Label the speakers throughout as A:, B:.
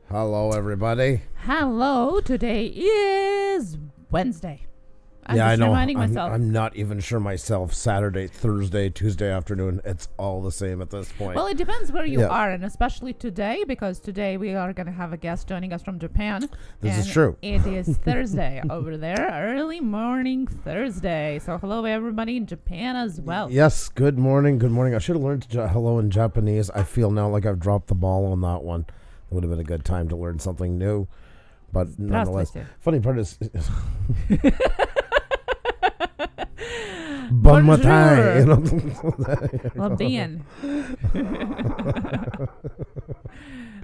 A: Hello, everybody.
B: Hello. Today is Wednesday. I'm
A: I
B: just
A: know.
B: reminding myself.
A: I'm not even sure myself. Saturday, Thursday, Tuesday afternoon. It's all the same at this point.
B: Well, it depends where you are, and especially today, because today we are going to have a guest joining us from Japan.
A: This is true.
B: It is Thursday over there, early morning Thursday. So hello, everybody in Japan as well.
A: Yes. Good morning. Good morning. I should have learned hello in Japanese. I feel now like I've dropped the ball on that one. It would have been a good time to learn something new, but nonetheless, funny part is bon matin.
B: Labdien.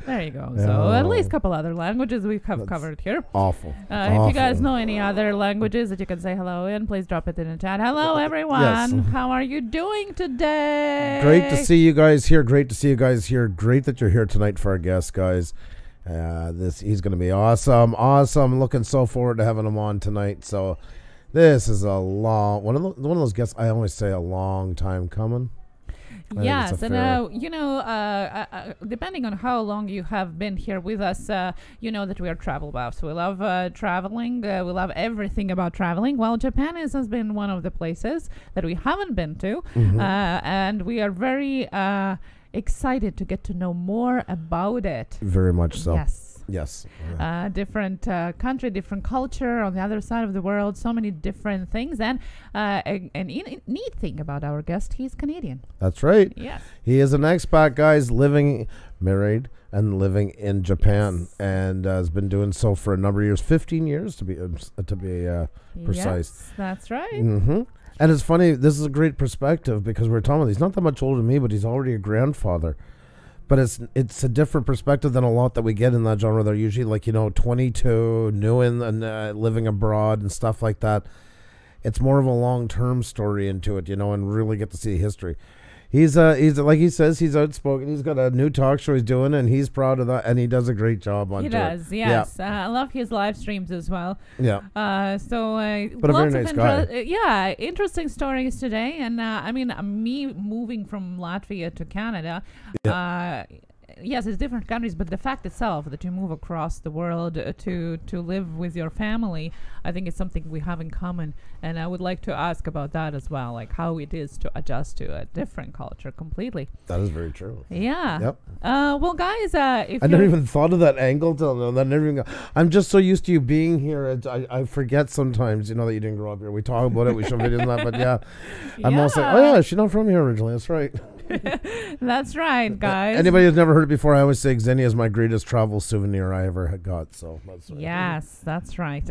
B: There you go. So at least a couple other languages we have covered here.
A: Awful.
B: If you guys know any other languages that you can say hello in, please drop it in the chat. Hello, everyone.
A: Yes.
B: How are you doing today?
A: Great to see you guys here. Great to see you guys here. Great that you're here tonight for our guest, guys. He's going to be awesome. Awesome. Looking so forward to having him on tonight. So this is a long one of those guests. I always say a long time coming.
B: Yes, and depending on how long you have been here with us, you know that we are travel buffs. We love traveling. We love everything about traveling. Well, Japan has been one of the places that we haven't been to, and we are very excited to get to know more about it.
A: Very much so.
B: Yes. Different country, different culture on the other side of the world, so many different things. And a neat thing about our guest, he's Canadian.
A: That's right.
B: Yes.
A: He is an expat, guys, married and living in Japan, and has been doing so for a number of years, 15 years to be precise.
B: Yes, that's right.
A: Mm-hmm. And it's funny, this is a great perspective because we're talking about, he's not that much older than me, but he's already a grandfather. But it's a different perspective than a lot that we get in that genre. They're usually 22, new and living abroad and stuff like that. It's more of a long-term story into it, and really get to see history. He's like he says, he's outspoken. He's got a new talk show he's doing, and he's proud of that, and he does a great job on it.
B: He does, yes. Yeah. I love his live streams as well.
A: Yeah.
B: But
A: a very nice guy.
B: Interesting stories today, and me moving from Latvia to Canada. Yes, it's different countries, but the fact itself that you move across the world to live with your family, I think it's something we have in common. And I would like to ask about that as well, like how it is to adjust to a different culture completely.
A: That is very true.
B: Yeah.
A: Yep.
B: Well, guys, if
A: I never even thought of that angle till now. I'm just so used to you being here. I forget sometimes, that you didn't grow up here. We talk about it. We show videos on that, but yeah. I'm also like, oh yeah, she's not from here originally. That's right.
B: That's right, guys.
A: Anybody who's never heard it before, I always say Xenia is my greatest travel souvenir I ever had got. So that's right.
B: Yes, that's right.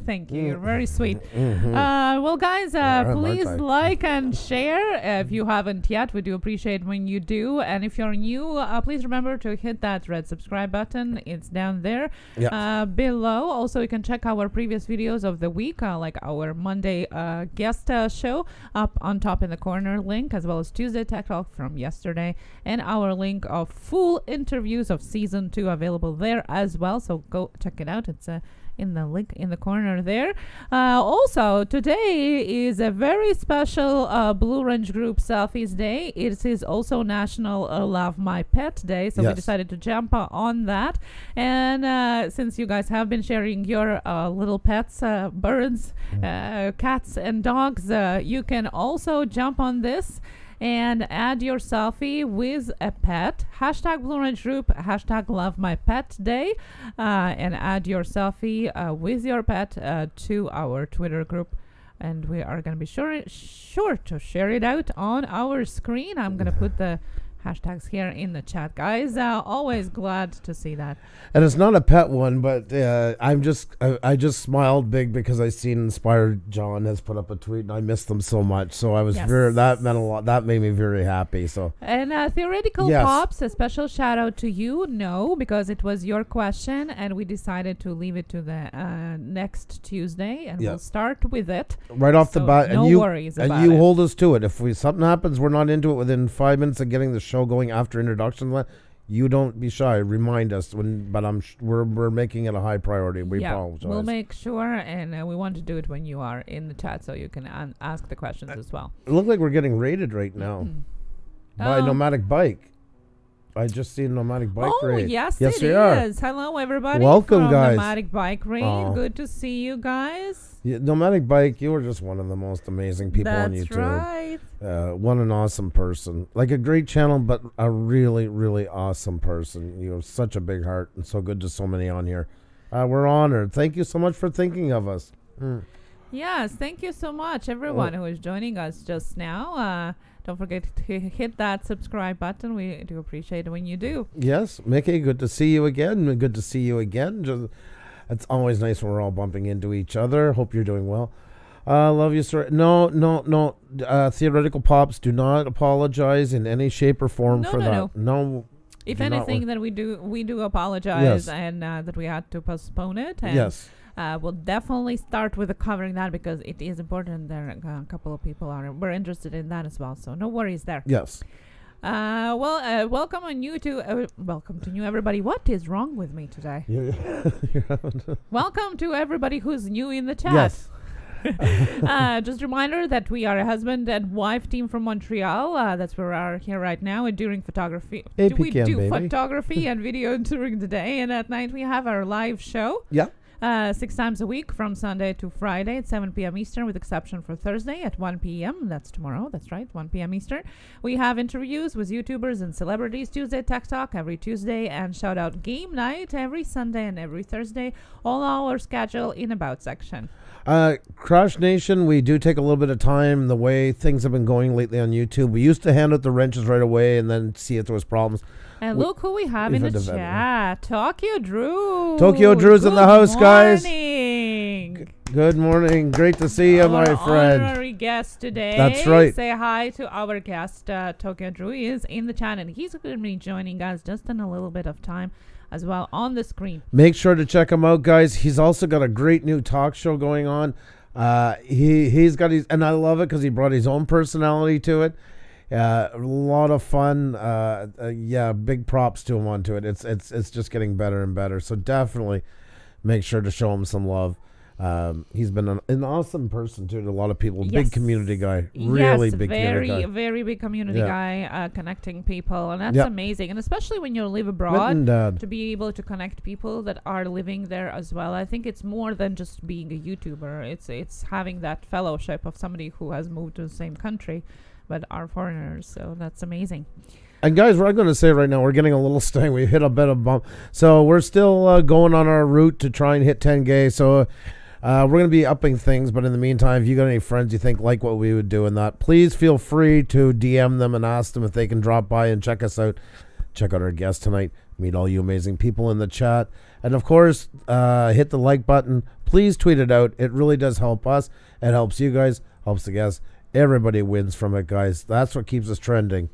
B: Thank you. You're very sweet.
A: Mm-hmm.
B: Well, guys, please like and share if you haven't yet. We do appreciate when you do. And if you're new, please remember to hit that red subscribe button. It's down there below. Also, you can check our previous videos of the week, like our Monday guest show up on top in the corner link, as well as Tuesday Tech Talk from yesterday, and our link of full interviews of season 2 available there as well. So go check it out. in the link in the corner there. Also, today is a very special Blue Range Group Selfies Day. It is also National Love My Pet Day, so we decided to jump on that. And since you guys have been sharing your little pets, birds, cats and dogs, you can also jump on this and add your selfie with a pet. Hashtag Blue Range Group, hashtag Love My Pet Day, and add your selfie with your pet to our Twitter group. And we are going to be sure to share it out on our screen. I'm going to put the hashtags here in the chat, guys. Always glad to see that.
A: And it's not a pet one, but I just smiled big because I seen Inspired John has put up a tweet, and I missed them so much. So I was that meant a lot. That made me very happy. So
B: and Theoretical Pops, a special shout out to you. No, because it was your question, and we decided to leave it to the next Tuesday, and we'll start with it
A: right off the bat.
B: No worries about it.
A: And you hold us to it. If something happens, we're not into it within 5 minutes of getting the show going after introductions. You don't be shy. Remind us we're making it a high priority. We apologize.
B: We'll make sure, and we want to do it when you are in the chat, so you can ask the questions as well.
A: It looks like we're getting raided right now by Nomadic Bike. I just seen Nomadic Bike raid.
B: Yes, it is. Hello, everybody.
A: Welcome,
B: from
A: guys.
B: Nomadic Bike raid. Good to see you guys.
A: Nomadic Bike, you were just one of the most amazing people on YouTube.
B: That's right.
A: What an awesome person. Like a great channel, but a really, really awesome person. You have such a big heart, and so good to so many on here. We're honored. Thank you so much for thinking of us.
B: Yes, thank you so much, everyone who is joining us just now. Don't forget to hit that subscribe button. We do appreciate it when you do.
A: Yes, Mickey, good to see you again. Good to see you again. It's always nice when we're all bumping into each other. Hope you're doing well. Love you, sir. No. Theoretical Pops, do not apologize in any shape or form for that. No.
B: If anything, that we do apologize, and that we had to postpone it. And we'll definitely start with covering that because it is important. There a couple of people we're interested in that as well. So no worries there.
A: Yes.
B: Welcome to new everybody. What is wrong with me today? Welcome to everybody who's new in the chat.
A: Yes.
B: Just a reminder that we are a husband and wife team from Montreal. That's where we are here right now and during photography. We do photography and video during the day, and at night we have our live show.
A: Yeah.
B: 6 times a week from Sunday to Friday at 7 p.m. Eastern, with exception for Thursday at 1 p.m. That's tomorrow. That's right, 1 p.m. Eastern. We have interviews with YouTubers and celebrities Tuesday, Tech Talk every Tuesday, and Shoutout Game Night every Sunday and every Thursday. All our schedule in About section.
A: Crash Nation, we do take a little bit of time. The way things have been going lately on YouTube, we used to hand out the wrenches right away and then see if there was problems.
B: And look who we have in the chat. Tokio Drew.
A: Tokio Drew's in the house, guys.
B: Good
A: morning. Great to see you, my friend.
B: Honorary guest today.
A: That's right.
B: Say hi to our guest. Tokio Drew is in the chat, and he's going to be joining us just in a little bit of time as well on the screen.
A: Make sure to check him out, guys. He's also got a great new talk show going on. He's got his, and I love it because he brought his own personality to it. A lot of fun. Big props to him onto it. It's just getting better and better. So definitely make sure to show him some love. He's been an awesome person too to a lot of people. Big community guy. Really big community guy.
B: Very big community guy, connecting people, and that's amazing. And especially when you live abroad, to be able to connect people that are living there as well. I think it's more than just being a YouTuber. It's having that fellowship of somebody who has moved to the same country but are foreigners, so that's amazing.
A: And guys, what I'm going to say right now, we're getting a little sting. We hit a bit of bump. So we're still going on our route to try and hit 10K. So we're going to be upping things. But in the meantime, if you got any friends you think like what we would do in that, please feel free to DM them and ask them if they can drop by and check us out. Check out our guest tonight. Meet all you amazing people in the chat. And of course, hit the like button. Please tweet it out. It really does help us. It helps you guys, helps the guests. Everybody wins from it, guys. That's what keeps us trending.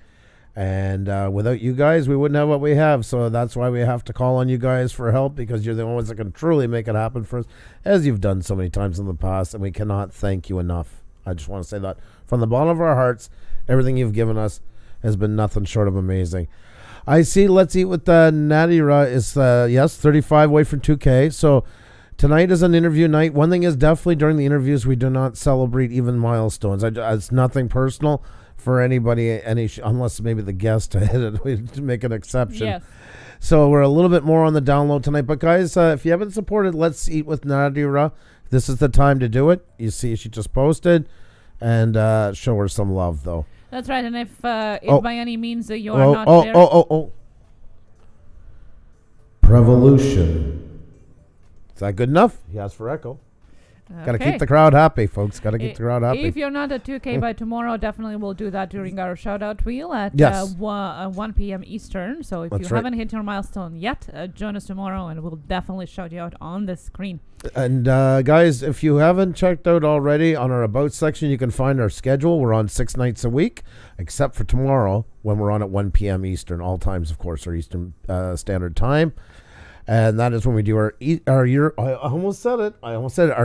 A: And without you guys, we wouldn't have what we have. So that's why we have to call on you guys for help, because you're the only ones that can truly make it happen for us, as you've done so many times in the past. And we cannot thank you enough. I just want to say that from the bottom of our hearts, everything you've given us has been nothing short of amazing. I see Let's Eat with Nadira is, 35 away from 2K. So Tonight is an interview night. One thing is definitely during the interviews, we do not celebrate even milestones. It's nothing personal for anybody, unless maybe the guest to hit it. We make an exception.
B: Yes.
A: So we're a little bit more on the download tonight. But guys, if you haven't supported Let's Eat with Nadira, this is the time to do it. You see, she just posted, and show her some love, though.
B: That's right. And if by any means you are not there.
A: Prevolution. Is that good enough? He asked for echo.
B: Okay.
A: Got to keep the crowd happy, folks. Got to keep the crowd happy.
B: If you're not at 2K by tomorrow, definitely we'll do that during our shout-out wheel at 1 p.m. Eastern. So if you haven't hit your milestone yet, join us tomorrow, and we'll definitely shout you out on the screen.
A: And guys, if you haven't checked out already, on our About section, you can find our schedule. We're on 6 nights a week, except for tomorrow when we're on at 1 p.m. Eastern. All times, of course, are Eastern Standard Time. And that is when we do our our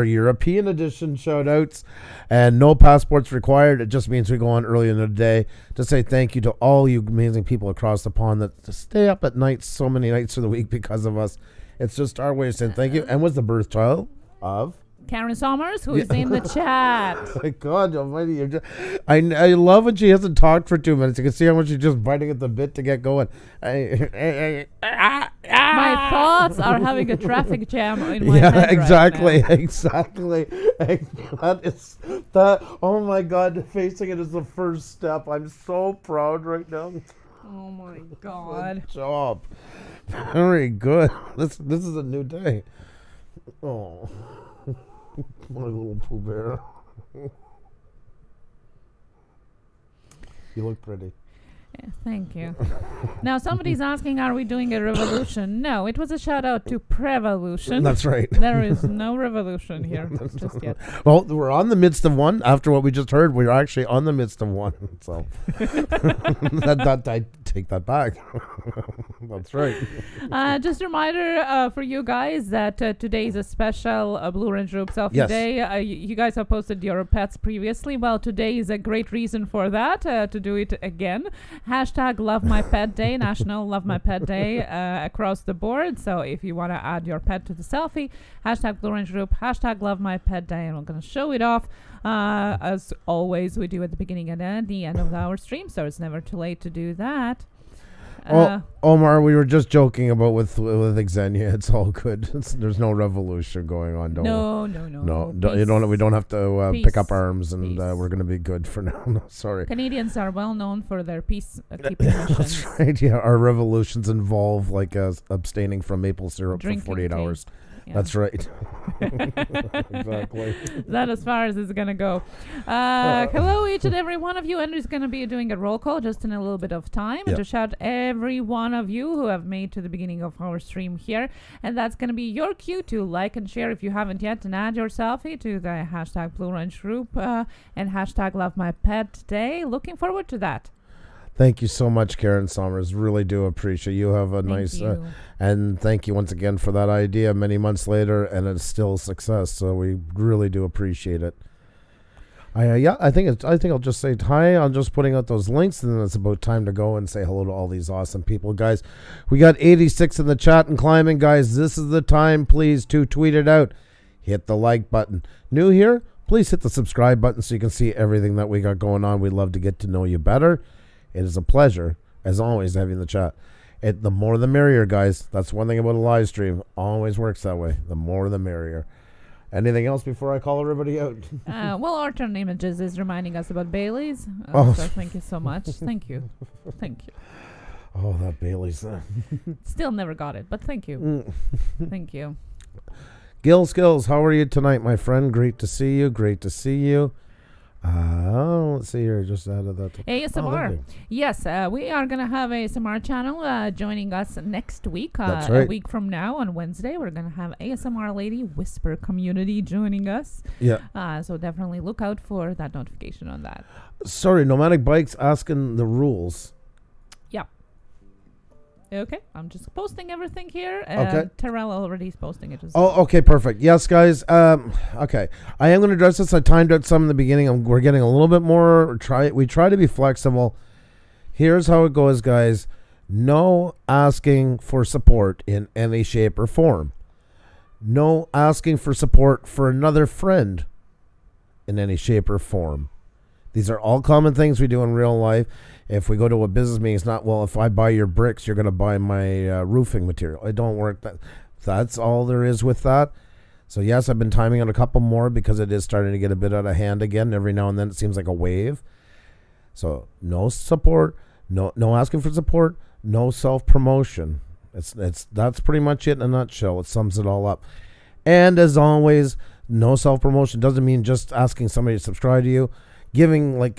A: European edition shout-outs. And no passports required. It just means we go on early in the day to say thank you to all you amazing people across the pond that stay up at night so many nights of the week because of us. It's just our way of saying thank you. And was the birth child of
B: Karen Sommers, who is in the chat.
A: My God almighty. I love when she hasn't talked for 2 minutes. You can see how much she's just biting at the bit to get going.
B: My thoughts are having a traffic jam in my head
A: exactly,
B: right now.
A: Exactly. That, oh my God, facing it is the first step. I'm so proud right now.
B: Oh my God.
A: Good job. Very good. This is a new day. Oh. My little Pooh Bear. You look pretty.
B: Yeah, thank you. Now, somebody's asking, are we doing a revolution? No, it was a shout out to Prevolution.
A: That's right.
B: There is no revolution here just yet.
A: Well, we're on the midst of one. After what we just heard, we're actually on the midst of one. So I take that back. That's right.
B: Just a reminder for you guys that today is a special Blue Orange Group Selfie Day. You guys have posted your pets previously. Well, today is a great reason for that, to do it again. Hashtag Love My Pet Day, National Love My Pet Day across the board. So if you want to add your pet to the selfie, hashtag Blue Orange Group, hashtag Love My Pet Day, and we're going to show it off. As always, we do at the beginning and at the end of our stream, so it's never too late to do that.
A: Omar, we were just joking about with Xenia. It's all good. There's no revolution going on.
B: No.
A: We don't have to pick up arms, and we're going to be good for now. No, sorry.
B: Canadians are well known for their peace-keeping missions.
A: That's right. Yeah, our revolutions involve like abstaining from maple syrup for 48 hours. Yeah. That's right. Exactly.
B: That as far as it's going to go. Hello, each and every one of you. Andrew's going to be doing a roll call just in a little bit of time. And to shout every one of you who have made to the beginning of our stream here. And that's going to be your cue to like and share if you haven't yet, and add your selfie to the hashtag Blue Orange Group and hashtag Love My Pet Day. Looking forward to that.
A: Thank you so much, Karen Sommers. Really do appreciate you. Have a nice and thank you once again for that idea many months later, and it's still a success. So we really do appreciate it. I think I'll just say hi. I'm just putting out those links, and then it's about time to go and say hello to all these awesome people, guys. We got 86 in the chat and climbing, guys. This is the time, please, to tweet it out. Hit the like button. New here? Please hit the subscribe button so you can see everything that we got going on. We'd love to get to know you better. It is a pleasure, as always, having the chat. The more the merrier, guys. That's one thing about a live stream. Always works that way. The more the merrier. Anything else before I call everybody out?
B: Well, Arthur Images is reminding us about Bailey's. So thank you so much. Thank you. Thank you.
A: Oh, that Bailey's.
B: Still never got it, but thank you. Thank you.
A: Gil Skills, how are you tonight, my friend? Great to see you. Great to see you. Let's see here. Just added that.
B: ASMR. Yes, we are going to have ASMR channel joining us next week.
A: That's right.
B: A week from now on Wednesday, we're going to have ASMR Lady Whisper Community joining us.
A: Yeah.
B: So definitely look out for that notification on that.
A: Sorry, Nomadic Bikes asking the rules.
B: Yeah. Okay, I'm just posting everything here.
A: Okay.
B: Terrell already is posting it as well.
A: Oh, okay, perfect. Yes, guys. Okay, I am going to address this. I timed out some in the beginning. We're getting a little bit more. We try to be flexible. Here's how it goes, guys. No asking for support in any shape or form. No asking for support for another friend in any shape or form. These are all common things we do in real life. If we go to a business meeting, it's not, well, if I buy your bricks, you're going to buy my roofing material. It don't work. That's all there is with that. So, yes, I've been timing on a couple more because it is starting to get a bit out of hand again. Every now and then it seems like a wave. So, no support, no asking for support, no self-promotion. That's pretty much it in a nutshell. It sums it all up. And as always, no self-promotion doesn't mean just asking somebody to subscribe to you. Giving, like,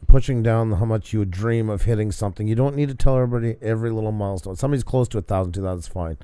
A: pushing down how much you would dream of hitting something. You don't need to tell everybody every little milestone. If somebody's close to 1,000, 2,000, that's fine.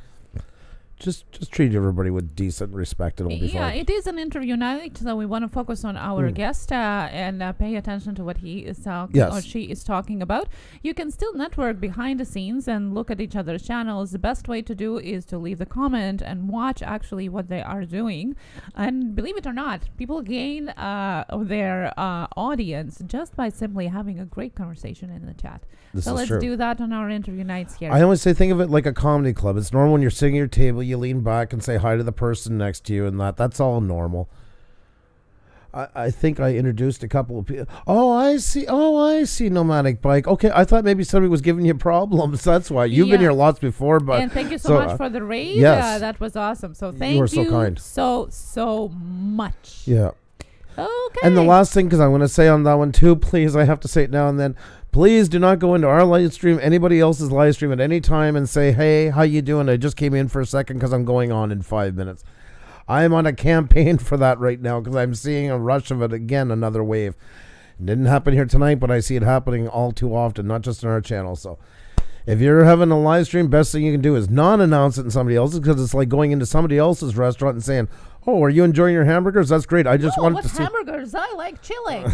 A: Just treat everybody with decent respect. It'll be fine.
B: Yeah, it is an interview night, so we want to focus on our guest and pay attention to what he is talking or she is talking about. You can still network behind the scenes and look at each other's channels. The best way to do is to leave the comment and watch actually what they are doing. And believe it or not, people gain their audience just by simply having a great conversation in the chat. So let's do that on our interview nights here.
A: I always say, think of it like a comedy club. It's normal when you're sitting at your table, you lean back and say hi to the person next to you, and that's all normal. I think I introduced a couple of people. Oh, I see, Nomadic Bike. Okay, I thought maybe somebody was giving you problems. That's why. You've been here lots before.
B: And thank you so much for the raid.
A: Yes.
B: That was awesome. So thank you.
A: You were so kind.
B: So much.
A: Yeah.
B: Okay.
A: And the last thing, because I'm going to say on that one too, please, I have to say it now and then, please do not go into our live stream, anybody else's live stream at any time and say, hey, how you doing? I just came in for a second because I'm going on in 5 minutes. I'm on a campaign for that right now because I'm seeing a rush of it again, another wave. It didn't happen here tonight, but I see it happening all too often, not just on our channel. So if you're having a live stream, best thing you can do is not announce it in somebody else's, because it's like going into somebody else's restaurant and saying, oh, are you enjoying your hamburgers? That's great. I just wanted to see.
B: Hamburgers? I like chili.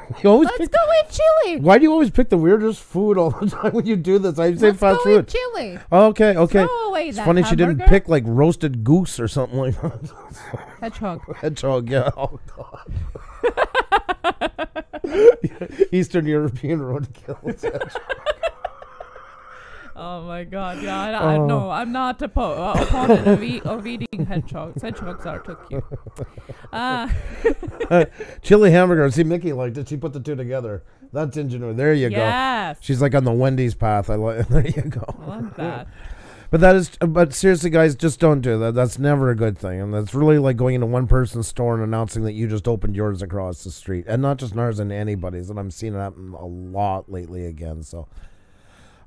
B: Let's go eat chili.
A: Why do you always pick the weirdest food all the time when you do this? I say fast food.
B: Let's go eat chili.
A: Okay.
B: Throw away
A: It's
B: that
A: funny
B: hamburger.
A: She didn't pick like roasted goose or something like that. Hedgehog, yeah. Oh, God. Eastern European roadkill.
B: Oh my God! Yeah, I know. I'm not a opponent of eating hedgehogs. Hedgehogs are too cute.
A: Chili hamburger. See, Mickey liked it. She put the two together. That's ingenuity. There you go. She's like on the Wendy's path. There you go.
B: I love that.
A: But seriously, guys, just don't do that. That's never a good thing. And that's really like going into one person's store and announcing that you just opened yours across the street, and not just ours and anybody's. And I'm seeing it happen a lot lately again. So.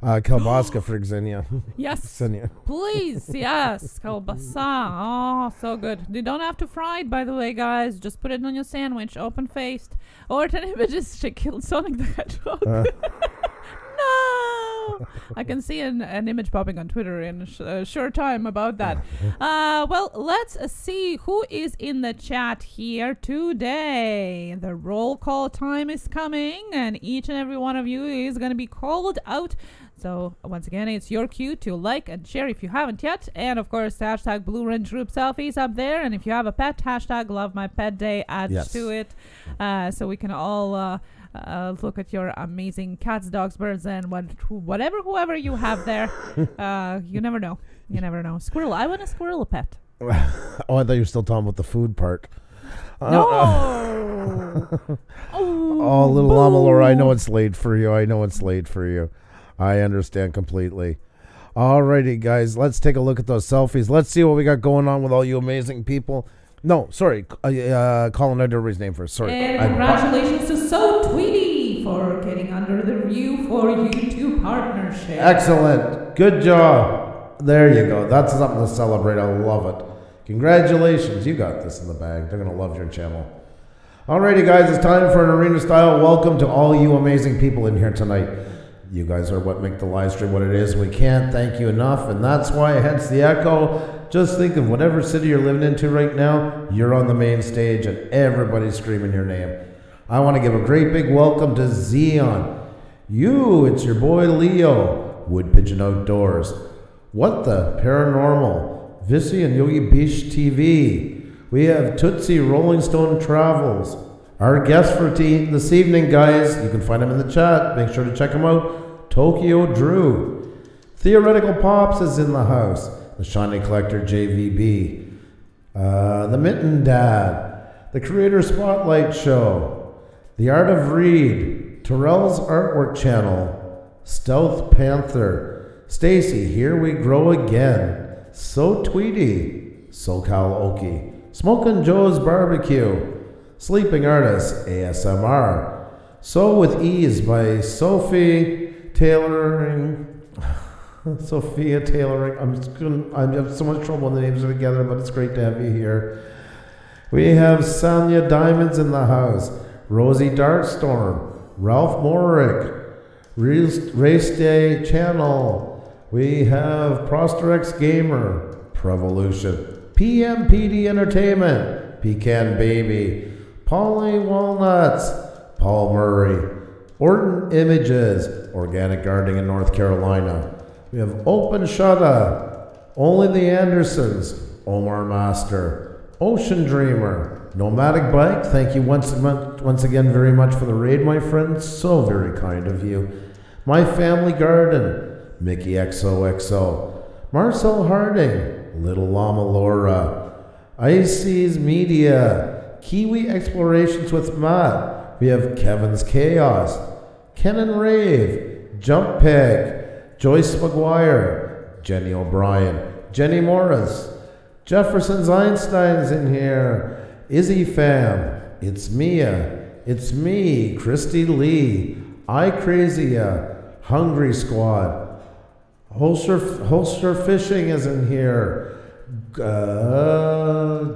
A: Kielbasa for Xenia.
B: Yes.
A: Xenia.
B: Please, yes. Kielbasa. Oh, so good. You don't have to fry it, by the way, guys. Just put it on your sandwich, open-faced. Or 10 images to kill Sonic the Hedgehog. No! I can see an image popping on Twitter in a short time about that. Well, let's see who is in the chat here today. The roll call time is coming, and each and every one of you is going to be called out. So, once again, it's your cue to like and share if you haven't yet. And, of course, hashtag Blue Range Group Selfies up there. And if you have a pet, hashtag Love My Pet Day adds to it. So we can all look at your amazing cats, dogs, birds, and whoever you have there. You never know. You never know. Squirrel. I want a squirrel pet.
A: Oh, I thought you were still talking about the food part.
B: No.
A: Oh, little llama Laura, I know it's late for you. I understand completely. Alrighty, guys, let's take a look at those selfies. Let's see what we got going on with all you amazing people. No, sorry, calling out everybody's name first. Sorry.
B: And congratulations to So Tweety for getting under the review for YouTube partnership.
A: Excellent. Good job. There you go. That's something to celebrate. I love it. Congratulations. You got this in the bag. They're going to love your channel. Alrighty, guys, it's time for an arena style. Welcome to all you amazing people in here tonight. You guys are what make the live stream what it is. We can't thank you enough, and that's why, hence the echo. Just think of whatever city you're living into right now, you're on the main stage, and everybody's screaming your name. I want to give a great big welcome to Zeon. It's your boy Leo, Wood Pigeon Outdoors. What the Paranormal, Vissy and Yogi Bish TV. We have Tootsie Rolling Stone Travels. Our guest for this evening, guys, you can find him in the chat. Make sure to check him out. Tokio Drew. Theoretical Pops is in the house. the Shiny Collector JVB, the Mitten Dad, the Creator Spotlight Show, the Art of Reed, Terrell's Artwork Channel, Stealth Panther, Stacy, Here We Grow Again, So Tweety, SoCal Okie, Smokin' Joe's Barbecue, Sleeping Artist, ASMR, So With Ease by Sophia Tailoring. I have so much trouble when the names are together, but it's great to have you here. We have Sonia Diamonds in the house, Rosie Darkstorm, Ralph Morick, Race Day Channel. We have Prosterex Gamer, Prevolution, PMPD Entertainment, Pecan Baby, Polly Walnuts, Paul Murray, Orton Images, Organic Gardening in North Carolina. We have Open Shutta, Only the Andersons, Omar Master, Ocean Dreamer, Nomadic Bike. Thank you once again very much for the raid, my friend. So very kind of you. My Family Garden, Mickey XOXO, Marcel Harding, Little Llama Laura, Ices Media, Kiwi Explorations with Matt. We have Kevin's Chaos, Ken and Rave, Jump Peg, Joyce McGuire, Jenny O'Brien, Jenny Morris, Jefferson's Einstein's in here, Izzy Fam, It's Mia, It's Me, Christy Lee, iCrazia, Hungry Squad, Holster Fishing is in here,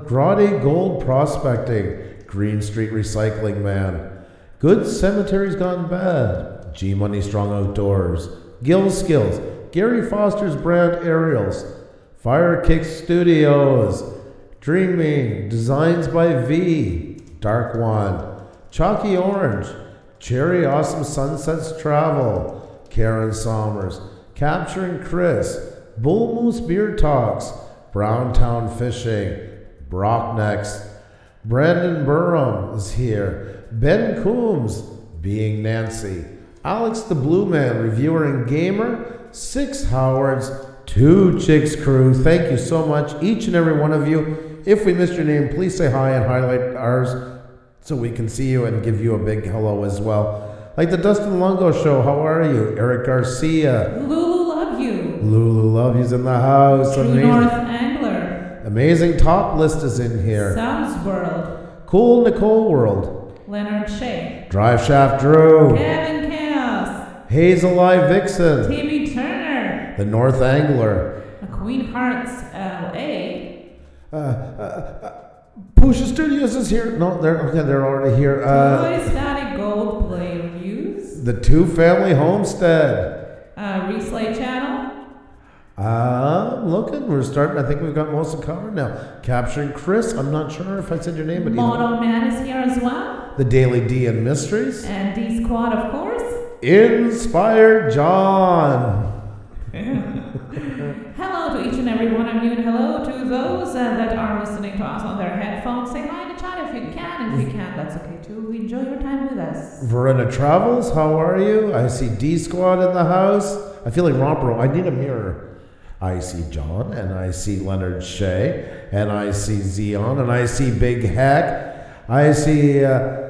A: Grotty Gold Prospecting, Green Street Recycling Man, Good Cemetery's Gone Bad, G Money Strong Outdoors, Gill Skills, Gary Foster's Brand Aerials, Firekick Studios, Dreaming, Designs by V, Dark Wand, Chalky Orange, Cherry Awesome Sunsets Travel, Karen Sommers, Capturing Chris, Bull Moose Beer Talks, Browntown Fishing, Brock Next, Brandon Burham is here, Ben Coombs, Being Nancy, Alex the Blue Man, Reviewer and Gamer, 6 Howards, 2 Chicks Crew. Thank you so much, each and every one of you. If we missed your name, please say hi and highlight ours so we can see you and give you a big hello as well. Like the Dustin Longo Show, how are you? Eric Garcia.
B: Lulu Love You.
A: Lulu Love You's in the house.
B: True North Angler.
A: Amazing Top List is in here.
B: Sam's World.
A: Cool Nicole World.
B: Leonard Shea.
A: Drive Shaft Drew.
B: Kevin Chaos.
A: Hazel Eye Vixen.
B: Timmy Turner.
A: The North Angler.
B: Queen Hearts LA.
A: Pusa Studios is here. No, they're already here.
B: Toy Static Gold Play Reviews.
A: The Two Family Homestead.
B: Reslay Channel.
A: I'm looking. We're starting. I think we've got most of it covered now. Capturing Chris. I'm not sure if I said your name, but
B: Mono Man is here as well.
A: The Daily D and Mysteries.
B: And D Squad, of course.
A: Inspired John.
B: Hello to each and every one of you, and hello to those that are listening to us on their headphones. Say hi in the chat if you can. If you can't, that's okay too. Enjoy your time with us.
A: Verena Travels, how are you? I see D Squad in the house. I feel like Rompero. I need a mirror. I see John, and I see Leonard Shea, and I see Zion, and I see Big Heck. I see, Drone.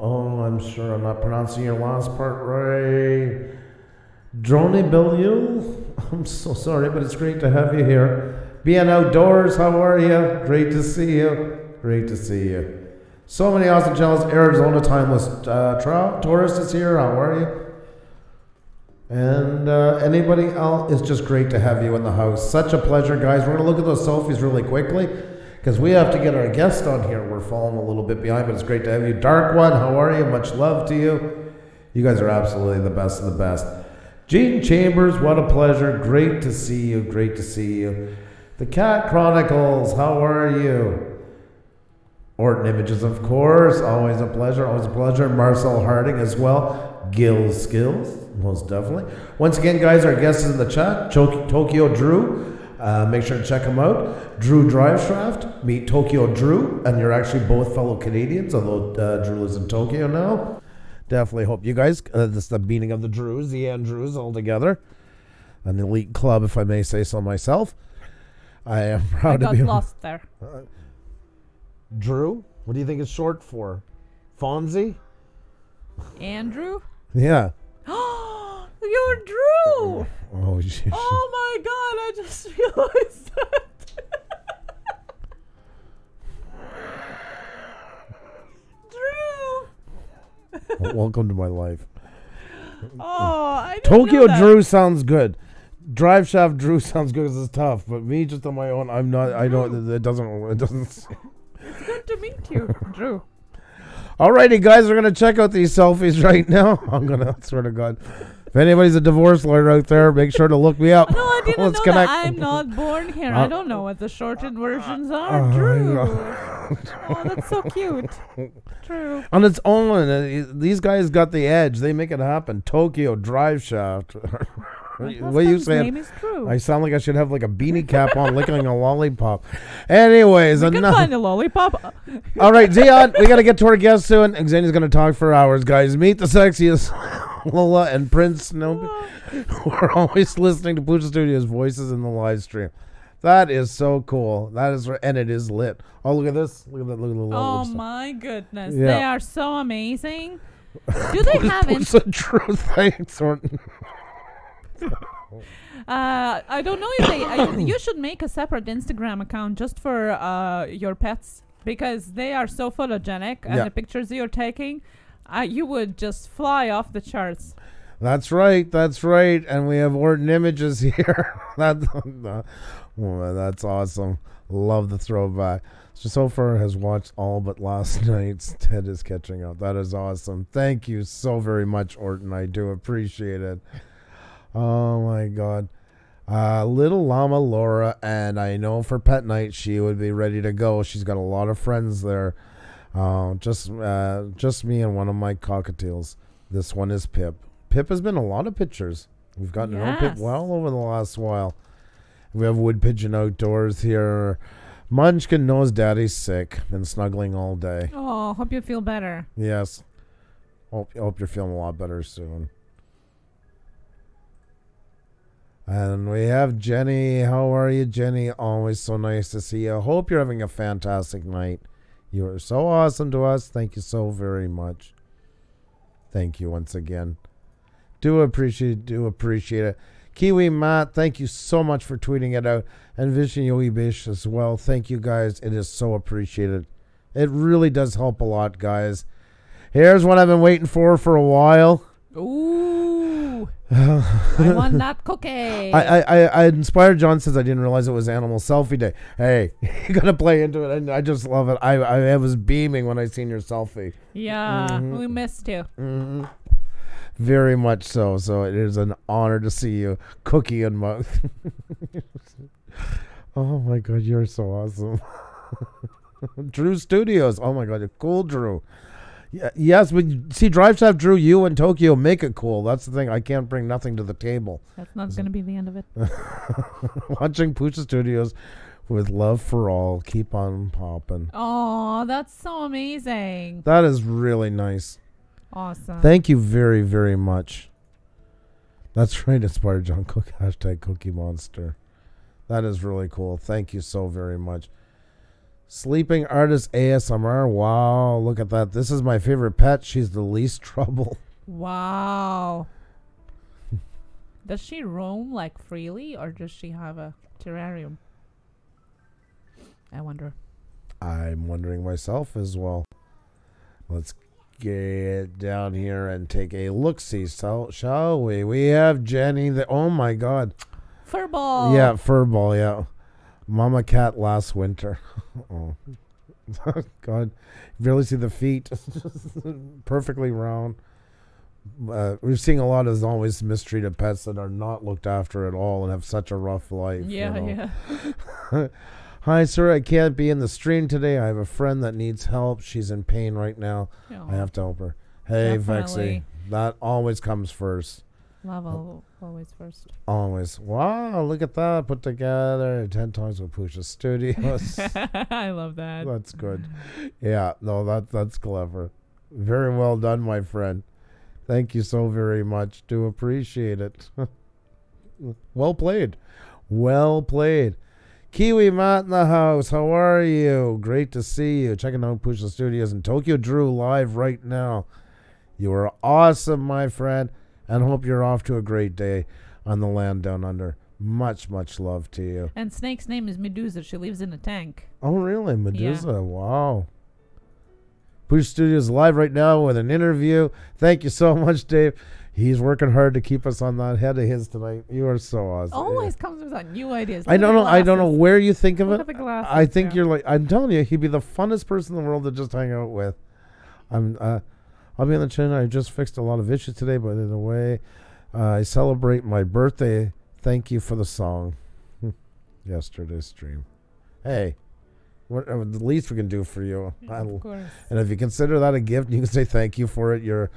A: Oh, I'm sure I'm not pronouncing your last part right. Drone Bellule. I'm so sorry, but it's great to have you here. Being Outdoors, how are you? Great to see you. Great to see you. So many awesome channels. Arizona Timeless Tourist is here. How are you? And anybody else, it's just great to have you in the house. Such a pleasure, guys. We're going to look at those selfies really quickly because we have to get our guest on here. We're falling a little bit behind, but it's great to have you. Dark One, how are you? Much love to you. You guys are absolutely the best of the best. Gene Chambers, what a pleasure. Great to see you. Great to see you. The Cat Chronicles, how are you? Orton Images, of course. Always a pleasure. Always a pleasure. Marcel Harding as well. Gill Skills, most definitely. Once again, guys, our guest is in the chat. Tokio Drew. Make sure to check him out. Drew Driveshaft. Meet Tokio Drew. And you're actually both fellow Canadians, although Drew lives in Tokyo now. Definitely hope you guys, this is the meeting of the Drews, the Andrews all together. An elite club, if I may say so myself. I am proud to be...
B: I got lost there.
A: Drew? What do you think it's short for? Fonzie?
B: Andrew?
A: Yeah.
B: You're Drew!
A: Oh, shit.
B: Oh my God, I just realized that. Drew!
A: Welcome to my life.
B: Oh, I didn't
A: Tokio
B: know that.
A: Drew sounds good. Drive Shaft Drew sounds good because it's tough. But me just on my own, I'm not, I don't, it doesn't.
B: It's good to meet you, Drew.
A: Alrighty, guys, we're going to check out these selfies right now. I swear to God. If anybody's a divorce lawyer out there, make sure to look me up.
B: No, I didn't
A: Let's
B: know
A: connect.
B: that. I'm not born here. I don't know what the shortened versions are. Drew. Oh, that's so cute. True.
A: On its own, these guys got the edge. They make it happen. Tokyo Drive Shaft. What you saying?
B: Name is Drew.
A: I sound like I should have like a beanie cap on, licking a lollipop. Anyways,
B: we can find a lollipop.
A: All right, Zion, we got to get to our guest soon. Xenia's going to talk for hours, guys. Meet the sexiest Lola and Prince Snoopy. We're always listening to Pusa Studios' voices in the live stream. That is so cool. That is, and it is lit. Oh, look at this. Look at that. Look at the Lola.
B: Oh
A: stuff.
B: my goodness,
A: Yeah.
B: they are so amazing. Do they have?
A: Pusa True, thanks, Orton.
B: I don't know if they. You should make a separate Instagram account just for your pets because they are so photogenic and the pictures you're taking, you would just fly off the charts.
A: That's right. That's right. And we have Orton images here. That's awesome. Love the throwback. So far has watched all but last night's. Ted is catching up. That is awesome. Thank you so very much, Orton. I do appreciate it. Oh my God. Little llama Laura, and I know for pet night she would be ready to go. She's got a lot of friends there. Just me and one of my cockatiels. This one is Pip. Pip has been a lot of pictures. We've gotten to know Pip well over the last while. We have Wood Pigeon outdoors here. Munchkin knows Daddy's sick. Been snuggling all day.
B: Oh, hope you feel better.
A: Yes. Hope you're feeling a lot better soon. And we have Jenny. How are you, Jenny? Always so nice to see you. Hope you're having a fantastic night. You are so awesome to us. Thank you so very much. Thank you once again. Do appreciate it. Kiwi Matt, thank you so much for tweeting it out. And Vision Yogi Bish as well. Thank you guys. It is so appreciated. It really does help a lot, guys. Here's what I've been waiting for a while.
B: Ooh. I want that cookie.
A: I inspired John says I didn't realize it was Animal Selfie Day. Hey, you gotta play into it, and I just love it. I was beaming when I seen your selfie.
B: Yeah, we missed you.
A: Mm-hmm. Very much so. So it is an honor to see you, cookie in mouth. Oh my God, you're so awesome. Drew Studios. Oh my God, you're cool, Drew. Yeah, yes, but see, Drive Shaft Drew, you and Tokyo make it cool. That's the thing. I can't bring nothing to the table.
B: That's not going to be the end of it.
A: Watching Pusa Studios with love for all. Keep on popping.
B: Oh, that's so amazing.
A: That is really nice.
B: Awesome.
A: Thank you very, very much. That's right. Inspired John Cook. Hashtag Cookie Monster. That is really cool. Thank you so very much. Sleeping Artist ASMR. Wow, look at that. This is my favorite pet. She's the least trouble.
B: Wow. Does she roam like freely or does she have a terrarium? I wonder.
A: I'm wondering myself as well. Let's get down here and take a look-see, shall we? We have Jenny. Oh my God.
B: Furball.
A: Yeah, furball, yeah. Mama cat last winter. Oh. God. You barely see the feet. Perfectly round. We're seeing a lot of always mistreated pets that are not looked after at all and have such a rough life.
B: Yeah,
A: you know?
B: yeah.
A: Hi, sir. I can't be in the stream today. I have a friend that needs help. She's in pain right now.
B: Oh,
A: I have to help her. Hey,
B: definitely.
A: Vexy. That always comes first.
B: Love always first.
A: Always. Wow, look at that. Put together 10 times with Pusa Studios.
B: I love that.
A: That's good. Yeah, no, that's clever. Very well done, my friend. Thank you so very much. Do appreciate it. Well played. Well played. Kiwi Matt in the house. How are you? Great to see you. Checking out Pusa Studios in Tokyo. Drew live right now. You are awesome, my friend, and hope you're off to a great day on the land down under. Much, much love to you.
B: And Snake's name is Medusa. She lives in a tank.
A: Oh, really? Medusa. Yeah. Wow. Pusa Studios live right now with an interview. Thank you so much, Dave. He's working hard to keep us on that head of his tonight. You are so awesome.
B: Always comes with new ideas.
A: I don't know where you think of it. I think
B: yeah.
A: You're like, I'm telling you, he'd be the funnest person in the world to just hang out with. I'll be on the chin. I just fixed a lot of issues today, but in a way, I celebrate my birthday. Thank you for the song. Yesterday's stream. Hey, what the least we can do for you.
B: Of course.
A: And if you consider that a gift, you can say thank you for it.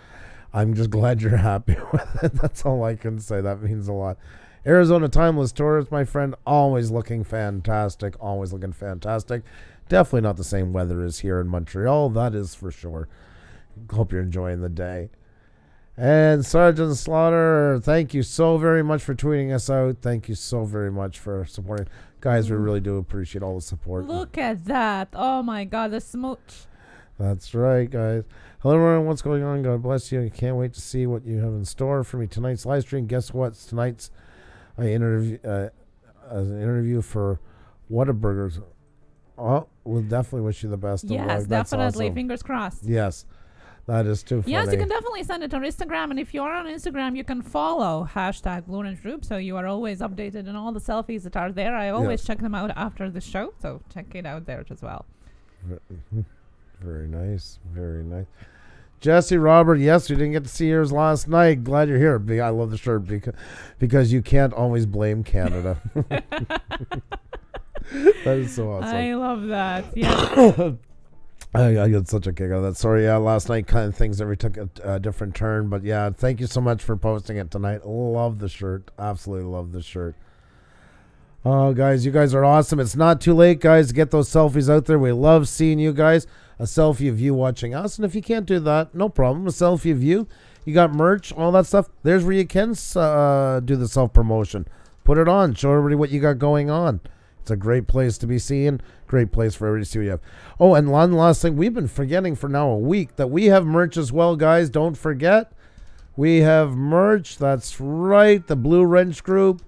A: I'm just glad you're happy with it. That's all I can say. That means a lot. Arizona Timeless Tourist, my friend, always looking fantastic. Always looking fantastic. Definitely not the same weather as here in Montreal. That is for sure. Hope you're enjoying the day. And Sergeant Slaughter, thank you so very much for tweeting us out. Thank you so very much for supporting. Guys, we really do appreciate all the support.
B: Look at that. Oh, my God, the smooch.
A: That's right, guys. Hello, everyone. What's going on? God bless you. I can't wait to see what you have in store for me tonight's live stream. Guess what? Tonight's an interview for Whataburgers. Oh, we'll definitely wish you the best.
B: Yes, definitely. Awesome. Fingers crossed.
A: Yes. That is too funny.
B: Yes, you can definitely send it on Instagram. And if you are on Instagram, you can follow #BlueRangeGroup. So you are always updated on all the selfies that are there. I always check them out after the show. So check it out there as well.
A: Very nice. Very nice. Jesse Robert, yes, we didn't get to see yours last night. Glad you're here. I love the shirt because you can't always blame Canada. That is so awesome.
B: I love that. Yeah.
A: I get such a kick out of that. Sorry, last night kind of things took a different turn. But yeah, thank you so much for posting it tonight. Love the shirt. Absolutely love the shirt. Oh, guys, you guys are awesome. It's not too late, guys, to get those selfies out there. We love seeing you guys. A selfie of you watching us. And if you can't do that, no problem. A selfie of you. You got merch, all that stuff. There's where you can do the self-promotion. Put it on. Show everybody what you got going on. It's a great place to be seen. Great place for everybody to see what you have. Oh, and one last thing. We've been forgetting for now a week that we have merch as well, guys. Don't forget. We have merch. That's right. The Blue Wrench Group.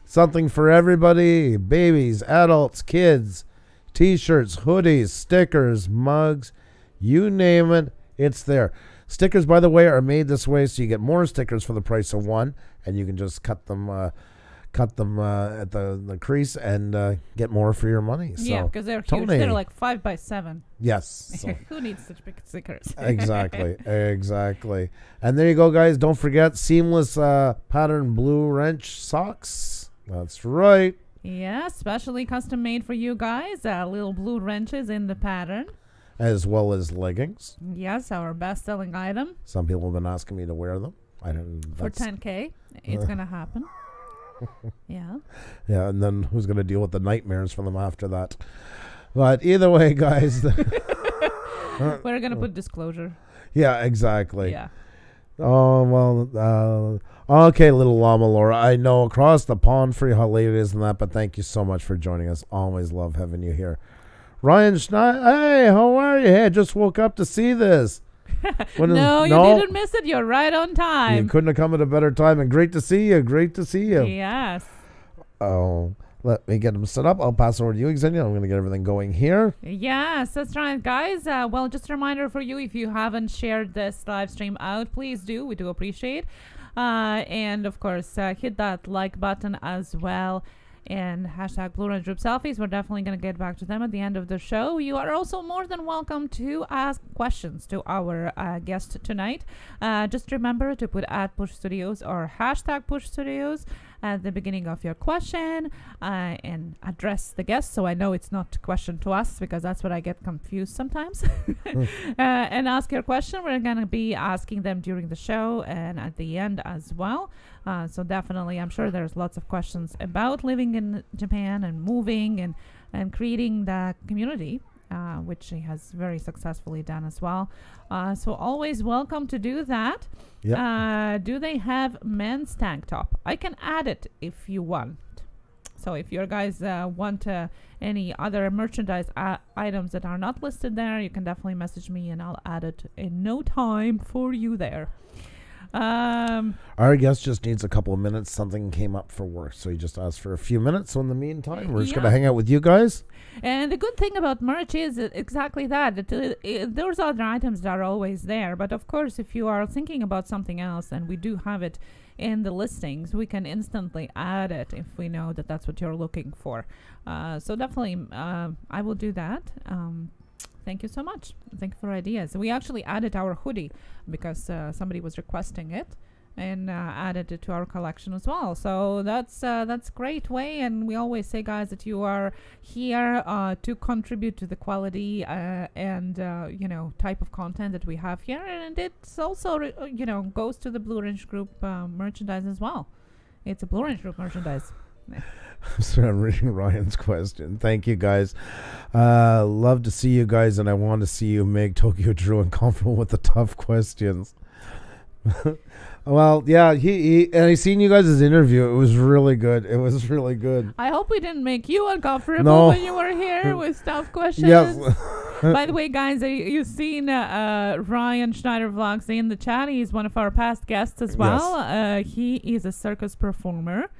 A: Something for everybody. Babies, adults, kids. T-shirts, hoodies, stickers, mugs. You name it. It's there. Stickers, by the way, are made this way so you get more stickers for the price of one. And you can just cut them at the crease and get more for your money. So,
B: yeah, because they're huge. They're like 5x7.
A: Yes.
B: So. Who needs such big stickers?
A: Exactly. And there you go, guys. Don't forget seamless pattern blue wrench socks. That's right.
B: Yeah, specially custom made for you guys. Little blue wrenches in the pattern.
A: As well as leggings.
B: Yes, our best-selling item.
A: Some people have been asking me to wear them.
B: For $10K. It's going to happen. Yeah.
A: Yeah, and then who's going to deal with the nightmares from them after that? But either way, guys.
B: We're going to put disclosure.
A: Yeah, exactly.
B: Yeah.
A: Oh, well, okay, little llama Laura. I know across the pond for you how late it is and that, but thank you so much for joining us. Always love having you here. Ryan Schneider, hey, how are you? Hey, I just woke up to see this.
B: No, you didn't miss it. You're right on time.
A: You couldn't have come at a better time, and great to see you. Great to see you.
B: Yes.
A: Oh, let me get them set up. I'll pass over to you, Xenia. I'm going to get everything going here.
B: Yes, that's right, guys. Well, just a reminder for you, if you haven't shared this live stream out, please do. We do appreciate. And, of course, hit that like button as well. And #BlueRangeGroup selfies. We're definitely going to get back to them at the end of the show. You are also more than welcome to ask questions to our guest tonight. Just remember to put @PushStudios or #PushStudios at the beginning of your question and address the guest. So I know it's not a question to us because that's what I get confused sometimes. And ask your question. We're going to be asking them during the show and at the end as well. So definitely, I'm sure there's lots of questions about living in Japan and moving and creating the community which she has very successfully done as well. So always welcome to do that. Yep. Do they have men's tank top? I can add it if you want. So if you guys want any other merchandise items that are not listed there, you can definitely message me and I'll add it in no time for you there.
A: Our guest just needs a couple of minutes. Something came up for work, so he just asked for a few minutes. So in the meantime, we're just going to hang out with you guys.
B: And the good thing about merch is exactly that. Those other items that are always there. But of course, if you are thinking about something else, and we do have it in the listings, we can instantly add it if we know that that's what you're looking for. So definitely, I will do that. Thank you so much. Thank you for ideas. We actually added our hoodie because somebody was requesting it, and added it to our collection as well. So that's great way. And we always say, guys, that you are here to contribute to the quality and type of content that we have here, and it's also goes to the Blue Ridge Group merchandise as well. It's a Blue Ridge Group merchandise.
A: So I'm reading Ryan's question. Thank you, guys. Love to see you guys, and I want to see you make Tokyo Drew uncomfortable with the tough questions. Well, yeah, he and I seen you guys' interview. It was really good.
B: I hope we didn't make you uncomfortable when you were here with tough questions. Yes. By the way, guys, you've seen Ryan Schneider Vlogs in the chat. He's one of our past guests as well. Yes. He is a circus performer.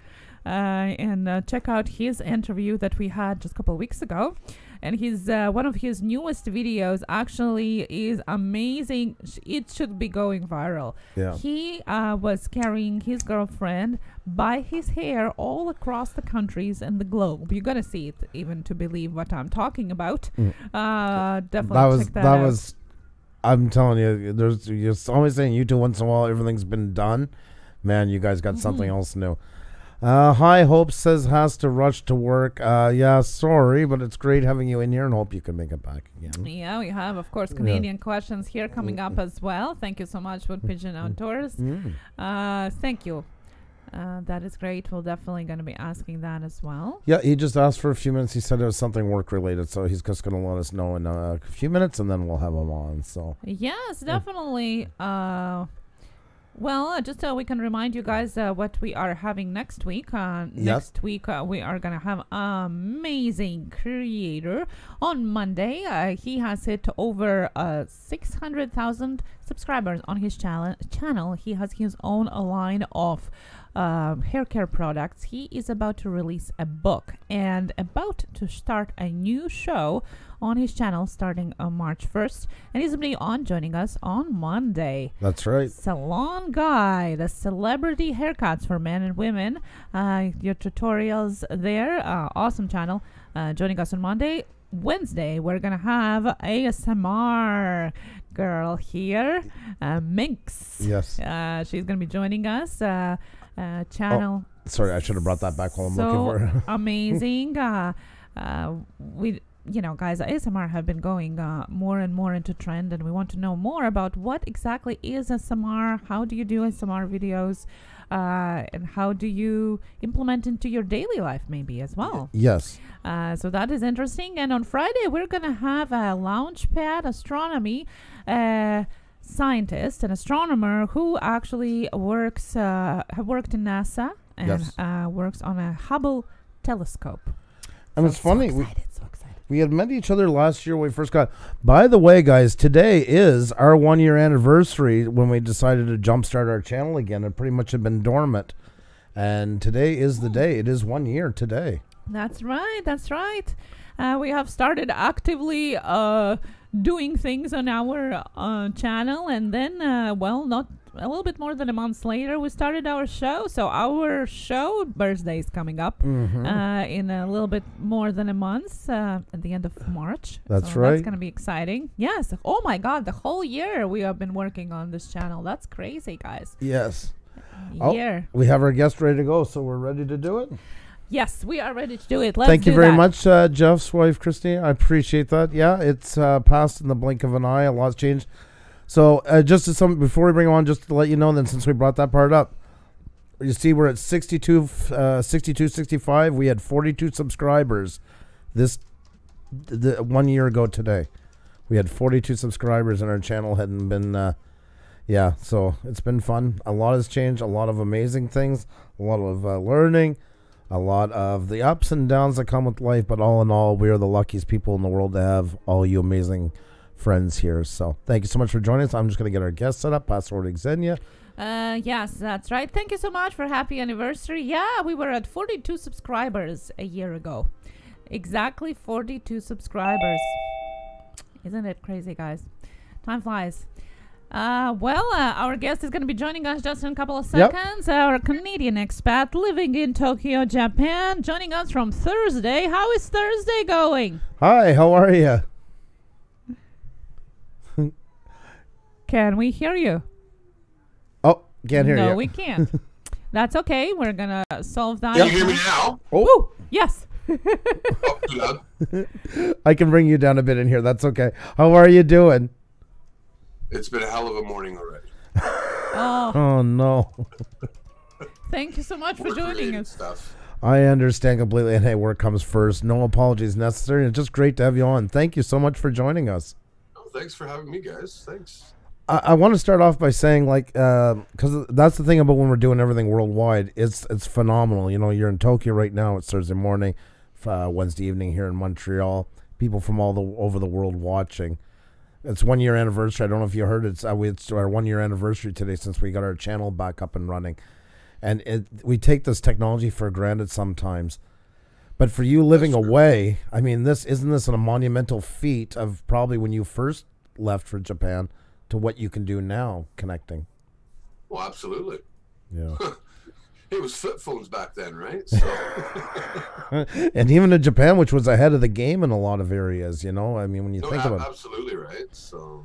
B: And check out his interview that we had just a couple of weeks ago. And his one of his newest videos actually is amazing. It should be going viral. Yeah. He was carrying his girlfriend by his hair all across the countries and the globe. You're gonna see it even to believe what I'm talking about. Definitely check that out.
A: I'm telling you, you're always saying you two once in a while everything's been done. Man, you guys got something else new. Hi, Hope says has to rush to work. Yeah, sorry, but it's great having you in here, and hope you can make it back again.
B: Yeah, we have, of course, Canadian questions here coming up as well. Thank you so much, Wood Pigeon Outdoors. Thank you. That is great. We're definitely going to be asking that as well.
A: Yeah, he just asked for a few minutes. He said it was something work-related, so he's just going to let us know in a few minutes, and then we'll have him on. So
B: yes, definitely. Well, just so we can remind you guys what we are having next week. Next week, we are going to have an amazing creator on Monday. He has hit over 600,000 subscribers on his channel. He has his own line of hair care products. He is about to release a book and about to start a new show on his channel starting on March 1st, and he's going to be joining us on Monday.
A: That's right.
B: Salon Guy, the celebrity haircuts for men and women. Your tutorials there. Awesome channel. Joining us on Monday. Wednesday, we're going to have ASMR girl here, Minx.
A: Yes.
B: She's going to be joining us. Channel.
A: Oh, sorry, I should have brought that back while I'm looking for her.
B: Amazing. Guys, ASMR have been going more and more into trend, and we want to know more about what exactly is ASMR, how do you do ASMR videos, and how do you implement into your daily life maybe as well.
A: Yes.
B: So that is interesting. And on Friday, we're going to have a Launchpad Astronomy scientist, an astronomer who actually works, have worked in NASA and works on a Hubble telescope.
A: And it's funny. We had met each other last year when we first got. By the way, guys, today is our 1-year anniversary when we decided to jumpstart our channel again. It pretty much had been dormant. And today is the day. It is 1 year today.
B: That's right. That's right. We have started actively doing things on our channel. And then, not a little bit more than a month later, we started our show. So our show birthday is coming up in a little bit more than a month at the end of March.
A: That's right.
B: That's going to be exciting. Yes. Oh my God. The whole year we have been working on this channel. That's crazy, guys.
A: Yes. We have our guest ready to go, so we're ready to do it.
B: Yes, we are ready to do it. Let's
A: Thank you very much, Jeff's wife, Christine. I appreciate that. Yeah, it's passed in the blink of an eye. A lot's changed. So before we bring on, just to let you know, then since we brought that part up, you see we're at 65. We had 42 subscribers this 1 year ago today. We had 42 subscribers and our channel hadn't been, yeah, so it's been fun. A lot has changed, a lot of amazing things, a lot of learning, a lot of the ups and downs that come with life, but all in all, we are the luckiest people in the world to have all you amazing friends here. So thank you so much for joining us. I'm just going to get our guest set up, pass over to Xenia.
B: Yes, that's right. Thank you so much for happy anniversary. Yeah, we were at 42 subscribers a year ago. Exactly 42 subscribers. Isn't it crazy, guys? Time flies. Our guest is going to be joining us just in a couple of seconds. Yep. Our Canadian expat living in Tokyo, Japan, joining us from Thursday. How is Thursday going?
A: Hi, how are you?
B: Can we hear you?
A: Oh, can't hear you.
B: No, we can't. That's okay. We're going to solve that.
C: Can you hear me now?
A: Oh,
B: woo, yes.
A: I can bring you down a bit in here. That's okay. How are you doing?
C: It's been a hell of a morning already.
A: Oh no.
B: Thank you so much for joining us.
C: Stuff.
A: I understand completely, and hey, work comes first. No apologies necessary. It's just great to have you on. Thank you so much for joining us.
C: Oh, thanks for having me, guys. Thanks.
A: I want to start off by saying, like, because that's the thing about when we're doing everything worldwide. It's phenomenal. You know, you're in Tokyo right now. It's Thursday morning, Wednesday evening here in Montreal. People from over the world watching. It's 1 year anniversary. I don't know if you heard it. It's our 1 year anniversary today since we got our channel back up and running. And we take this technology for granted sometimes. But for you living away, I mean, isn't this a monumental feat of probably when you first left for Japan to what you can do now connecting?
C: Well, absolutely.
A: Yeah.
C: It was flip phones back then, right? So.
A: And even in Japan, which was ahead of the game in a lot of areas, you know? I mean, when you think about it.
C: Absolutely, right? So,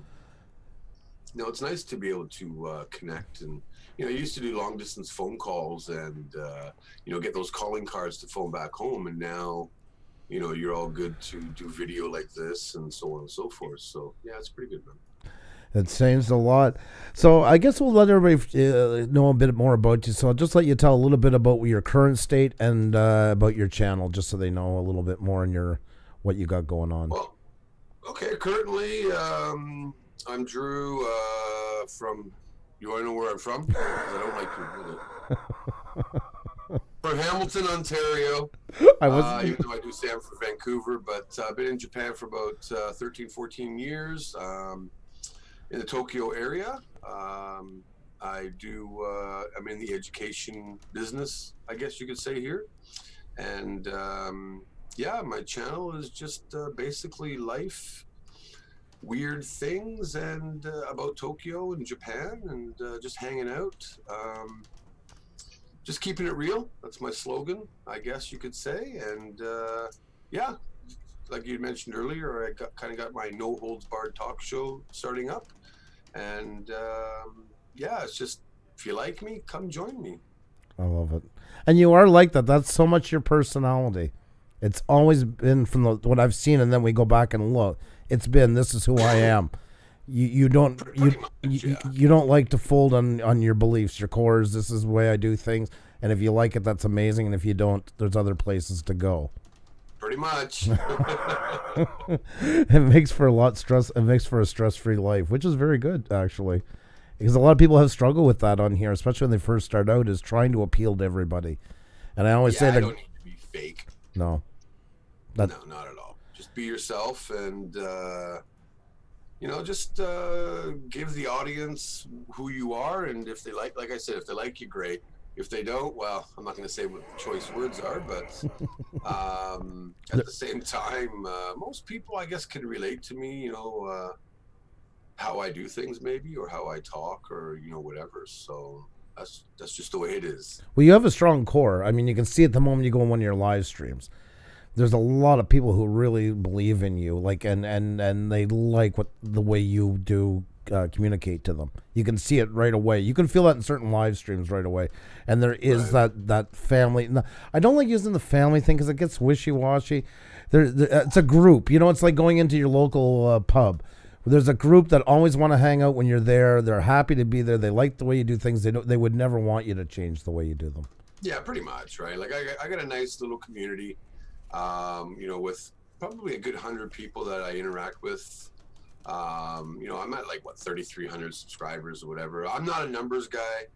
C: it's nice to be able to connect. And, I used to do long distance phone calls and, get those calling cards to phone back home. And now, you're all good to do video like this and so on and so forth. So, yeah, it's pretty good, man.
A: It's changed a lot. So I guess we'll let everybody know a bit more about you. So I'll just let you tell a little bit about your current state and about your channel, just so they know a little bit more on what you got going on.
C: Well, okay. Currently, I'm Drew from. You want to know where I'm from? 'Cause I don't like to. From Hamilton, Ontario. Even though I do stand for Vancouver, but I've been in Japan for about 13, 14 years. In the Tokyo area. I'm in the education business, I guess you could say here. And my channel is just basically life, weird things, and about Tokyo and Japan, and just hanging out. Just keeping it real. That's my slogan, I guess you could say. And like you mentioned earlier, I got my no holds barred talk show starting up. And it's just, if you like me, come join me.
A: I love it. And you are like that. That's so much your personality. It's always been from what I've seen, and then we go back and look. It's been, this is who I am. You don't like to fold on your beliefs, your cores. This is the way I do things. And if you like it, that's amazing. And if you don't, there's other places to go.
C: Pretty much.
A: It makes for a stress-free life, which is very good, actually, because a lot of people have struggled with that on here, especially when they first start out, is trying to appeal to everybody. And I always say that
C: I don't need to be fake.
A: No,
C: not at all. Just be yourself, and just give the audience who you are, and if they like I said, if they like you, great. If they don't, well, I'm not going to say what the choice words are, but at the same time, most people, I guess, can relate to me, how I do things maybe, or how I talk, or, whatever. So that's just the way it is.
A: Well, you have a strong core. I mean, you can see at the moment you go on one of your live streams. There's a lot of people who really believe in you, like, and they like the way you do communicate to them. You can see it right away. You can feel that in certain live streams right away. And there is that family. I don't like using the family thing because it gets wishy-washy. It's a group. It's like going into your local pub. There's a group that always want to hang out when you're there. They're happy to be there. They like the way you do things. They would never want you to change the way you do them.
C: Yeah, pretty much, right? Like I got a nice little community, with probably a good 100 people that I interact with. You know, I'm at like, what, 3,300 subscribers or whatever. I'm not a numbers guy.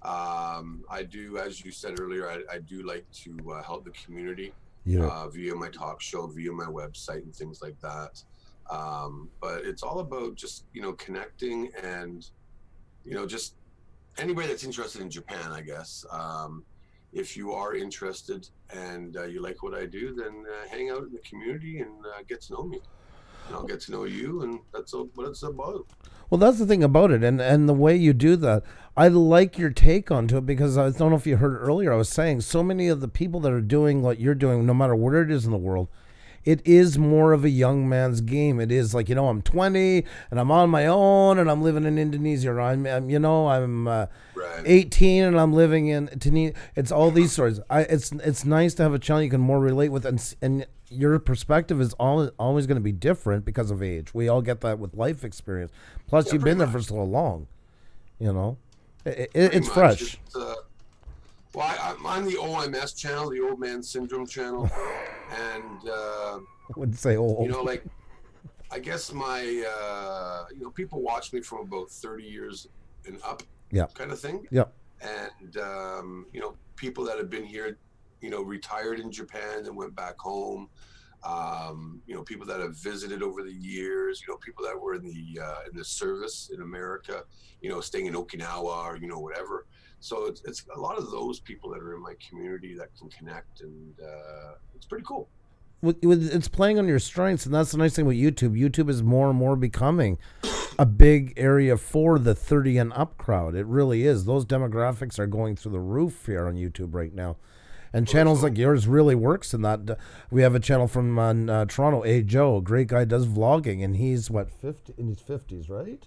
C: I do, as you said earlier, I do like to help the community via my talk show, via my website and things like that. But it's all about just, you know, connecting and, you know, just anybody that's interested in Japan, I guess. If you are interested and you like what I do, then hang out in the community and get to know me. And I'll get to know you, and that's what it's about.
A: Well, that's the thing about it, and the way you do that. I like your take onto it, because I don't know if you heard earlier, I was saying so many of the people that are doing what you're doing, no matter where it is in the world, it is more of a young man's game. It is like, you know, I'm 20 and I'm on my own and I'm living in Indonesia, or I'm 18 and I'm living in Tunisia. It's all these stories. It's nice to have a channel you can more relate with, and your perspective is always going to be different because of age. We all get that with life experience. Plus, you've been there for so long. You know, it's fresh.
C: Well, I'm the OMS channel, the Old Man Syndrome channel, and
A: I wouldn't say old.
C: You know, like, I guess my you know, people watch me from about 30 years and up, kind of thing.
A: Yeah.
C: And you know, people that have been here, you know, retired in Japan and went back home. You know, people that have visited over the years. You know, people that were in the service in America. You know, staying in Okinawa or, you know, whatever. So it's a lot of those people that are in my community that can connect, and it's pretty cool.
A: It's playing on your strengths, and that's the nice thing with YouTube. YouTube is more and more becoming a big area for the 30 and up crowd. It really is. Those demographics are going through the roof here on YouTube right now. And channels like yours really works in that. We have a channel from Toronto, A. Joe, a great guy, does vlogging, and he's, what, 50, in his 50s, right?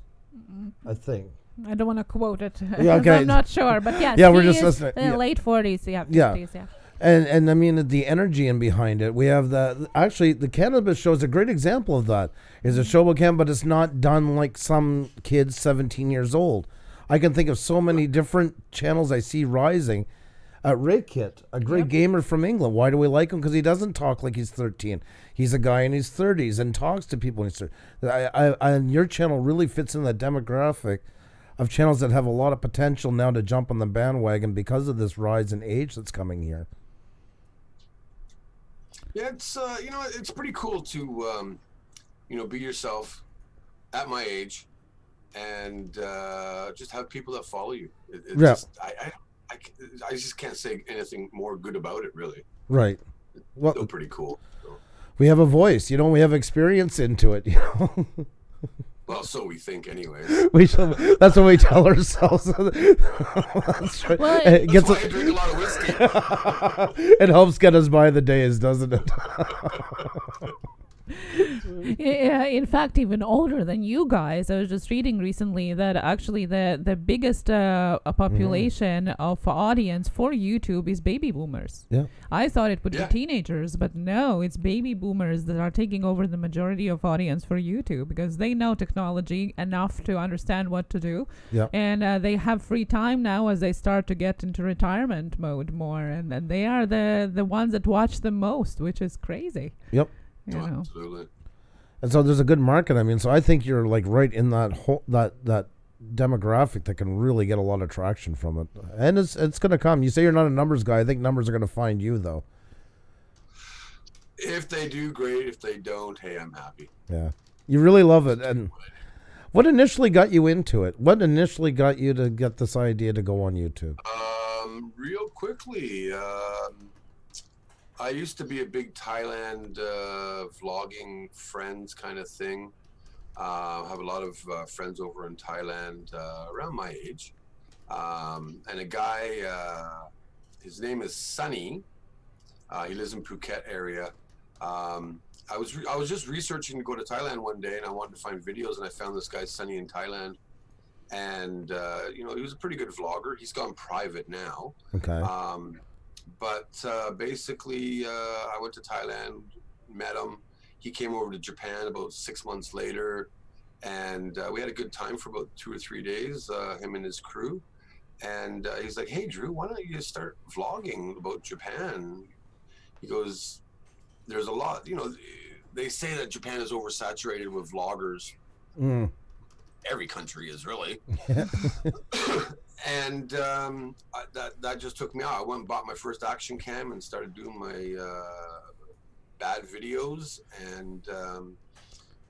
A: I think.
B: I don't want to quote it.
A: Yeah, okay.
B: I'm not sure, but yes,
A: yeah, we're just listening.
B: Late 40s, 50s, yeah.
A: And I mean, the energy in behind it. We have actually the cannabis show is a great example of that. It's a show about cannabis, but it's not done like some kids 17 years old. I can think of so many different channels I see rising. Ray Kit, a great gamer from England. Why do we like him? Because he doesn't talk like he's 13. He's a guy in his 30s and talks to people in his 30s. And your channel really fits in that demographic of channels that have a lot of potential now to jump on the bandwagon because of this rise in age that's coming here.
C: Yeah, it's you know, it's pretty cool to you know, be yourself at my age and just have people that follow you. Just, I just can't say anything more good about it, really.
A: Right. Well,
C: it's still pretty cool. So.
A: We have a voice, you know. We have experience into it, you know.
C: Well, so we think, anyways.
A: That's what we tell ourselves. That's right.
C: Well, that's why I drink a lot of whiskey.
A: It helps get us by the days, doesn't it?
B: In fact, even older than you guys. I was just reading recently that actually the biggest population of audience for YouTube is baby boomers.
A: Yeah,
B: I thought it would be teenagers, but no, it's baby boomers that are taking over the majority of audience for YouTube because they know technology enough to understand what to do.
A: Yeah,
B: and they have free time now as they start to get into retirement mode more, and they are the ones that watch the most, which is crazy.
A: Yep.
B: You know.
C: Absolutely.
A: And so there's a good market. I mean, so I think you're like right in that whole that demographic that can really get a lot of traction from it. And it's going to come. You say you're not a numbers guy. I think numbers are going to find you, though.
C: If they do, great. If they don't, hey, I'm happy.
A: Yeah. You really love it. And what initially got you into it? What initially got you to get this idea to go on YouTube?
C: Real quickly, I used to be a big Thailand vlogging friends kind of thing. I have a lot of friends over in Thailand around my age. And a guy, his name is Sunny. He lives in Phuket area. I was just researching to go to Thailand one day, and I wanted to find videos, and I found this guy Sunny in Thailand. And you know, he was a pretty good vlogger. He's gone private now.
A: Okay.
C: But basically, I went to Thailand, met him. He came over to Japan about 6 months later, and we had a good time for about 2 or 3 days, him and his crew. And he's like, "Hey, Drew, why don't you start vlogging about Japan?" He goes, "There's a lot, you know, they say that Japan is oversaturated with vloggers. Every country is, really. And that just took me out. I went and bought my first action cam and started doing my bad videos, and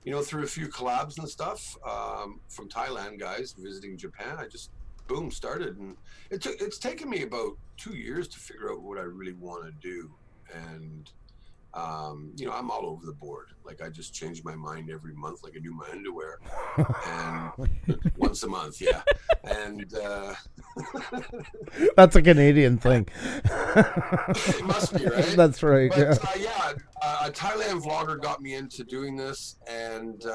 C: you know, through a few collabs and stuff from Thailand guys visiting Japan, I just boom started, and it's taken me about 2 years to figure out what I really want to do. And you know, I'm all over the board. Like, I just change my mind every month, like I do my underwear, and once a month, yeah. And
A: that's a Canadian thing.
C: It must be, right?
A: That's right.
C: But, a Thailand vlogger got me into doing this, and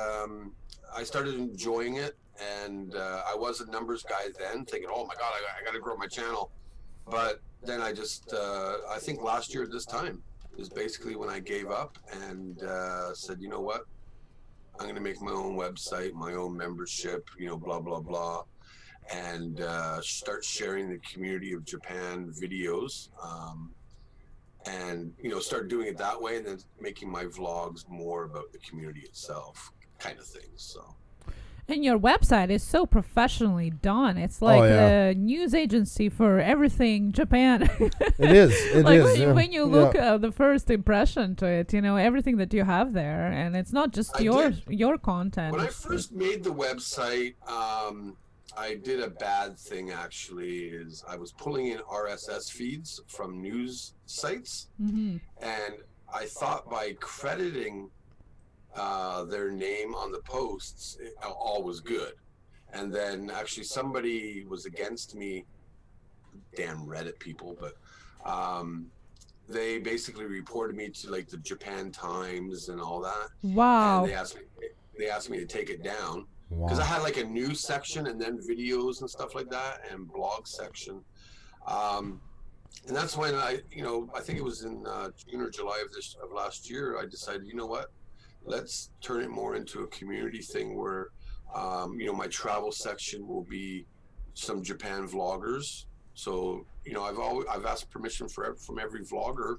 C: I started enjoying it. And I was a numbers guy then, thinking, oh my God, I got to grow my channel. But then I just, I think last year at this time is basically when I gave up and said, you know what, I'm going to make my own website, my own membership, you know, blah, blah, blah, and start sharing the community of Japan videos, and, you know, start doing it that way, and then making my vlogs more about the community itself, kind of thing. So.
B: And your website is so professionally done. It's like a news agency for everything Japan.
A: It is. It
B: like
A: is.
B: When you look at the first impression to it, you know, everything that you have there, and it's not just your content.
C: When I first made the website, I did a bad thing, actually. Is I was pulling in RSS feeds from news sites, and I thought by crediting their name on the posts, all was good. And then actually somebody was against me, damn Reddit people, but they basically reported me to like the Japan Times and all that.
B: Wow.
C: And they asked me to take it down because I had like a news section and then videos and stuff like that, and blog section. And that's when I think it was in June or July of last year, I decided, you know what, let's turn it more into a community thing where, you know, my travel section will be some Japan vloggers. So, you know, I've asked permission from every vlogger.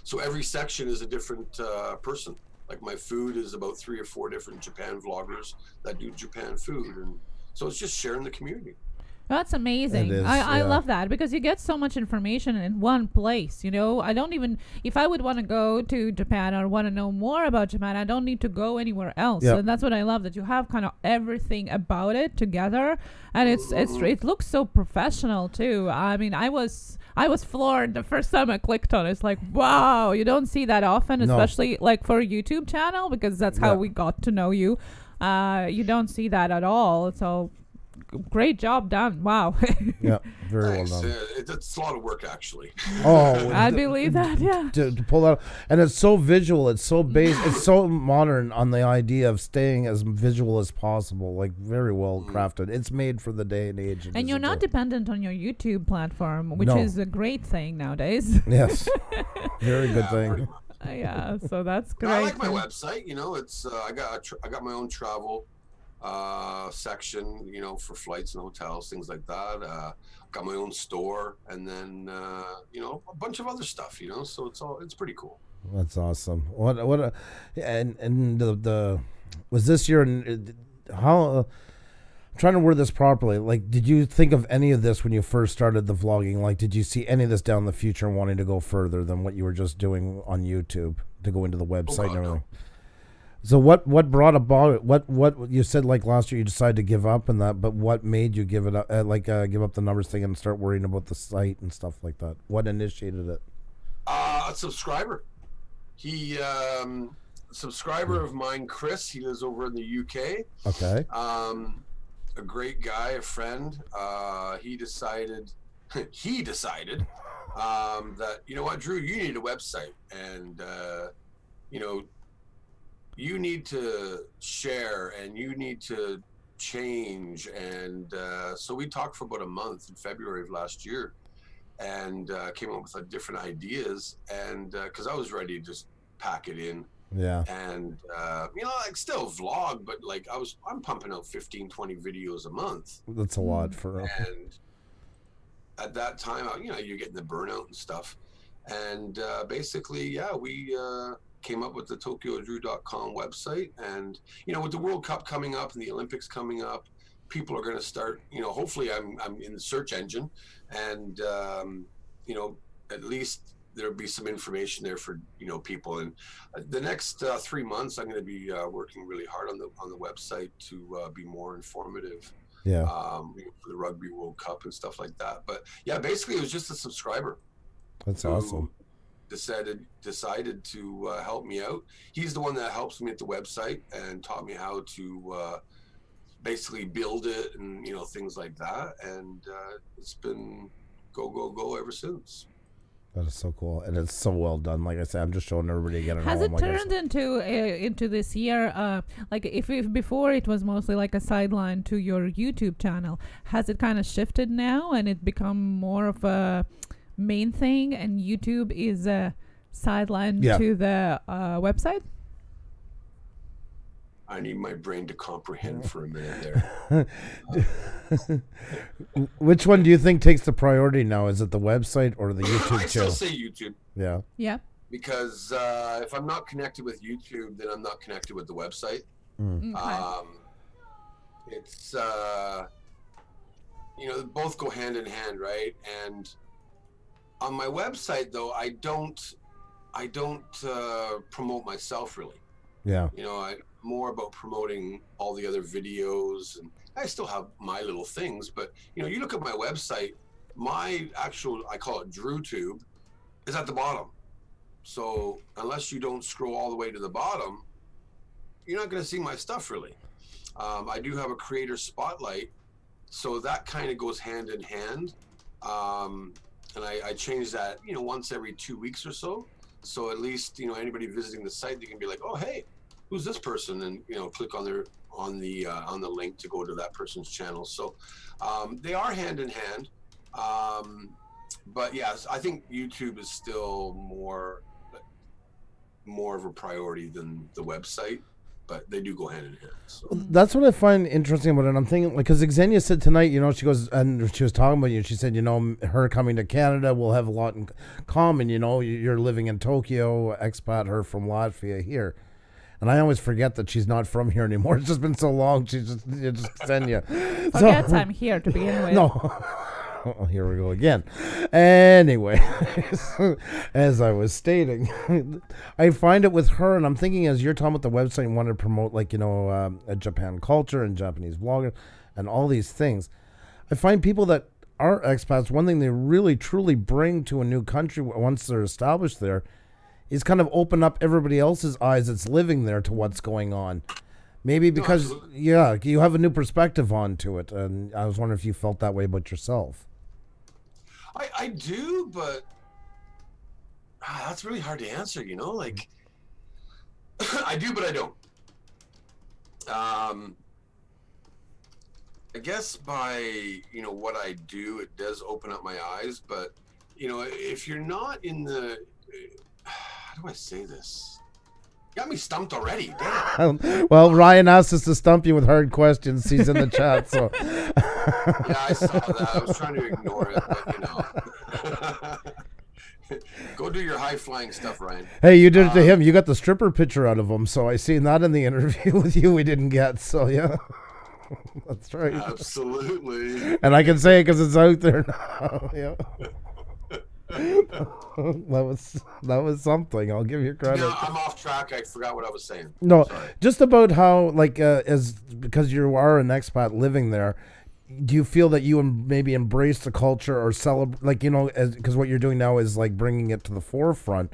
C: So every section is a different person. Like my food is about 3 or 4 different Japan vloggers that do Japan food, and so it's just sharing the community.
B: That's amazing. I love that, because you get so much information in one place. You know, I don't even, if I would want to go to Japan or want to know more about Japan, I don't need to go anywhere else.
A: Yep.
B: And that's what I love, that you have kind of everything about it together, and it looks so professional too. I mean, I was floored the first time I clicked on it. It's like, wow, you don't see that often, especially like for a YouTube channel, because that's how we got to know you. You don't see that at all. So great job done. Wow.
A: Yeah, very
C: Thanks.
A: well done.
C: It's a lot of work, actually.
A: Oh,
B: I believe that. Yeah.
A: To pull that, and it's so visual. It's so it's so modern on the idea of staying as visual as possible. Like, very well crafted. It's made for the day and age.
B: And you're not dependent on your YouTube platform, which is a great thing nowadays.
A: Yes, very good thing.
B: Yeah, so that's great.
C: I like my website. You know, it's I got my own travel section, you know, for flights and hotels, things like that. Got my own store, and then you know, a bunch of other stuff, you know, so it's pretty cool.
A: That's awesome. And the was this your how I'm trying to word this properly. Like, did you think of any of this when you first started the vlogging? Like, did you see any of this down the future and wanting to go further than what you were just doing on YouTube, to go into the website and everything? No. So what brought about it? What you said, like last year you decided to give up and that, but what made you give it up? Give up the numbers thing and start worrying about the site and stuff like that? What initiated it?
C: A subscriber. He subscriber of mine, Chris. He lives over in the UK.
A: Okay.
C: A great guy, a friend. He decided that, you know what, Drew, you need a website, and you know, you need to share and you need to change. And so we talked for about a month in February of last year, and came up with different ideas, and because I was ready to just pack it in.
A: Yeah.
C: And you know, like, still vlog, but like I'm pumping out 15-20 videos a month.
A: That's a lot for
C: and at that time, you know, you're getting the burnout and stuff, and basically, yeah, we came up with the TokyoDrew.com website. And, with the World Cup coming up and the Olympics coming up, people are going to start, hopefully I'm in the search engine, and, at least there'll be some information there for, people. And the next 3 months, I'm going to be working really hard on the website to be more informative.
A: Yeah.
C: For the Rugby World Cup and stuff like that. But yeah, basically it was just a subscriber.
A: That's awesome.
C: Decided to help me out. He's the one that helps me at the website and taught me how to basically build it and things like that. And it's been go ever since.
A: That is so cool, and it's so well done. Like I said, I'm just showing everybody again.
B: Has it turned into this year? Like if before it was mostly like a sideline to your YouTube channel, has it kind of shifted now and it become more of a main thing, and YouTube is a sideline to the website?
C: I need my brain to comprehend for a minute there.
A: Which one do you think takes the priority now? Is it the website or the YouTube
C: I
A: channel?
C: still say YouTube.
A: Yeah.
B: Yeah.
C: Because if I'm not connected with YouTube, then I'm not connected with the website.
B: Okay.
C: It's both go hand in hand, right? And on my website, though, I don't promote myself really.
A: Yeah.
C: I more about promoting all the other videos, and I still have my little things, but you look at my website, my actual, I call it DrewTube, is at the bottom. So unless you don't scroll all the way to the bottom, you're not going to see my stuff really. I do have a creator spotlight, so that kind of goes hand in hand. And I change that, once every 2 weeks or so. So at least, anybody visiting the site, they can be like, oh, hey, who's this person? And, click on the link to go to that person's channel. So they are hand in hand. But yes, I think YouTube is still more of a priority than the website, but they do go hand in hand. So.
A: That's what I find interesting about it. I'm thinking, like, because Xenia said tonight, she goes, and she was talking about you. She said, her coming to Canada will have a lot in common. You're living in Tokyo, expat, her from Latvia here. And I always forget that she's not from here anymore. It's just been so long. She's just Xenia.
B: Forgets I'm here to begin with.
A: No. Oh, here we go again. Anyway, as I was stating, I find it with her, and I'm thinking as you're talking about the website and want to promote, like, a Japan culture and Japanese vloggers and all these things, I find people that are expats, one thing they really truly bring to a new country once they're established there is kind of open up everybody else's eyes that's living there to what's going on. Maybe because, you have a new perspective onto it, and I was wondering if you felt that way about yourself.
C: I do, but that's really hard to answer, like I do, but I don't. I guess by, what I do, it does open up my eyes, but, if you're not in the, how do I say this? You got me stumped already. Damn.
A: Well, Ryan asked us to stump you with hard questions. He's in the chat, so.
C: Yeah, I saw that. I was trying to ignore it, but go do your high flying stuff, Ryan.
A: Hey, you did it to him. You got the stripper picture out of him, so I seen that in the interview with you. We didn't get, so yeah. That's right.
C: Absolutely.
A: And I can say it because it's out there now. Yeah. that was something. I'll give you credit.
C: No, I'm off track. I forgot what I was saying.
A: No, just about how, like, because you are an expat living there, do you feel that you maybe embrace the culture or celebrate, like, because what you're doing now is like bringing it to the forefront,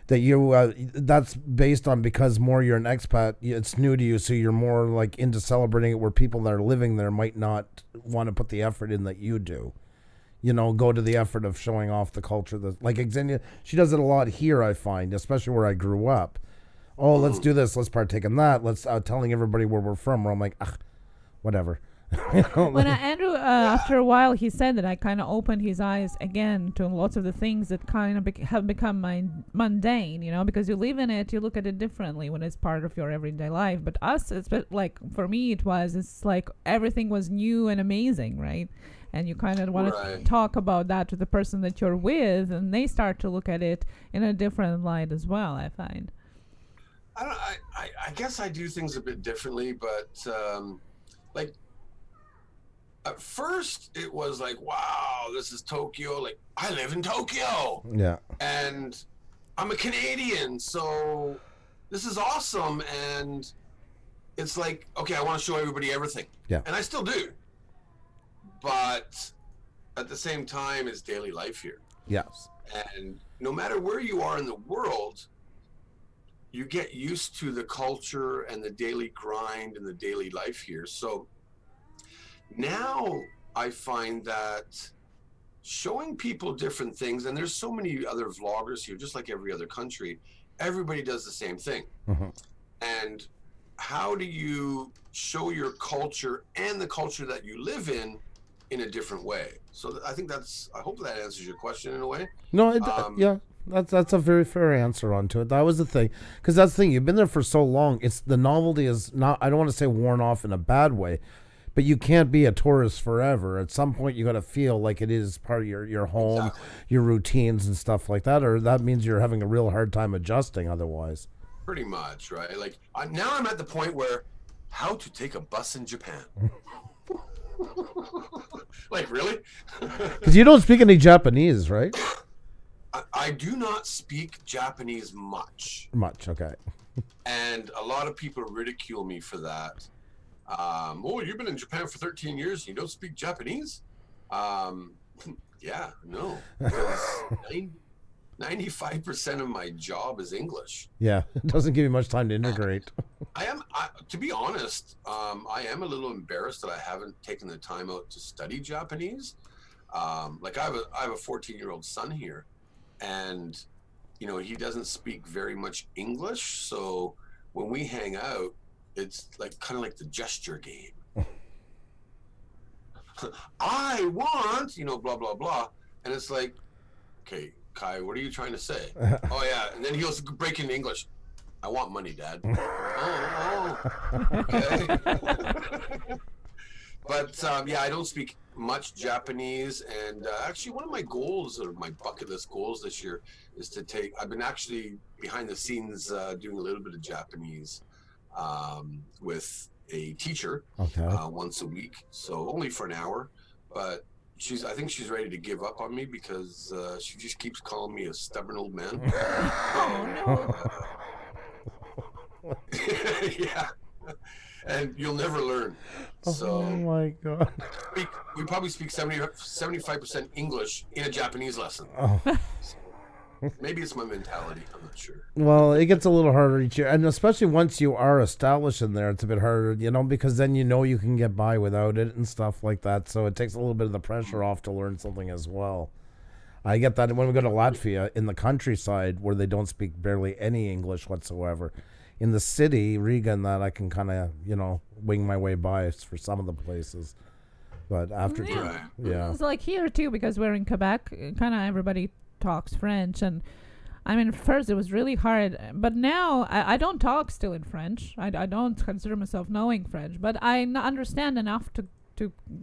A: that you that's based on because more you're an expat, it's new to you, so you're more like into celebrating it, where people that are living there might not want to put the effort in that you do. Go to the effort of showing off the culture. Like Xenia, she does it a lot here, I find, especially where I grew up. Oh, let's do this. Let's partake in that. Let's telling everybody where we're from. Where I'm like, whatever.
B: When Andrew, after a while, he said that I kind of opened his eyes again to lots of the things that kind of have become mundane, because you live in it, you look at it differently when it's part of your everyday life. But us, it's like, for me, it's like everything was new and amazing, right? And you kind of want to talk about that to the person that you're with, and they start to look at it in a different light as well, I find.
C: I guess I do things a bit differently, but like at first it was like, wow, this is Tokyo. Like, I live in Tokyo.
A: Yeah.
C: And I'm a Canadian, so this is awesome. And it's like, okay, I want to show everybody everything.
A: Yeah.
C: And I still do. But at the same time, it's daily life here.
A: Yes.
C: And no matter where you are in the world, you get used to the culture and the daily grind and the daily life here. So now I find that showing people different things, and there's so many other vloggers here, just like every other country, everybody does the same thing.
A: Mm-hmm.
C: And how do you show your culture and the culture that you live in a different way? So I think I hope that answers your question in a way.
A: No, yeah, that's a very fair answer onto it. That was the thing, because that's the thing. You've been there for so long. It's the novelty is not. I don't want to say worn off in a bad way, but you can't be a tourist forever. At some point, you got to feel like it is part of your home, exactly. Your routines and stuff like that, or that means you're having a real hard time adjusting otherwise.
C: Pretty much, right? Like now I'm at the point where how to take a bus in Japan. Like, really?
A: Because you don't speak any Japanese, right?
C: I do not speak Japanese much.
A: Okay.
C: And a lot of people ridicule me for that. Oh, you've been in Japan for 13 years and you don't speak Japanese? Yeah, no. 95% of my job is English.
A: Yeah, it doesn't give you much time to integrate.
C: To be honest, I am a little embarrassed that I haven't taken the time out to study Japanese. Like I have a 14-year-old son here, and you know, he doesn't speak very much English. So when we hang out, it's like kind of like the gesture game. I want, you know, blah blah blah, and it's like, okay, Kai, what are you trying to say? Oh yeah, and then he'll break into English. I want money, Dad. Okay. But yeah, I don't speak much Japanese, and actually one of my goals, or my bucket list goals this year, is to I've been actually behind the scenes doing a little bit of Japanese with a teacher once a week, so only for an hour, but I think she's ready to give up on me because she just keeps calling me a stubborn old man.
B: Oh
C: no. Yeah. And you'll never learn. So,
A: oh my God.
C: We probably speak 75% English in a Japanese lesson.
A: Oh.
C: Maybe it's my mentality. I'm not sure.
A: Well, it gets a little harder each year. And especially once you are established in there, it's a bit harder, you know, because then you know you can get by without it and stuff like that. So it takes a little bit of the pressure off to learn something as well. I get that when we go to Latvia, in the countryside where they don't speak barely any English whatsoever. In the city, Riga, and that I can kind of, you know, wing my way by for some of the places. But after, yeah.
B: It's like here too, because we're in Quebec, kind of everybody talks French. And I mean, first it was really hard, but now I don't talk still in French. I don't consider myself knowing French, but I understand enough to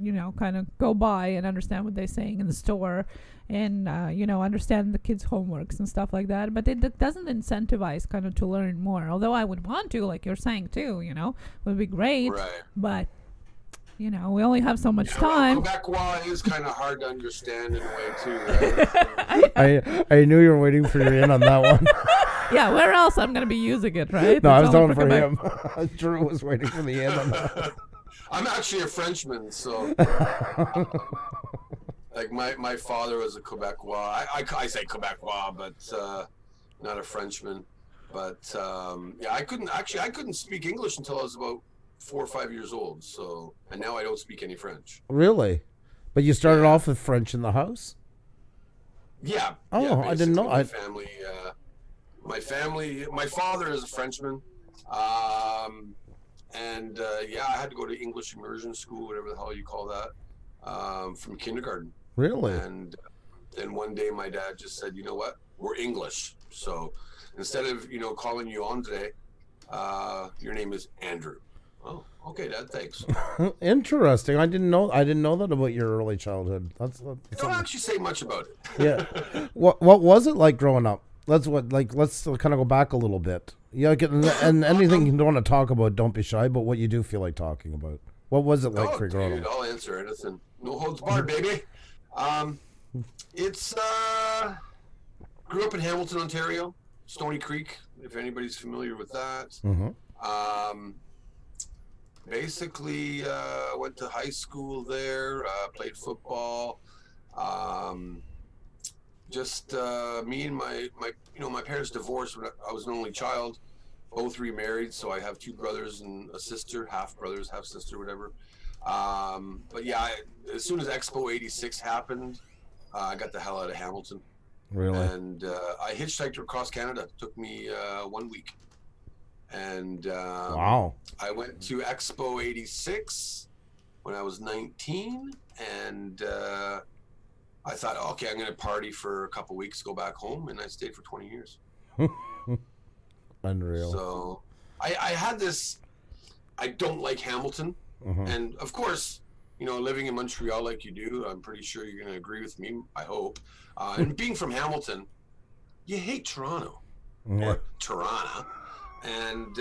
B: you know, kind of go by and understand what they're saying in the store, and you know, understand the kids' homeworks and stuff like that. But it doesn't incentivize kind of to learn more, although I would want to, like you're saying too, you know, would be great.
C: Right.
B: But you know, we only have so much time.
C: Quebecois is kind of hard to understand in a way too, right?
A: I knew you were waiting for your in on that one.
B: Yeah, where else I'm going to be using it, right?
A: No, I was going for him. Drew was waiting for the in on that.
C: I'm actually a Frenchman, so like my father was a Quebecois. I say Quebecois, but not a Frenchman. But yeah, I couldn't speak English until I was about 4 or 5 years old. So, and now I don't speak any French.
A: Really? But you started off with French in the house?
C: Yeah.
A: Oh,
C: yeah,
A: I didn't know.
C: My father is a Frenchman. And yeah, I had to go to English immersion school, whatever the hell you call that, from kindergarten.
A: Really?
C: And then one day my dad just said, you know what, we're English. So instead of, you know, calling you Andre, your name is Andrew. Oh, okay, Dad, thanks.
A: Interesting. I didn't know that about your early childhood. That's
C: I don't actually say much about it.
A: Yeah. What was it like growing up? let's kind of go back a little bit. Yeah, and anything you don't want to talk about, don't be shy. But what you do feel like talking about. What was it like for growing up?
C: I'll answer anything. No holds barred, baby. It's grew up in Hamilton, Ontario, Stony Creek, if anybody's familiar with that.
A: Mm-hmm.
C: Basically, went to high school there, played football. Just me and my parents divorced when I was an only child, both remarried. So I have 2 brothers and a sister, half brothers, half sister, whatever. But yeah, as soon as Expo 86 happened, I got the hell out of Hamilton.
A: Really?
C: And I hitchhiked across Canada. It took me 1 week. And
A: wow.
C: I went to Expo 86 when I was 19, and I thought, okay, I'm going to party for a couple weeks, go back home, and I stayed for 20 years.
A: Unreal.
C: So I had this, I don't like Hamilton.
A: Mm-hmm.
C: And of course, living in Montreal like you do, I'm pretty sure you're going to agree with me, I hope. And being from Hamilton, you hate Toronto, or Toronto. And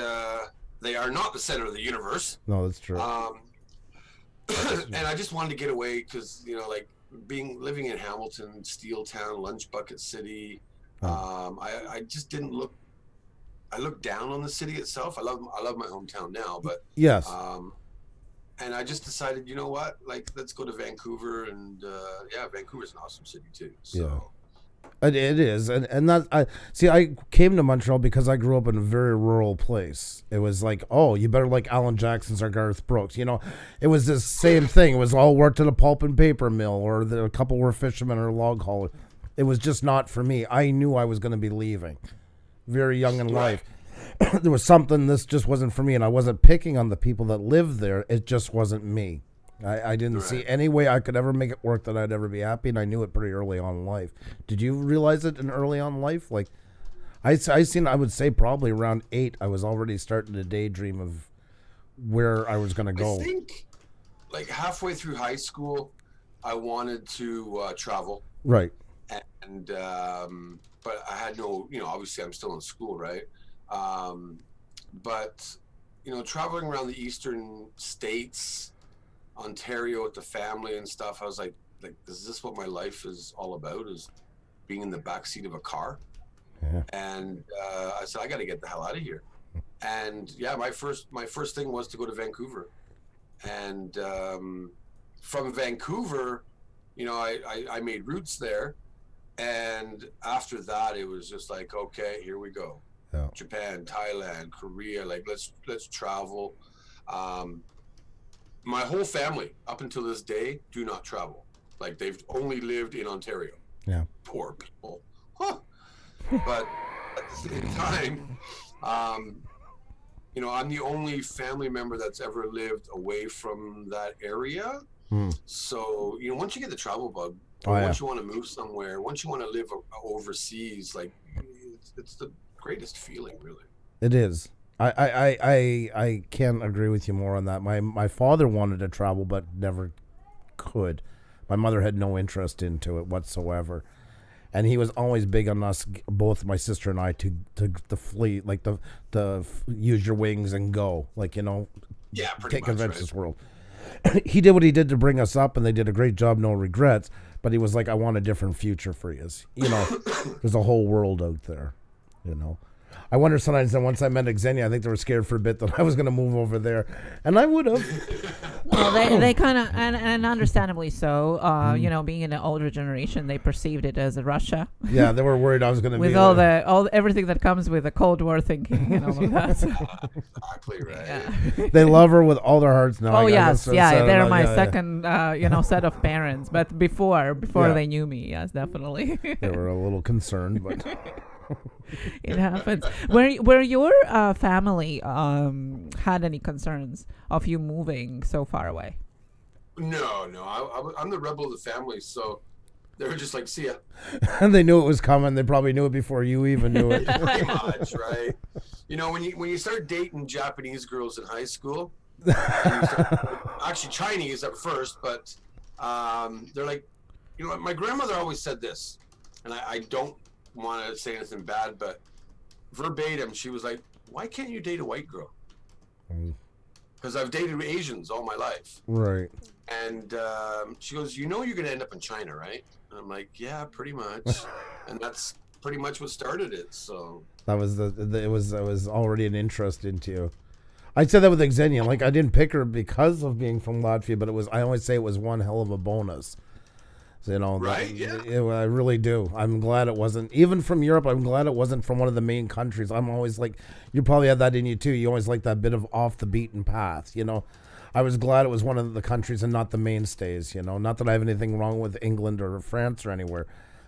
C: they are not the center of the universe.
A: No, that's true.
C: And I just wanted to get away because, living in Hamilton, Steel Town, Lunch Bucket City, I just didn't look. I looked down on the city itself. I love my hometown now, but
A: yes.
C: And I just decided, you know what? Let's go to Vancouver, and Vancouver's an awesome city too. So.
A: Yeah. It is, and that I came to Montreal because I grew up in a very rural place. It was like, oh, you better like Alan Jackson's or Garth Brooks, It was the same thing. It was all worked at a pulp and paper mill, or a couple were fishermen or log haulers. It was just not for me. I knew I was going to be leaving, very young in life. There was something, this just wasn't for me, and I wasn't picking on the people that lived there. It just wasn't me. I didn't see any way I could ever make it work that I'd ever be happy, and I knew it pretty early on in life. Did you realize it in early on in life? I would say probably around 8, I was already starting to daydream of where I was going to go.
C: I think halfway through high school, I wanted to travel.
A: Right.
C: And but I had no, obviously I'm still in school, right? But traveling around the eastern states, Ontario with the family and stuff, I was like, is this what my life is all about? Is being in the backseat of a car?
A: Yeah.
C: And I said, I got to get the hell out of here. And yeah, my first thing was to go to Vancouver. And from Vancouver, I made roots there. And after that, it was just like, okay, here we go.
A: Yeah.
C: Japan, Thailand, Korea, let's travel. My whole family, up until this day, do not travel. They've only lived in Ontario.
A: Yeah.
C: Poor people. Huh. But at the same time, I'm the only family member that's ever lived away from that area. So, once you get the travel bug, once you want to move somewhere, once you want to live overseas, it's the greatest feeling, really.
A: It is. I can't agree with you more on that. My father wanted to travel but never could. My mother had no interest into it whatsoever, and he was always big on us, both my sister and I, to flee, the use your wings and go,
C: yeah, pretty
A: take
C: much,
A: adventures world. He did what he did to bring us up, and they did a great job, no regrets. But he was like, I want a different future for you. There's a whole world out there, I wonder sometimes that once I met Xenia, I think they were scared for a bit that I was going to move over there, and I would have.
B: Well, they kind of, and understandably so. Being in an older generation, they perceived it as a Russia.
A: Yeah, they were worried I was going to
B: with all everything that comes with the Cold War thinking and all of that.
C: Exactly right.
A: Yeah. They love her with all their hearts now.
B: Oh yes, they're my second, set of parents. But before they knew me, yes, definitely.
A: They were a little concerned, but.
B: It happens. Were your family had any concerns of you moving so far away?
C: No. I'm the rebel of the family, so they were just like, see ya.
A: And they knew it was coming. They probably knew it before you even knew it.
C: Pretty much, right? When you start dating Japanese girls in high school, actually Chinese at first, but they're like, my grandmother always said this, and I don't want to say anything bad, but verbatim, she was like, "Why can't you date a white girl?" Because I've dated Asians all my life.
A: Right.
C: And she goes, "You know you're going to end up in China, right?" And I'm like, "Yeah, pretty much." And that's pretty much what started it. So
A: that was it was already an interest into you. I said that with Xenia. Like, I didn't pick her because of being from Latvia, but I always say it was one hell of a bonus. So, you know,
C: right?
A: I really do. I'm glad it wasn't, even from Europe, I'm glad it wasn't from one of the main countries. I'm always like, you probably had that in you too. You always like that bit of off the beaten path, you know. I was glad it was one of the countries and not the mainstays, you know. Not that I have anything wrong with England or France or anywhere.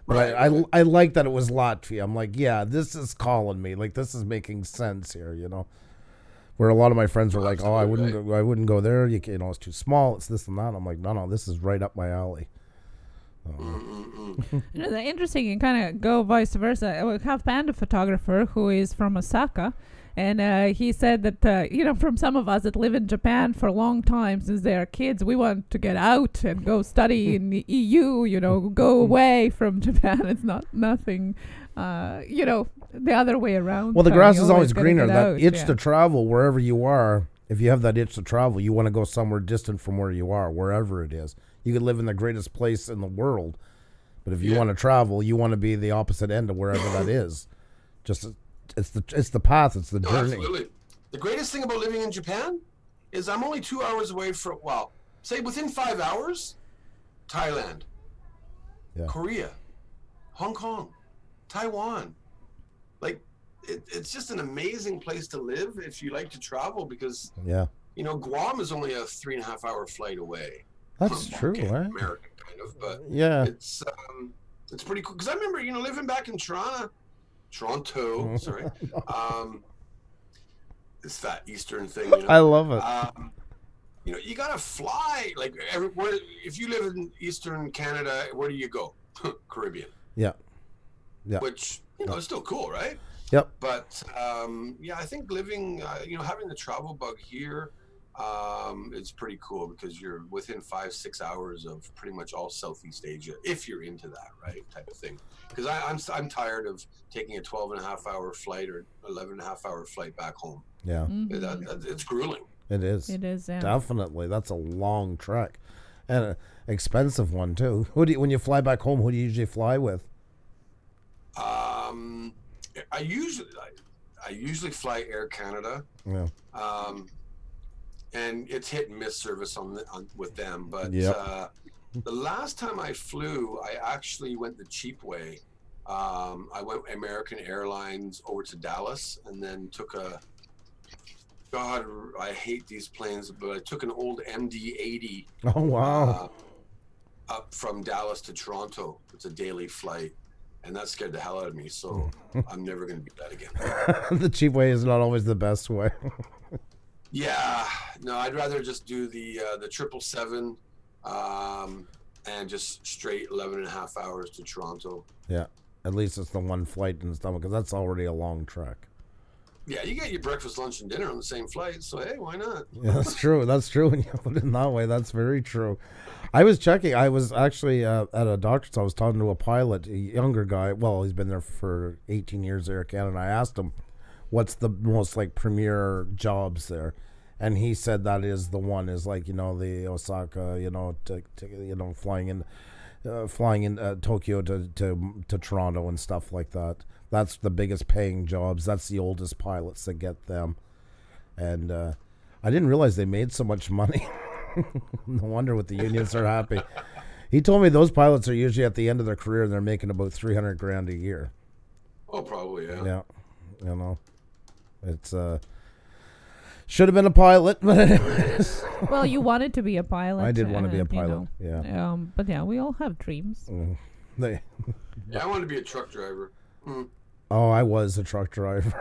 A: But right. I like that it was Latvia. I'm like, yeah, this is calling me. Like, this is making sense here, you know. Where a lot of my friends were like, "Oh, I wouldn't go there. You know, it's too small. It's this and that." I'm like, no, this is right up my alley.
B: You know, the interesting, and kind of go vice versa. We have Panda photographer who is from Osaka, and he said that you know, from some of us that live in Japan for a long time since they are kids, we want to get out and go study in the EU. You know, go away from Japan. It's nothing. You know, the other way around.
A: Well, the grass is always greener. That itch to travel wherever you are. If you have that itch to travel, you want to go somewhere distant from where you are, wherever it is. You could live in the greatest place in the world, but if you want to travel, you want to be the opposite end of wherever that is. Just it's the path, it's the journey.
C: Absolutely. The greatest thing about living in Japan is I'm only 2 hours away from, well, say within 5 hours, Thailand, Korea, Hong Kong, Taiwan. Like, it's just an amazing place to live if you like to travel, because you know, Guam is only a 3.5 hour flight away.
A: That's true, right?
C: American kind of, but it's pretty cool. Because I remember, you know, living back in Toronto, sorry, it's that Eastern thing. You know?
A: I love it.
C: You know, you gotta fly like everywhere. If you live in Eastern Canada, where do you go? Caribbean. Yeah. Which, you know, is still cool, right?
A: Yep.
C: But I think living, you know, having the travel bug here, it's pretty cool because you're within 5-6 hours of pretty much all Southeast Asia, if you're into that, right, type of thing. Because I'm tired of taking a 12.5 hour flight or 11.5 hour flight back home. Yeah, it's grueling.
A: It is.
B: It is. Yeah.
A: Definitely, that's a long trek, and an expensive one too. When you fly back home, who do you usually fly with?
C: I usually fly Air Canada. Yeah. And it's hit and miss service on with them, but the last time I flew, I actually went the cheap way. I went American Airlines over to Dallas, and then took God, I hate these planes, but I took an old MD-80.
A: Oh wow!
C: Up from Dallas to Toronto. It's a daily flight, and that scared the hell out of me. So I'm never going to do that again.
A: The cheap way is not always the best way.
C: Yeah, no, I'd rather just do the 777 and just straight 11.5 hours to Toronto.
A: Yeah, at least it's the one flight and stuff, because that's already a long trek.
C: Yeah, you get your breakfast, lunch, and dinner on the same flight, so hey, why not?
A: Yeah, that's true. That's true when you put it in that way. That's very true. I was checking. I was actually at a doctor's. I was talking to a pilot, a younger guy. Well, he's been there for 18 years, Air Canada. I asked him, what's the most like premier jobs there? And he said that is the one, is like, you know, the Osaka, you know, flying in Tokyo to Toronto and stuff like that. That's the biggest paying jobs. That's the oldest pilots that get them. And I didn't realize they made so much money. No wonder what the unions are happy. He told me those pilots are usually at the end of their career and they're making about $300,000 a year.
C: Oh, probably, yeah.
A: Yeah, you know, it's should have been a pilot, but anyways.
B: Well, you wanted to be a pilot.
A: I did want to be a pilot. You know.
B: Yeah. But yeah, we all have dreams.
C: Yeah, I wanted to be a truck driver.
A: Oh, I was a truck driver.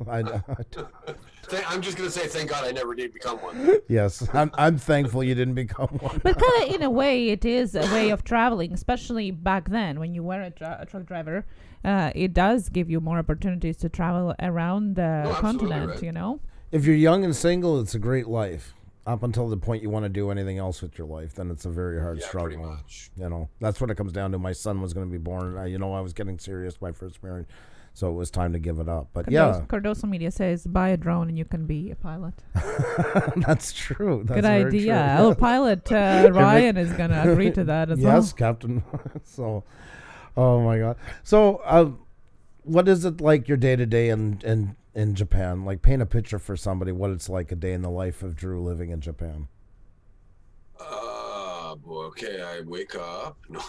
C: I'm just gonna say, thank God I never did become one.
A: Yes, I'm thankful you didn't become one.
B: But kind of in a way, it is a way of traveling, especially back then when you were a truck driver. It does give you more opportunities to travel around the continent. Right. You know,
A: if you're young and single, it's a great life. up until the point you want to do anything else with your life, then it's a very hard struggle.
C: Pretty much.
A: You know, that's what it comes down to. My son was going to be born. I was getting serious my first marriage, so it was time to give it up. But
B: Cardoso Media says buy a drone and you can be a pilot.
A: That's true. That's
B: good idea. Our pilot Ryan is going to agree to that as well.
A: Yes, Captain. So, oh my God. So, what is it like your day to day in Japan? Like, paint a picture for somebody what it's like a day in the life of Drew living in Japan.
C: Okay, I wake up. No.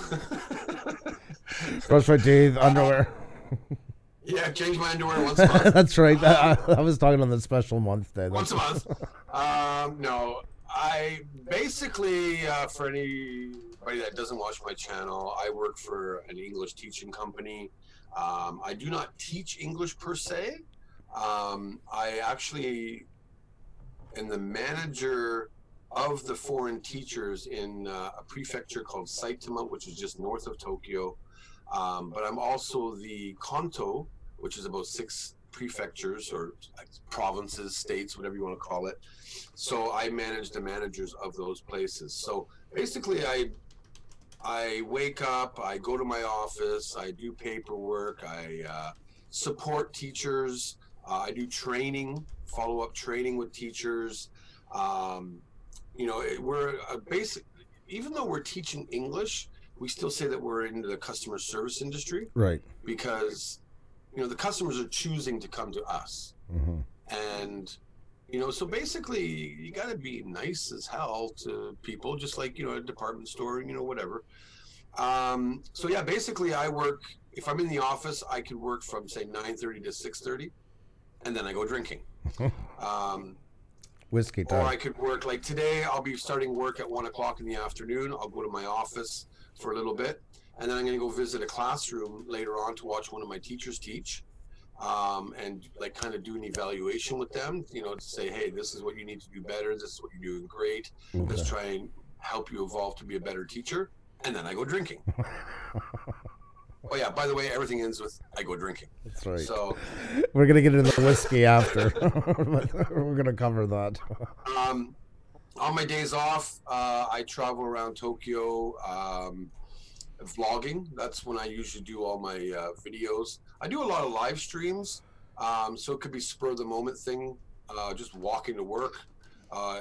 A: Brush my teeth, underwear.
C: Yeah, change my underwear once a month.
A: That's right. I was talking on the special month day.
C: Once a month. No, I basically, for anybody that doesn't watch my channel, I work for an English teaching company. I do not teach English per se. I actually am the manager of the foreign teachers in a prefecture called Saitama, which is just north of Tokyo. But I'm also the Kanto, which is about 6 prefectures or provinces, states, whatever you want to call it. So I manage the managers of those places. So basically I wake up, I go to my office, I do paperwork, I support teachers, I do training, follow-up training with teachers. We're even though we're teaching English, we still say that we're into the customer service industry.
A: Right.
C: Because, the customers are choosing to come to us.
A: Mm-hmm.
C: And, so basically you got to be nice as hell to people, just like, a department store, whatever. So yeah, basically I work, if I'm in the office, I could work from say 9:30 to 6:30 and then I go drinking.
A: Whiskey time.
C: Or I could work, like today, I'll be starting work at 1 o'clock in the afternoon. I'll go to my office for a little bit, and then I'm going to go visit a classroom later on to watch one of my teachers teach, and like kind of do an evaluation with them, to say, hey, this is what you need to do better. This is what you're doing great.
A: Okay.
C: Let's try and help you evolve to be a better teacher. And then I go drinking. Oh yeah, by the way, everything ends with I go drinking.
A: That's right.
C: So
A: we're gonna get into the whiskey after. We're gonna cover that.
C: On my days off, I travel around Tokyo, vlogging. That's when I usually do all my videos. I do a lot of live streams, so it could be spur of the moment thing, just walking to work.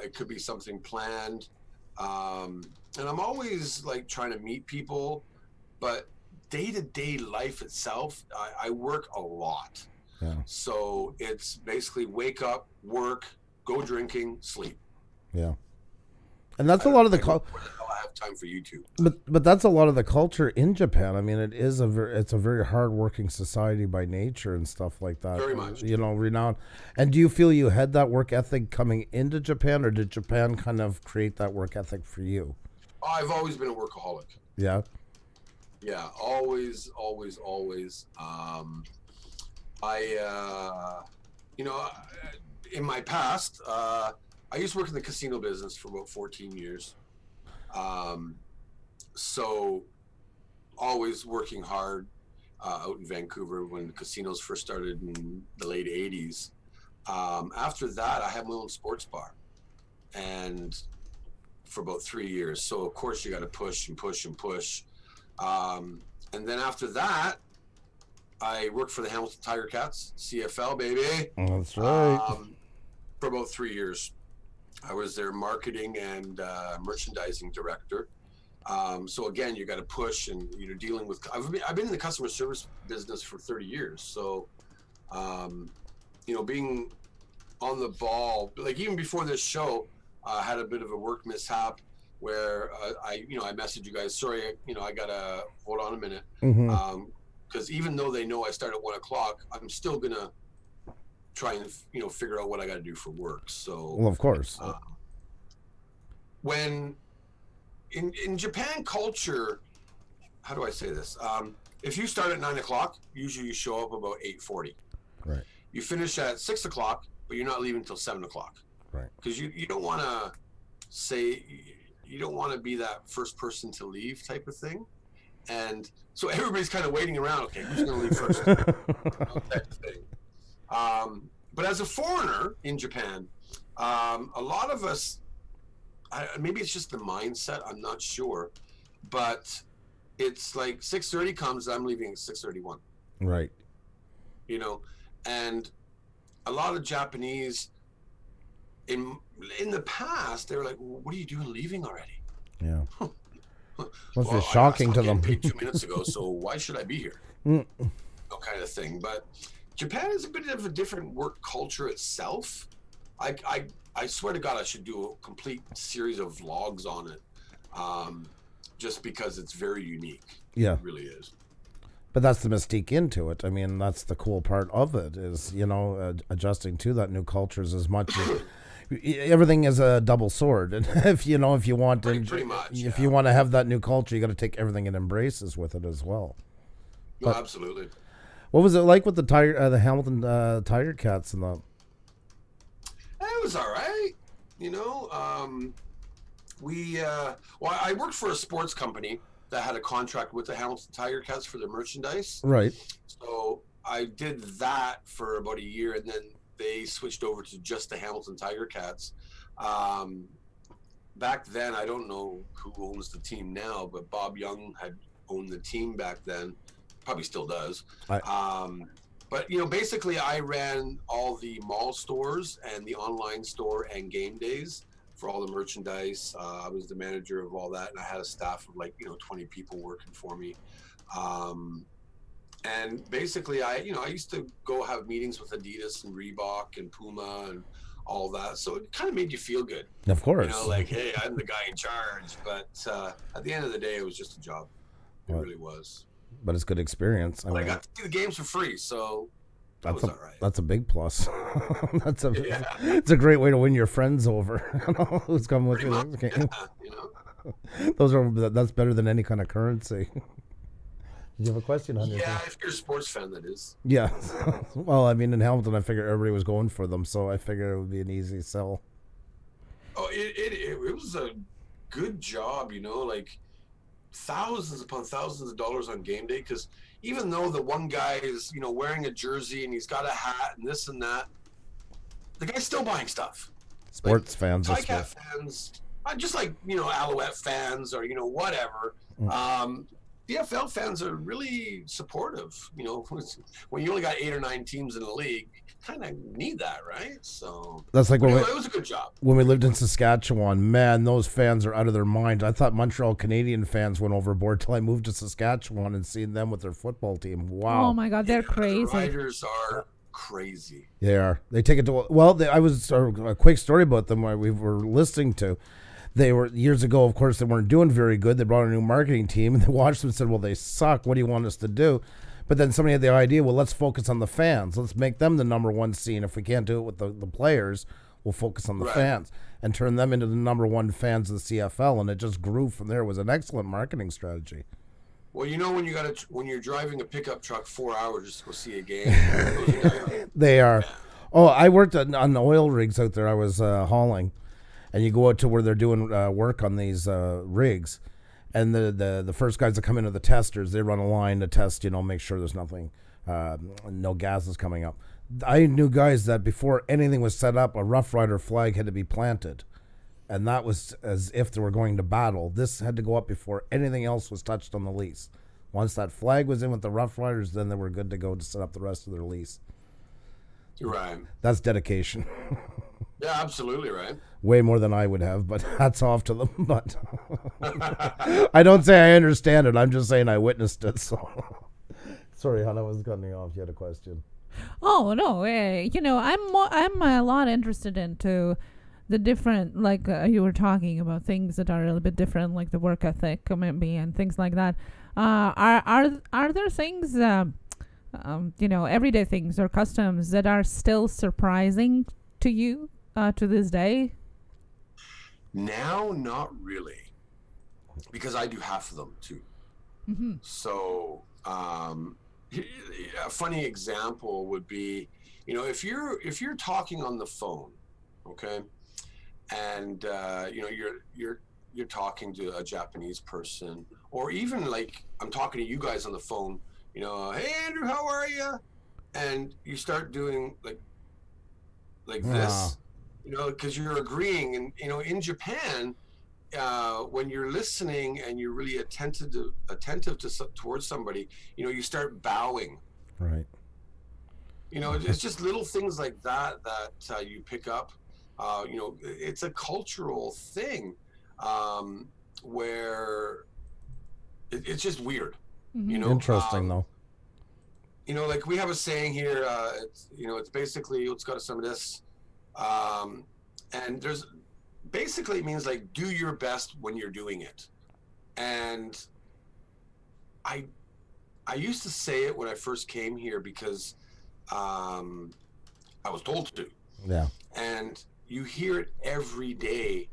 C: It could be something planned, and I'm always like trying to meet people, but day-to-day life itself, I work a lot.
A: Yeah.
C: So it's basically wake up, work, go drinking, sleep.
A: Yeah. And that's a lot of the
C: I have time for YouTube.
A: But that's a lot of the culture in Japan. I mean, it's a very hard-working society by nature and stuff like that.
C: Very much.
A: Renowned. And do you feel you had that work ethic coming into Japan, or did Japan kind of create that work ethic for you?
C: I've always been a workaholic.
A: Yeah.
C: Yeah, always. In my past, I used to work in the casino business for about 14 years. So always working hard out in Vancouver when the casinos first started in the late 80s. After that, I had my own sports bar, and for about 3 years. So of course you got to push and push and push. And then after that, I worked for the Hamilton Tiger Cats, CFL, baby.
A: That's right.
C: For about 3 years. I was their marketing and merchandising director. So again, you got to push, and dealing with. I've been in the customer service business for 30 years. So, being on the ball, like even before this show, I had a bit of a work mishap where I messaged you guys. Sorry, I gotta hold on a minute.
A: Mm-hmm.
C: Because even though they know I start at 1 o'clock, I'm still gonna try and figure out what I got to do for work. So,
A: well, of course,
C: when in Japan culture, how do I say this? If you start at 9 o'clock, usually you show up about 8:40.
A: Right.
C: You finish at 6 o'clock, but you're not leaving until 7 o'clock.
A: Right.
C: Because you don't want to say. You don't want to be that first person to leave type of thing. And so everybody's kind of waiting around. Okay, who's going to leave first? Type of thing. But as a foreigner in Japan, a lot of us maybe it's just the mindset. I'm not sure, but it's like 6:30 comes, I'm leaving at 6:31.
A: Right.
C: You know, and a lot of Japanese in the past, they were like, well, "What are you doing, leaving already?"
A: Yeah. Well, it's shocking to them.
C: Paid 2 minutes ago, so why should I be here? No kind of thing. But Japan is a bit of a different work culture itself. I swear to God, I should do a complete series of vlogs on it, just because it's very unique.
A: Yeah,
C: it really is.
A: But that's the mystique into it. I mean, that's the cool part of it is, you know, adjusting to that new cultures as much as everything is a double sword. And if you want to,
C: pretty much,
A: if you want to have that new culture, you got to take everything it embraces with it as well.
C: No, absolutely.
A: What was it like with the Hamilton Tiger Cats and the?
C: It was all right. You know, I worked for a sports company that had a contract with the Hamilton Tiger Cats for their merchandise.
A: Right.
C: So I did that for about a year, and then they switched over to just the Hamilton Tiger Cats. Back then, I don't know who owns the team now, but Bob Young had owned the team back then. Probably still does. But, you know, basically I ran all the mall stores and the online store and game days for all the merchandise. I was the manager of all that, and I had a staff of 20 people working for me. And basically I used to go have meetings with Adidas and Reebok and Puma and all that. So it kind of made you feel good.
A: Of course.
C: You know, like, hey, I'm the guy in charge. But at the end of the day, it was just a job. It really was.
A: But it's good experience.
C: I got to see the games for free, so that was all right.
A: That's a big plus. It's a great way to win your friends over. Who's coming with you?
C: Yeah, you know.
A: That's better than any kind of currency. Did you have a question on
C: Yeah, if you're a sports fan, that is.
A: Yeah. Well, I mean, in Hamilton, I figured everybody was going for them, so I figured it would be an easy sell.
C: Oh, it was a good job, you know, like thousands upon thousands of dollars on game day, because even though the one guy is, wearing a jersey and he's got a hat and this and that, the guy's still buying stuff.
A: Sports fans.
C: Ticat fans, just like, Alouette fans or, whatever. PFL fans are really supportive. When you only got 8 or 9 teams in the league, you kind of need that, right? So
A: that's like when
C: it was a good job.
A: When we lived in Saskatchewan, man, those fans are out of their mind. I thought Montreal Canadian fans went overboard till I moved to Saskatchewan and seen them with their football team. Wow!
B: Oh my God, they're crazy.
C: The Riders are crazy.
A: They are. They take it to a quick story about them. We were listening to. They were years ago, of course, they weren't doing very good. They brought a new marketing team and they watched them and said, well, they suck. What do you want us to do? But then somebody had the idea, well, let's focus on the fans. Let's make them the number one scene. If we can't do it with the players, we'll focus on the fans and turn them into the number one fans of the CFL. And it just grew from there. It was an excellent marketing strategy.
C: Well, when you're driving a pickup truck 4 hours just to go see a game.
A: They are. Yeah. Oh, I worked on the oil rigs out there. I was hauling. And you go out to where they're doing work on these rigs, and the first guys that come into the testers, they run a line to test, make sure there's nothing, no gases coming up. I knew guys that before anything was set up, a Rough Rider flag had to be planted, and that was as if they were going to battle. This had to go up before anything else was touched on the lease. Once that flag was in with the Rough Riders, then they were good to go to set up the rest of their lease.
C: Right.
A: That's dedication.
C: Yeah, absolutely right.
A: Way more than I would have, but hats off to them. But I don't say I understand it. I'm just saying I witnessed it. So sorry, Hannah, I was cutting you off. You had a question.
B: Oh no, I'm a lot interested into the different, like you were talking about things that are a little bit different, like the work ethic maybe and things like that. Are there things, everyday things or customs that are still surprising to you to this day?
C: Now, not really, because I do half of them too. Mm-hmm. So, a funny example would be, if you're talking on the phone, okay, and you're talking to a Japanese person, or even like I'm talking to you guys on the phone, hey Andrew, how are you? And you start doing like this. You know, because you're agreeing, and you know, in Japan, when you're listening and you're really attentive towards somebody, you know, you start bowing.
A: Right.
C: You know, it's just little things like that you pick up. You know, it's a cultural thing where it's just weird. You know,
A: interesting though.
C: You know, like we have a saying here. It's, you know, it's basically let's go to some of this, and there's basically it means like do your best when you're doing it, and I used to say it when I first came here because I was told to.
A: Yeah. And
C: you hear it every day,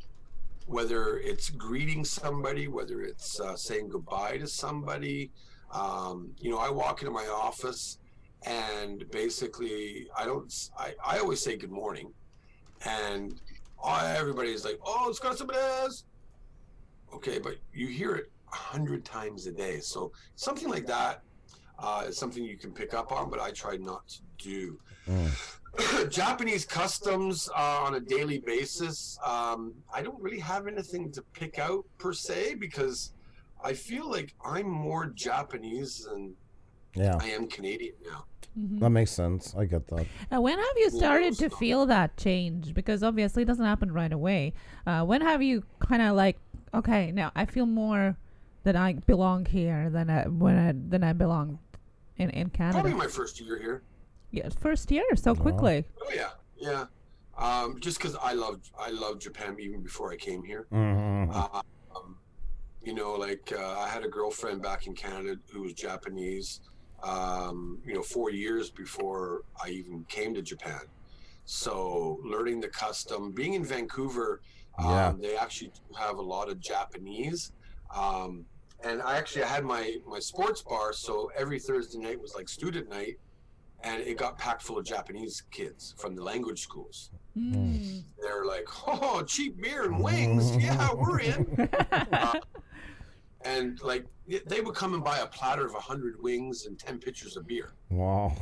C: whether it's greeting somebody, whether it's saying goodbye to somebody. You know, I walk into my office and basically I always say good morning, and everybody's like, oh, it's got somebody else. Okay, but you hear it 100 times a day. So something like that is something you can pick up on, but I try not to do. Japanese customs on a daily basis. I don't really have anything to pick out per se because I feel like I'm more Japanese than I am Canadian now.
A: That makes sense. I get that.
B: When have you started to feel that change? Because obviously it doesn't happen right away. When have you kind of like, okay, now I feel more that I belong here than I belong in Canada?
C: Probably my first year here.
B: Yeah, first year so quickly.
C: Oh yeah. Just because I love Japan even before I came here. You know, like I had a girlfriend back in Canada who was Japanese. You know, 4 years before I even came to Japan. So learning the custom, being in Vancouver, they actually have a lot of Japanese. And I had my sports bar, so every Thursday night was like student night, and it got packed full of Japanese kids from the language schools. They're like, oh, cheap beer and wings. Yeah, we're in. And like they would come and buy a platter of 100 wings and 10 pitchers of beer.
A: Wow.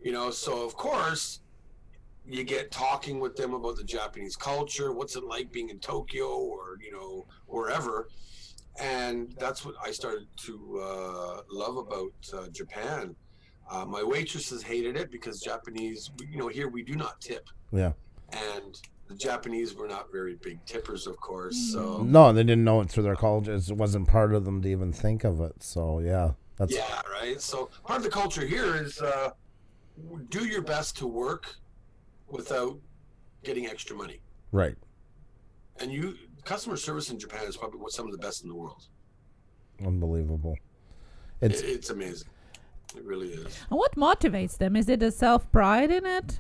C: You know, so of course you get talking with them about the Japanese culture. What's it like being in Tokyo or, you know, wherever. And that's what I started to love about Japan. My waitresses hated it because Japanese, you know, here we do not tip.
A: Yeah.
C: And the Japanese were not very big tippers, of course. So
A: no, they didn't know it through their colleges. It wasn't part of them to even think of it. So that's
C: right. So part of the culture here is do your best to work without getting extra money.
A: Right.
C: And customer service in Japan is probably some of the best in the world.
A: Unbelievable.
C: It's amazing. It really is.
B: And what motivates them? Is it a self-pride in it?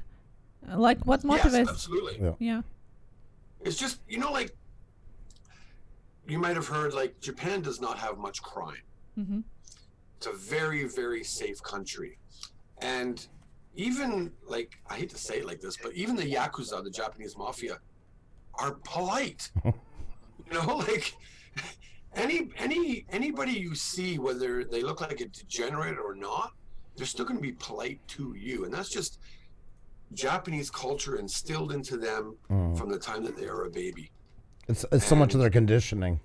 B: Like what motivates?
C: Yes, absolutely.
B: Yeah.
C: It's just, you know, like you might have heard, like Japan does not have much crime. It's a very, very safe country. And even like, I hate to say it like this, but even the Yakuza, the Japanese mafia, are polite. You know, like anybody you see, whether they look like a degenerate or not, they're still going to be polite to you. And that's just Japanese culture instilled into them from the time that they are a baby.
A: It's so much of their conditioning.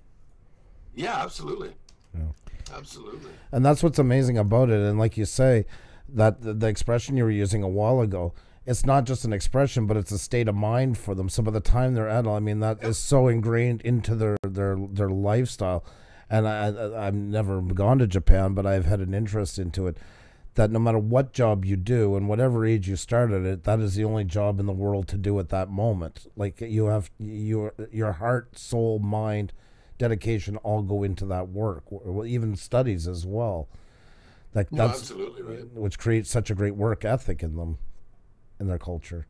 C: Yeah, absolutely. Yeah. Absolutely.
A: And that's what's amazing about it. And like you say, that the expression you were using a while ago, it's not just an expression, but it's a state of mind for them. So by the time they're adult, I mean, that is so ingrained into their lifestyle. And I've never gone to Japan, but I've had an interest into it. That no matter what job you do and whatever age you started it, that is the only job in the world to do at that moment. Like you have your heart, soul, mind, dedication all go into that work, even studies as well. That's
C: absolutely right.
A: Which creates such a great work ethic in them, in their culture.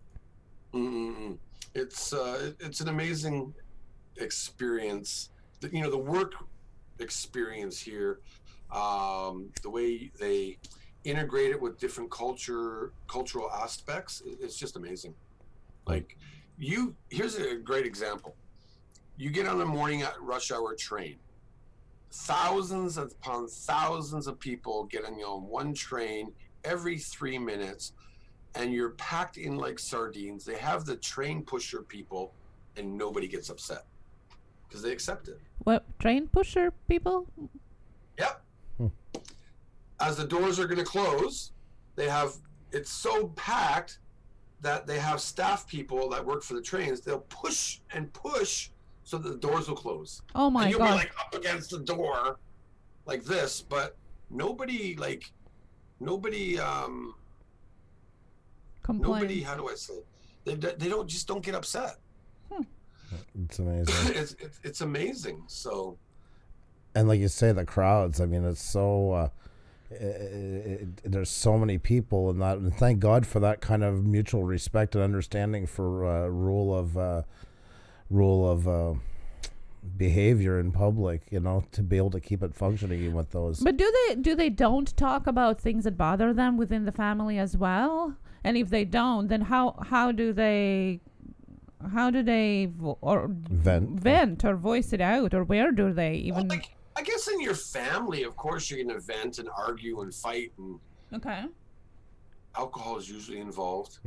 C: It's an amazing experience. You know, the work experience here, the way they integrate it with different cultural aspects, it's just amazing. Like here's a great example. You get on a morning rush hour train, thousands upon thousands of people get on one train every 3 minutes, and you're packed in like sardines. They have the train pusher people, and nobody gets upset because they accept it.
B: What, train pusher people?
C: Yep. As the doors are going to close, it's so packed that they have staff people that work for the trains. They'll push and push so that the doors will close.
B: Oh my
C: and you'll
B: God.
C: be like up against the door like this, but nobody
B: complains.
C: how do I say it? They don't get upset.
A: It's amazing.
C: it's amazing. So,
A: and like you say, the crowds, I mean, it's so there's so many people in that, and thank God for that kind of mutual respect and understanding for rule of behavior in public, you know, to be able to keep it functioning even with those.
B: But do they don't talk about things that bother them within the family as well? And if they don't, then how do they vent or voice it out, or where do they even?
C: Well, I guess in your family, of course, you're going to vent and argue and fight, and
B: okay,
C: alcohol is usually involved.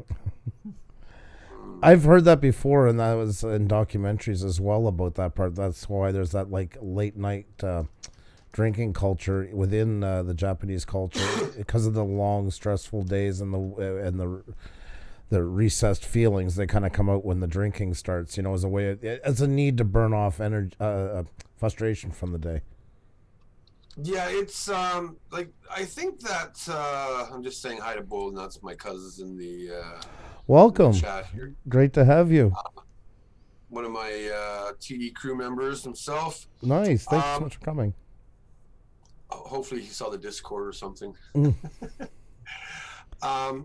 A: I've heard that before, and that was in documentaries as well about that part. That's why there's that like late night drinking culture within the Japanese culture because of the long, stressful days and the recessed feelings. They kind of come out when the drinking starts, you know, as a way, as a need to burn off energy, frustration from the day.
C: Yeah, it's like I think that I'm just saying hi to Bull Nuts, my cousins in the
A: welcome.
C: Chat here.
A: Great to have you.
C: One of my TD crew members himself.
A: Nice. Thanks so much for coming.
C: Hopefully he saw the Discord or something.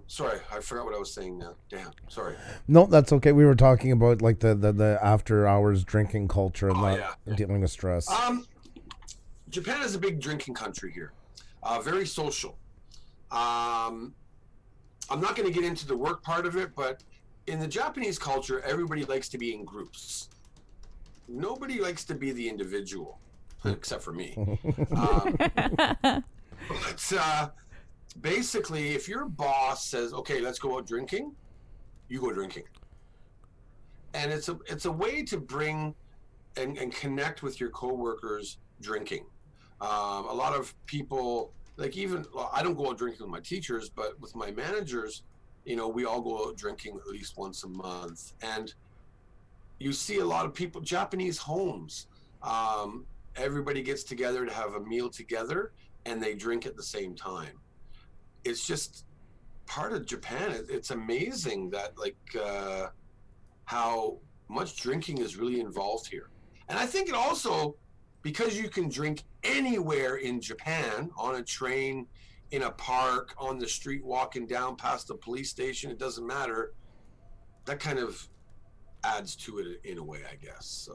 C: Sorry, I forgot what I was saying now. Damn, sorry.
A: No, that's okay. We were talking about like the after hours drinking culture and dealing with stress.
C: Japan is a big drinking country here. Very social. I'm not going to get into the work part of it, but in the Japanese culture, everybody likes to be in groups. Nobody likes to be the individual, except for me. But basically, if your boss says, "Okay, let's go out drinking," you go drinking, and it's a way to bring and connect with your coworkers drinking. A lot of people, like I don't go out drinking with my teachers, but with my managers, you know, we all go out drinking at least once a month. And you see a lot of people, Japanese homes, everybody gets together to have a meal together and they drink at the same time. It's just part of Japan. It's amazing that how much drinking is really involved here. And I think it also, because you can drink anywhere in Japan, on a train, in a park, on the street, walking down past the police station, it doesn't matter. That kind of adds to it in a way, I guess.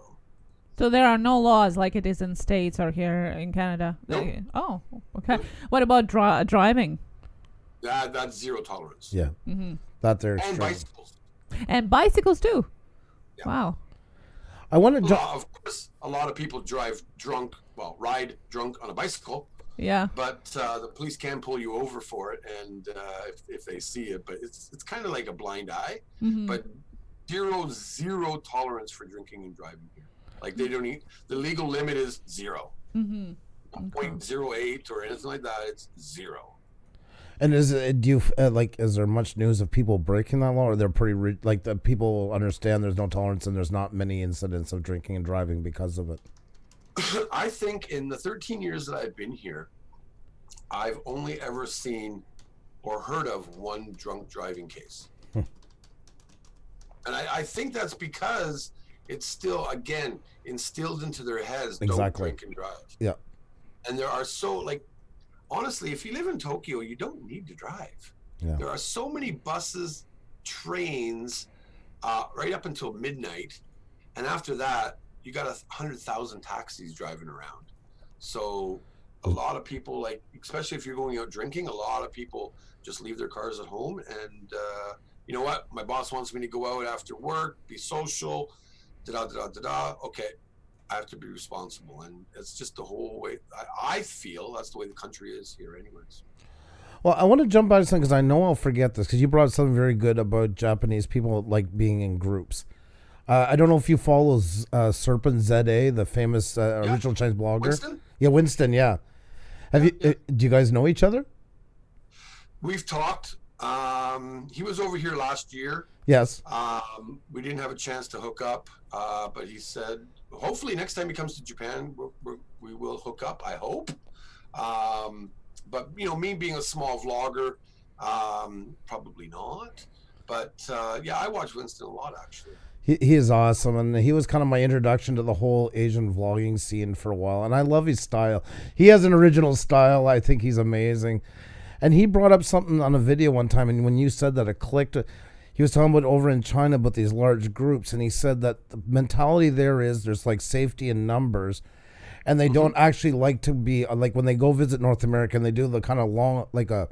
C: So
B: there are no laws like it is in States or here in Canada?
C: Nope.
B: Oh, okay. Nope. What about driving?
C: That's zero tolerance.
A: Yeah.
B: Mm-hmm.
A: That there.
C: And bicycles.
B: And bicycles too. Yeah. Wow.
A: I want to.
C: Of course, a lot of people ride drunk on a bicycle.
B: Yeah.
C: But the police can pull you over for it, and if they see it. But it's kind of like a blind eye.
B: Mm-hmm.
C: But zero tolerance for drinking and driving here. Like they don't need, the legal limit is 0.
B: Mm-hmm.
C: 0.08 or anything like that. It's 0.
A: And is there much news of people breaking that law, or they're pretty like the people understand there's no tolerance and there's not many incidents of drinking and driving because of it?
C: I think in the 13 years that I've been here, I've only ever seen or heard of one drunk driving case. And I think that's because it's still, again, instilled into their heads, don't drink and drive.
A: Yeah.
C: And there are honestly, if you live in Tokyo, you don't need to drive.
A: Yeah.
C: There are so many buses, trains, right up until midnight. And after that, you got 100,000 taxis driving around. So a lot of people, especially if you're going out drinking, a lot of people just leave their cars at home. And you know what? My boss wants me to go out after work, be social, da-da-da-da-da-da. Okay, I have to be responsible. And it's just the whole way. I feel that's the way the country is here anyways.
A: Well, I want to jump out of something because I know I'll forget this because you brought something very good about Japanese people like being in groups. I don't know if you follow Serpent ZA, the famous original Chinese blogger.
C: Winston?
A: Yeah, Winston. Yeah. Have you? Do you guys know each other?
C: We've talked. He was over here last year.
A: Yes.
C: We didn't have a chance to hook up, but he said hopefully next time he comes to Japan, we will hook up. I hope. But you know, me being a small vlogger, probably not. But yeah, I watch Winston a lot actually.
A: He is awesome, and he was kind of my introduction to the whole Asian vlogging scene for a while, and I love his style. He has an original style. I think he's amazing. And he brought up something on a video one time, and when you said that, it clicked. He was talking about over in China about these large groups, and he said that the mentality there's like safety in numbers, and they don't actually like to be, like when they go visit North America, and they do the kind of long, like a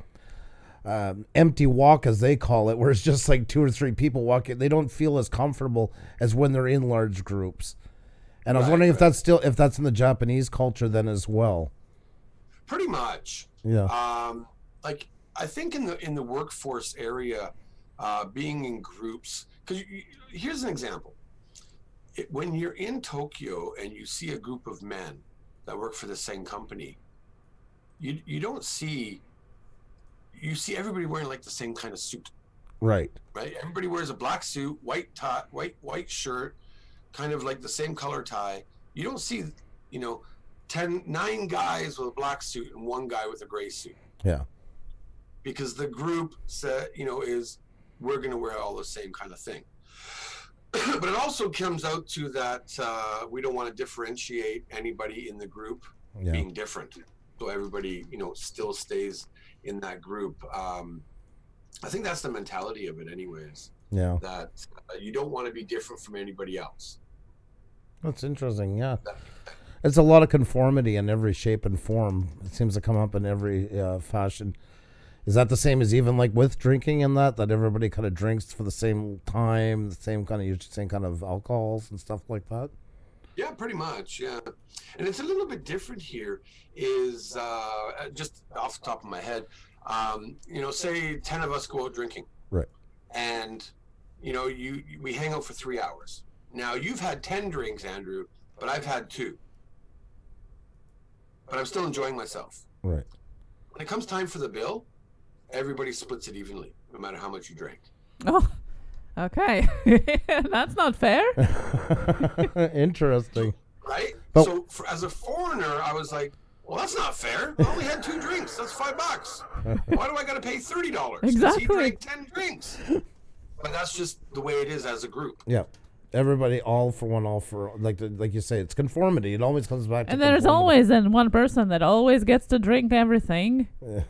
A: empty walk as they call it, where it's just like 2 or 3 people walking. They don't feel as comfortable as when they're in large groups. And I was wondering if that's in the Japanese culture then as well.
C: Pretty much.
A: Yeah.
C: Like I think in the workforce area, being in groups, because here's an example. When you're in Tokyo and you see a group of men that work for the same company, you don't see. You see everybody wearing like the same kind of suit.
A: Right.
C: Everybody wears a black suit, white tie, white shirt, kind of like the same color tie. You don't see, 9 guys with a black suit and 1 guy with a gray suit.
A: Yeah.
C: Because the group said, is we're going to wear all the same kind of thing. But it also comes out to that we don't want to differentiate anybody in the group being different. So everybody, still stays in that group. I think that's the mentality of it anyways.
A: Yeah.
C: That you don't want to be different from anybody else.
A: That's interesting, yeah. It's a lot of conformity in every shape and form. It seems to come up in every fashion. Is that the same as even like with drinking and that everybody kind of drinks for the same time, the same kind of alcohols and stuff like that?
C: Yeah, pretty much, yeah. And it's a little bit different here is, just off the top of my head, say 10 of us go out drinking.
A: Right.
C: And, we hang out for 3 hours. Now, you've had 10 drinks, Andrew, but I've had 2. But I'm still enjoying myself.
A: Right.
C: When it comes time for the bill, everybody splits it evenly, no matter how much you drink.
B: Oh, okay. That's not fair.
A: Interesting.
C: Right?
A: But,
C: so as a foreigner, I was like, well, that's not fair. I only had 2 drinks. That's $5. Why do I got to pay $30?
B: Exactly.
C: He drank 10 drinks. But that's just the way it is as a group.
A: Yeah. Everybody, all for one, all for, like you say, it's conformity. It always comes back to
B: and there's always one person that always gets to drink everything,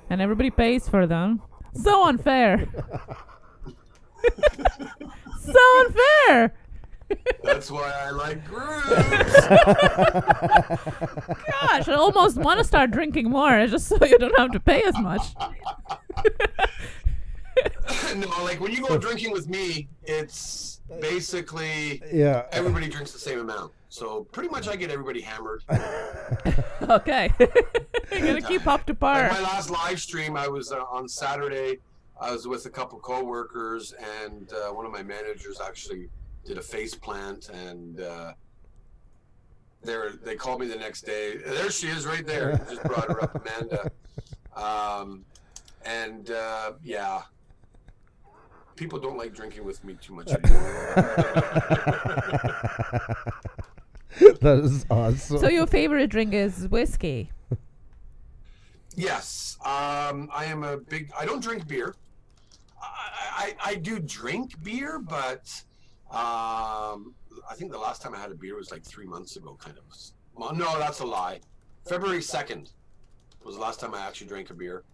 B: and everybody pays for them. So unfair. So unfair.
C: That's why I like groups.
B: Gosh, I almost want to start drinking more just so you don't have to pay as much.
C: No, like when you go drinking with me, it's basically everybody drinks the same amount. So pretty much I get everybody hammered.
B: Okay. You're going to keep up to par.
C: Like my last live stream, I was on Saturday. I was with a couple co-workers, and one of my managers actually did a face plant, and they called me the next day. There she is right there. Just brought her up, Amanda. Yeah. People don't like drinking with me too much anymore.
A: That is awesome.
B: So your favorite drink is whiskey?
C: Yes. I don't drink beer. I do drink beer, but I think the last time I had a beer was like 3 months ago, kind of. Well, no, that's a lie. February 2nd was the last time I actually drank a beer.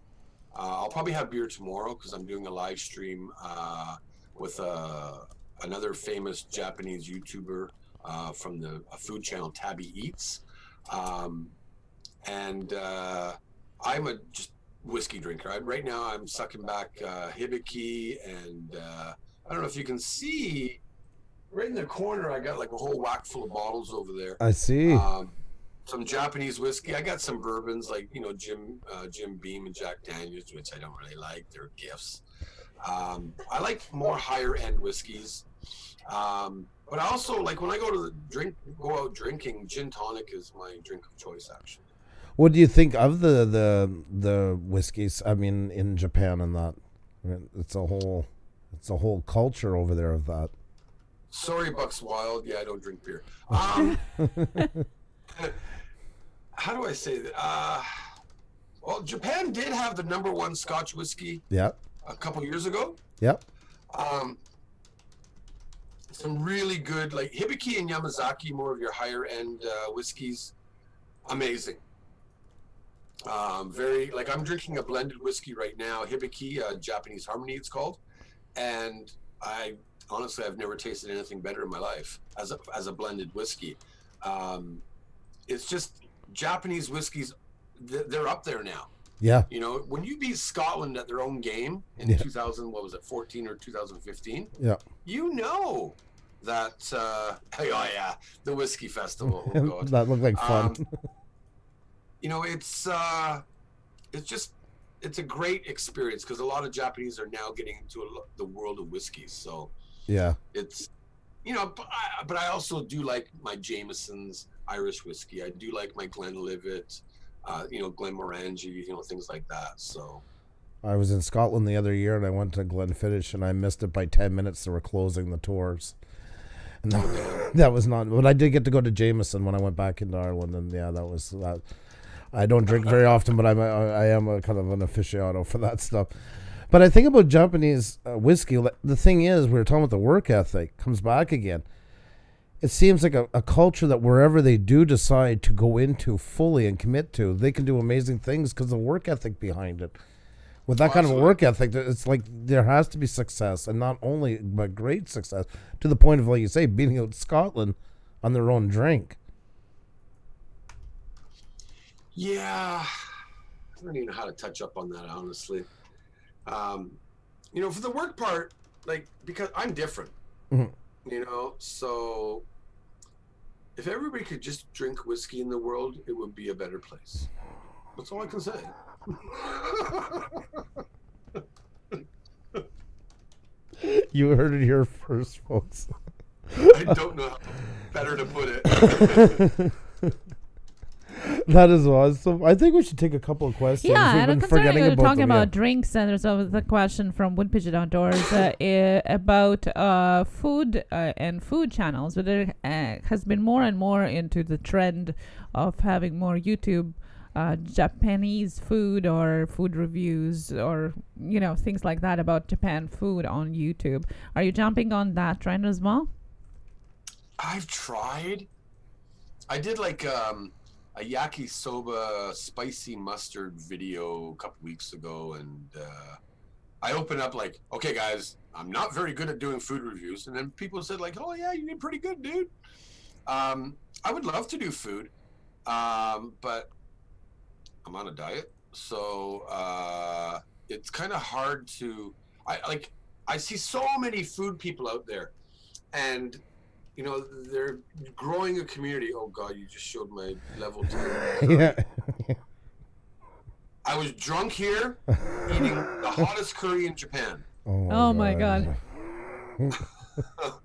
C: I'll probably have beer tomorrow because I'm doing a live stream with another famous Japanese YouTuber from the food channel Tabby Eats. I'm a just whiskey drinker. Right now I'm sucking back Hibiki, and I don't know if you can see right in the corner I got like a whole whack full of bottles over there.
A: I see.
C: some Japanese whiskey. I got some bourbons like, you know, Jim Beam and Jack Daniels, which I don't really like. They're gifts. I like more higher end whiskeys. But I also like when I go out drinking, gin tonic is my drink of choice, actually.
A: What do you think of the whiskeys? I mean, in Japan and that, I mean, it's a whole culture over there of that.
C: Sorry, Bucks Wild. Yeah, I don't drink beer. How do I say that? Well, Japan did have the #1 Scotch whiskey.
A: Yeah.
C: A couple years ago.
A: Yep.
C: Some really good, like Hibiki and Yamazaki, more of your higher end whiskeys. Amazing. Very, like I'm drinking a blended whiskey right now, Hibiki, Japanese Harmony it's called. And honestly, I've never tasted anything better in my life as a blended whiskey. It's just Japanese whiskeys, they're up there now.
A: Yeah.
C: You know, when you beat Scotland at their own game in 2014 or 2015?
A: Yeah.
C: You know that, the whiskey festival. Oh God.
A: That looked like fun.
C: You know, it's a great experience because a lot of Japanese are now getting into the world of whiskeys. So
A: yeah,
C: it's, you know, but I also do like my Jameson's Irish whiskey. I do like my Glenlivet. You know, Glenmorangie, you know, things like that. So
A: I was in Scotland the other year and I went to Glenfiddich and I missed it by 10 minutes. They were closing the tours. And that was not, but I did get to go to Jameson when I went back into Ireland. And yeah, that was that. I don't drink very often, but I am a kind of an aficionado for that stuff. But I think about Japanese whiskey. The thing is, we were talking about the work ethic comes back again. It seems like a culture that wherever they do decide to go into fully and commit to, they can do amazing things because of the work ethic behind it. With that kind of work ethic, it's like there has to be success, and not only, but great success, to the point of, like you say, beating out Scotland on their own drink.
C: Yeah. I don't even know how to touch up on that, honestly. You know, for the work part, like, because I'm different. Mm-hmm. You know, so if everybody could just drink whiskey in the world, it would be a better place. That's all I can say.
A: You heard it here first, folks.
C: I don't know how better to put it.
A: That is awesome. I think we should take a couple of questions.
B: Yeah,
A: We've
B: and
A: been forgetting about
B: talking
A: them,
B: about drinks, and there's always a question from Wood Pigeon Outdoors about food and food channels. But there has been more and more into the trend of having more YouTube Japanese food or food reviews or, you know, things like that about Japan food on YouTube. Are you jumping on that trend as well?
C: I've tried. I did like a yakisoba spicy mustard video a couple weeks ago, and I opened up like, okay guys, I'm not very good at doing food reviews, and then people said like, oh yeah, you did pretty good, dude. I would love to do food, but I'm on a diet, so it's kind of hard to, I see so many food people out there, and you know, they're growing a community. Oh God, you just showed my level 10.
A: Yeah.
C: I was drunk here eating the hottest curry in Japan.
B: Oh my God.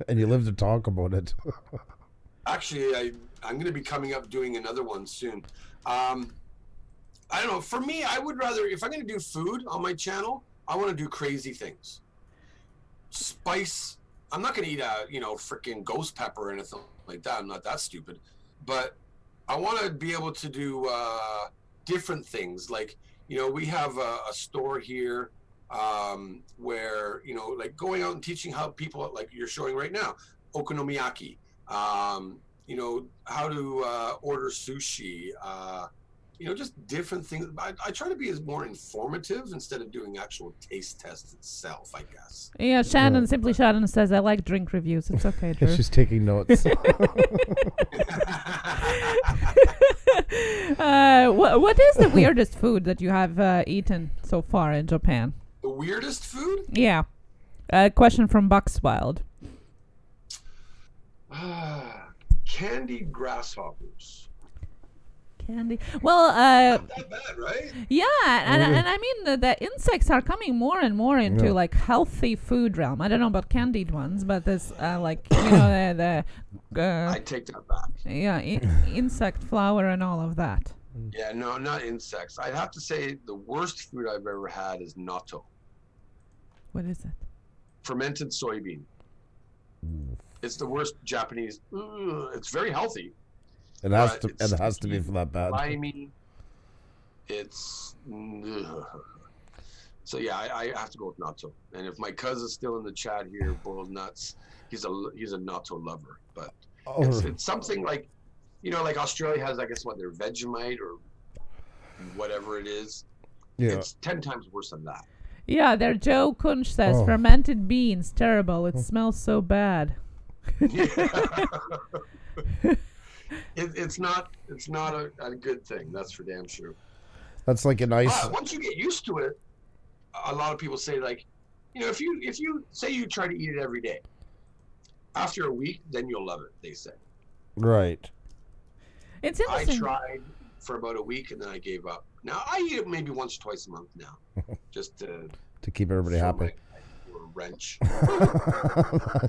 A: And you live to talk about it.
C: Actually, I'm going to be coming up doing another one soon. I don't know. For me, I would rather, if I'm going to do food on my channel, I want to do crazy things. Spice. I'm not going to eat a, you know, freaking ghost pepper or anything like that. I'm not that stupid. But I want to be able to do different things. Like, you know, we have a store here where, you know, like going out and teaching how people, like you're showing right now, okonomiyaki, you know, how to order sushi, you know, just different things. I try to be as more informative instead of doing actual taste tests itself, I guess.
B: Yeah, Shannon, Simply Shannon says, I like drink reviews. It's okay, Drew.
A: She's taking notes.
B: What is the weirdest food that you have eaten so far in Japan?
C: The weirdest food?
B: Yeah. Question from Buckswild.
C: Candied grasshoppers.
B: Candy. Well,
C: not that bad, right?
B: Yeah, and I mean the insects are coming more and more into like healthy food realm. I don't know about candied ones, but there's like the
C: I take that back.
B: Yeah, insect flour and all of that.
C: Yeah, no, not insects. I'd have to say the worst food I've ever had is natto.
B: What is it?
C: Fermented soybean. It's the worst Japanese. It's very healthy.
A: It has to. It has to be for that bad.
C: Slimy. It's. So yeah, I have to go with natto. And if my cousin's still in the chat here, boiled nuts, he's a natto lover. But it's something like, like Australia has, I guess, what, their Vegemite or whatever it is. Yeah. It's 10 times worse than that.
B: Yeah, their Joe Kunsch says fermented beans, terrible. It smells so bad.
C: Yeah. It's not a good thing. That's for damn sure.
A: That's like a nice.
C: Once you get used to it, a lot of people say, like, if you say you try to eat it every day, after a week, then you'll love it. They say.
A: Right.
B: It's interesting.
C: I tried for about a week and then I gave up. Now I eat it maybe once or twice a month now, just to
A: keep everybody happy.
C: Wrench.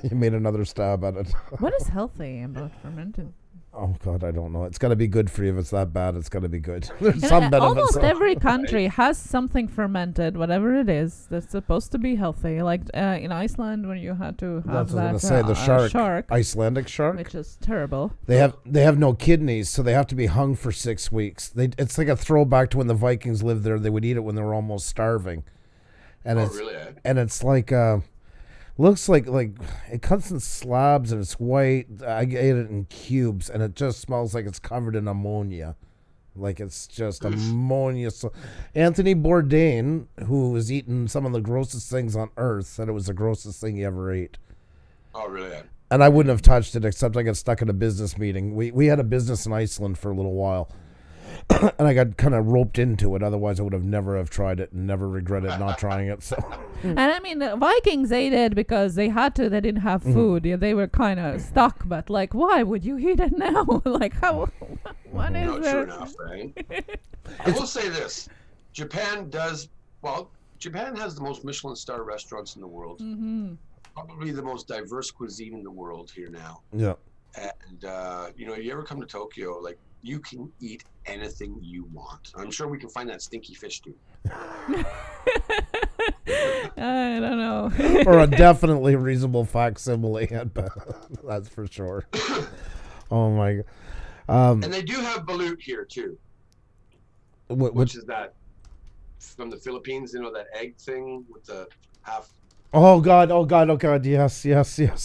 A: You made another stab at it.
B: What is healthy about fermented?
A: Oh God, I don't know. It's got to be good for you. If it's that bad, it's got to be good. There's some benefits.
B: Almost every country has something fermented, whatever it is, that's supposed to be healthy. Like in Iceland, when you had to have the shark,
A: Icelandic shark,
B: which is terrible.
A: They have no kidneys, so they have to be hung for 6 weeks. It's like a throwback to when the Vikings lived there. They would eat it when they were almost starving. And it's like looks like it cuts in slabs and it's white. I ate it in cubes and it just smells like it's covered in ammonia, like it's just ammonia. So Anthony Bourdain, who was eating some of the grossest things on earth, said it was the grossest thing he ever ate.
C: Oh, really?
A: And I wouldn't have touched it except I got stuck in a business meeting. We had a business in Iceland for a little while. And I got kind of roped into it. Otherwise, I would have never have tried it and never regretted not trying it. So,
B: and I mean, the Vikings ate it because they had to. They didn't have food. Yeah, they were kind of stuck. But like, why would you eat it now? Like, how? What is it?
C: True enough, right? I will say this: Japan has the most Michelin star restaurants in the world. Mm-hmm. Probably the most diverse cuisine in the world here now.
A: Yeah.
C: And you ever come to Tokyo, like, you can eat anything you want. I'm sure we can find that stinky fish too.
B: I don't know.
A: Or a definitely reasonable facsimile. That's for sure. Oh my God.
C: And they do have balut here too. Which is that from the Philippines, that egg thing with the half.
A: Oh God! Yes.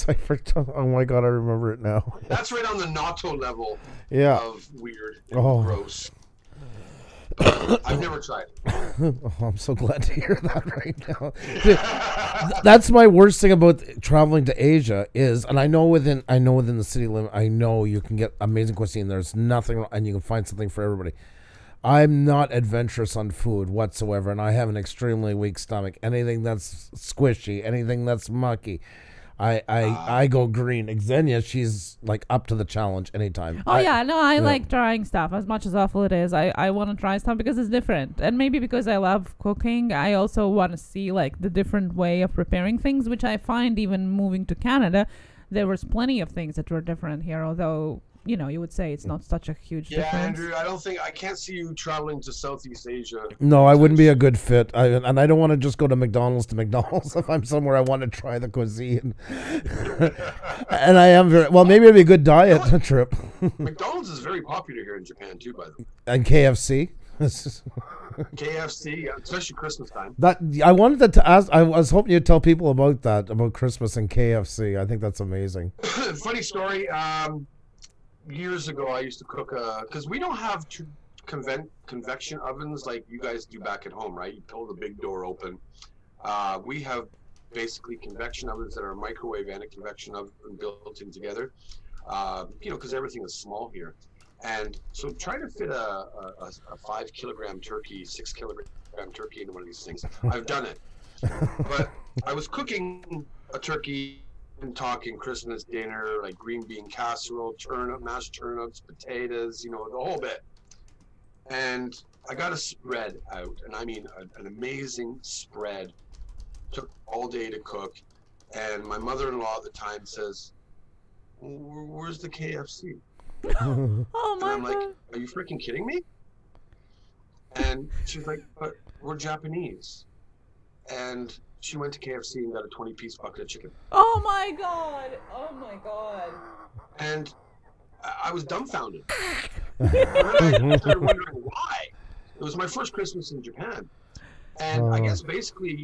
A: I forgot. Oh my God! I remember it now.
C: That's right on the natto level.
A: Yeah.
C: Of weird and gross. I've never tried it.
A: Oh, I'm so glad to hear that right now. That's my worst thing about traveling to Asia is, and I know within the city limit, I know you can get amazing cuisine. There's nothing, and you can find something for everybody. I'm not adventurous on food whatsoever, and I have an extremely weak stomach. Anything that's squishy, anything that's mucky, I go green. Xenia, she's like up to the challenge anytime.
B: I like trying stuff as much as awful it is. I want to try stuff because it's different, and maybe because I love cooking, I also want to see like the different way of preparing things, which I find even moving to Canada, there was plenty of things that were different here, although. You would say it's not such a huge difference.
C: Andrew, I can't see you traveling to Southeast Asia.
A: No, I wouldn't be a good fit. And I don't want to just go to McDonald's if I'm somewhere I want to try the cuisine. And I am maybe it'd be a good diet trip.
C: McDonald's is very popular here in Japan too, by the way.
A: And KFC.
C: KFC, especially Christmas time.
A: I wanted to ask. I was hoping you'd tell people about that, about Christmas and KFC. I think that's amazing.
C: Funny story. Years ago, I used to cook because we don't have convection ovens like you guys do back at home, right? You pull the big door open. We have basically convection ovens that are microwave and a convection oven built in together. Because everything is small here, and so trying to fit a 5 kilogram turkey, 6 kilogram turkey into one of these things. I've done it, but I was cooking a turkey. And talking Christmas dinner, like green bean casserole, mashed turnips, potatoes, the whole bit. And I got a spread out, and I mean an amazing spread. Took all day to cook, and my mother-in-law at the time says, "Where's the KFC?"
B: Oh my
C: and I'm
B: God.
C: like, "Are you freaking kidding me?" And she's like, "But we're Japanese." And she went to KFC and got a 20-piece bucket of chicken.
B: Oh my God. Oh my God.
C: And I was dumbfounded. And then I started wondering why. It was my first Christmas in Japan. And I guess basically,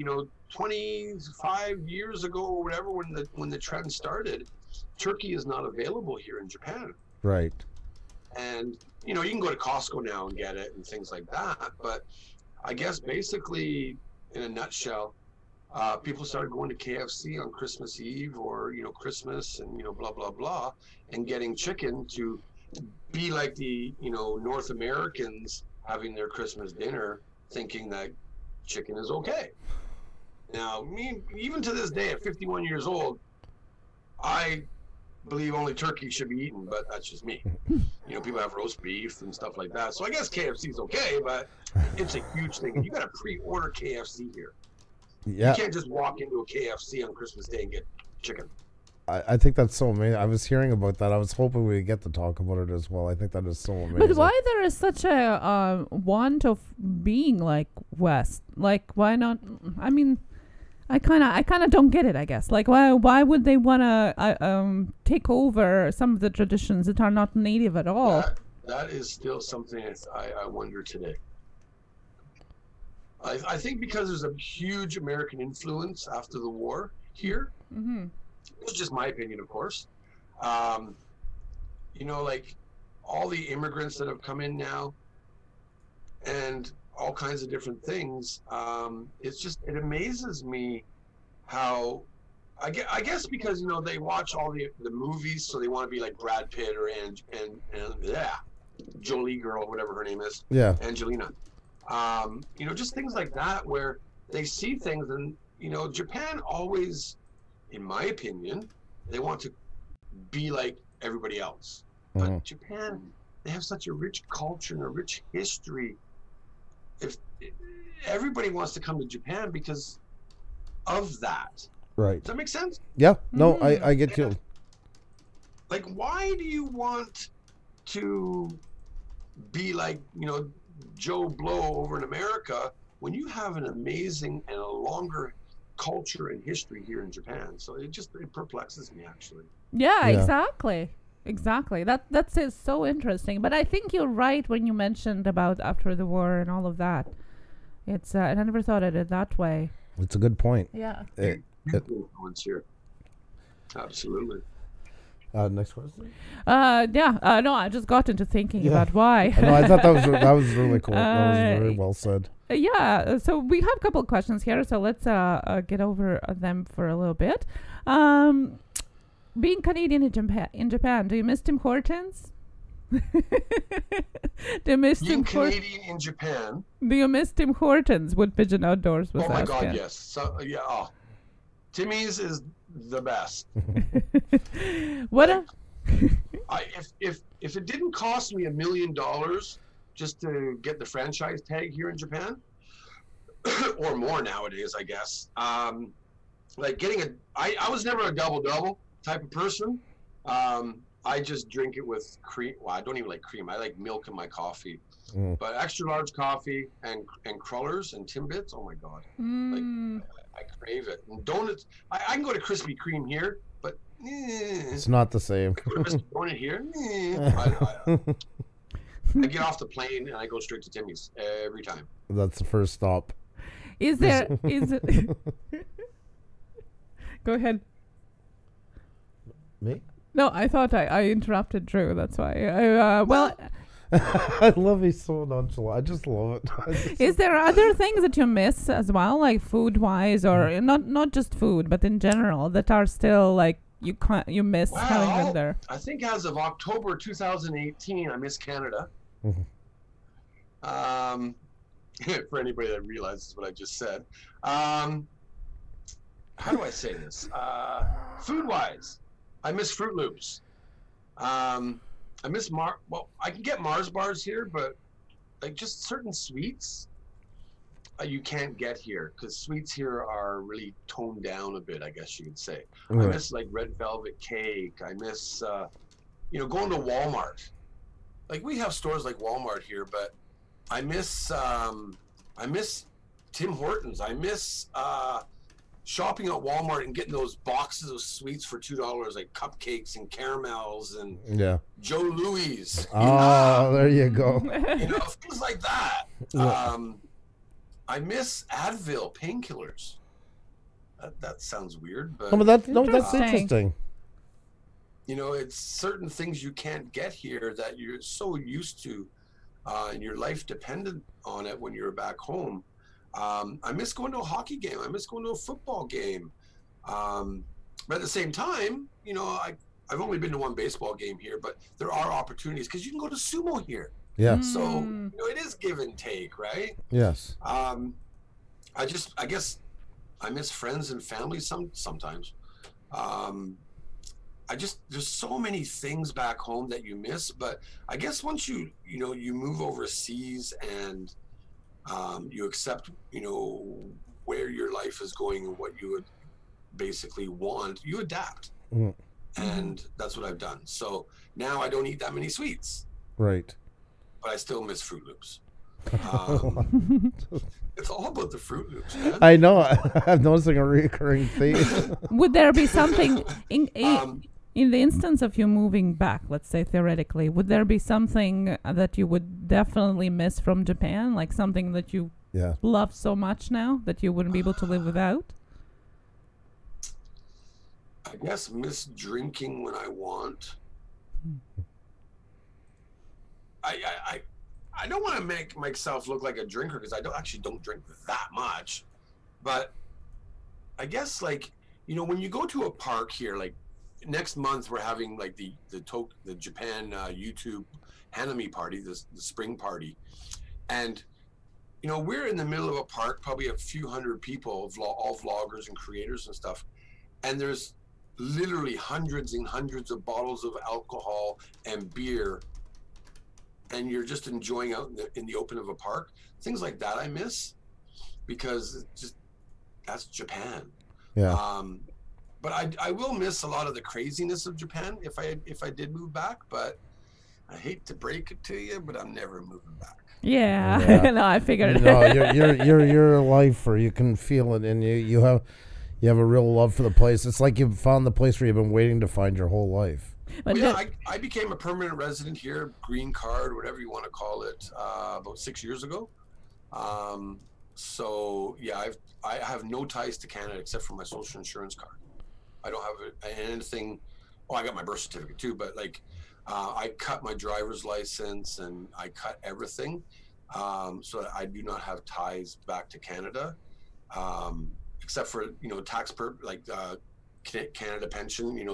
C: 25 years ago or whatever, when the trend started, turkey is not available here in Japan.
A: Right.
C: And, you can go to Costco now and get it and things like that. But I guess basically, in a nutshell, people started going to KFC on Christmas Eve or, Christmas and, blah, blah, blah, and getting chicken to be like the, North Americans having their Christmas dinner, thinking that chicken is okay. Now, even to this day, at 51 years old, I believe only turkey should be eaten, but that's just me. People have roast beef and stuff like that. So I guess KFC is okay, but it's a huge thing. And you got to pre-order KFC here.
A: Yeah.
C: You can't just walk into a KFC on Christmas Day and get chicken.
A: I think that's so amazing. I was hearing about that. I was hoping we'd get to talk about it as well. I think that is so amazing.
B: But why there is such a want of being like West? Like, why not? I mean, I kind of don't get it, I guess. Like, why would they want to take over some of the traditions that are not native at all?
C: That is still something I wonder today. I think because there's a huge American influence after the war here.
B: Mm-hmm.
C: It's just my opinion, of course. Like all the immigrants that have come in now and all kinds of different things. It amazes me how, I guess because, they watch all the movies, so they want to be like Brad Pitt or and Jolie girl, whatever her name is.
A: Yeah.
C: Angelina. Just things like that where they see things and, Japan always, in my opinion, they want to be like everybody else.
A: Mm-hmm.
C: But Japan, they have such a rich culture and a rich history. If everybody wants to come to Japan because of that.
A: Right.
C: Does that make sense?
A: Yeah. No, I get you.
C: Like, why do you want to be like, Joe Blow over in America when you have an amazing and a longer culture and history here in Japan? So it perplexes me, actually.
B: Yeah. Exactly. That's so interesting. But I think you're right when you mentioned about after the war and all of that. It's I never thought of it that way.
A: It's a good point.
B: Yeah.
C: Influence here. Absolutely.
A: Next question.
B: No, I just got into thinking about why.
A: No, I thought that was really cool. That was very well said.
B: So we have a couple of questions here. So let's get over them for a little bit. Being Canadian in Japan, do you miss Tim Hortons? Do you miss
C: Being Canadian in Japan.
B: Do you miss Tim Hortons? Wood Pigeon Outdoors was asking.
C: Oh my God, yes. So Timmy's is the best.
B: What?
C: If it didn't cost me $1 million just to get the franchise tag here in Japan, or more nowadays, I guess. Like getting I was never a double type of person. I just drink it with cream. Well, I don't even like cream. I like milk in my coffee. But extra large coffee and crullers and Timbits. Oh my God. Like I crave it. And donuts. I can go to Krispy Kreme here, but
A: it's not the same.
C: Donut here. I get off the plane and I go straight to Timmy's every time.
A: That's the first stop.
B: Is it? Go ahead.
A: Me?
B: No, I thought I interrupted Drew. That's why.
A: I love he's so nonchalant. I just love it.
B: Is there other things that you miss as well, like food-wise, or not just food, but in general, that are still like you miss having them there?
C: I think as of October 2018, I miss Canada. Mm-hmm. For anybody that realizes what I just said, how do I say this? Food-wise, I miss Fruit Loops. I miss I can get Mars bars here, but like just certain sweets you can't get here, because sweets here are really toned down a bit, I guess you could say. Right. I miss like red velvet cake. I miss, going to Walmart. Like we have stores like Walmart here, but I miss Tim Hortons. I miss shopping at Walmart and getting those boxes of sweets for $2, like cupcakes and caramels and Joe Louis.
A: Oh, there you go.
C: Things like that. Yeah. I miss Advil painkillers. That sounds weird, but
A: that's interesting.
C: It's certain things you can't get here that you're so used to, and your life dependent on it when you're back home. I miss going to a hockey game. I miss going to a football game. But at the same time, I've only been to one baseball game here, but there are opportunities because you can go to sumo here.
A: Yeah.
C: So it is give and take, right?
A: Yes.
C: I guess I miss friends and family sometimes. There's so many things back home that you miss, but I guess once you move overseas and you accept where your life is going and what you would basically want, you adapt. And that's what I've done. So now I don't eat that many sweets.
A: Right.
C: But I still miss Fruit Loops. It's all about the Fruit Loops, man.
A: I know. I'm noticing a recurring theme.
B: Would there be something in the instance of you moving back, let's say theoretically, would there be something that you would definitely miss from Japan? Like something that you love so much now that you wouldn't be able to live without?
C: I guess miss drinking when I want. I don't want to make myself look like a drinker because I don't drink that much, but I guess when you go to a park here, like next month we're having like the Japan YouTube Hanami party, the spring party, and we're in the middle of a park, probably a few hundred people, all vloggers and creators and stuff, and there's literally hundreds and hundreds of bottles of alcohol and beer. And you're just enjoying out in the open of a park. Things like that I miss because that's Japan.
A: Yeah.
C: But I will miss a lot of the craziness of Japan if I did move back. But I hate to break it to you, but I'm never moving back.
B: Yeah. No, I figured.
A: No, you're a lifer. You can feel it, and you have a real love for the place. It's like you've found the place where you've been waiting to find your whole life.
C: Well, I became a permanent resident here, green card, whatever you want to call it, about 6 years ago. So yeah, I have no ties to Canada except for my social insurance card. I don't have anything. Oh, I got my birth certificate too, but I cut my driver's license and I cut everything, so that I do not have ties back to Canada, except for tax Canada pension.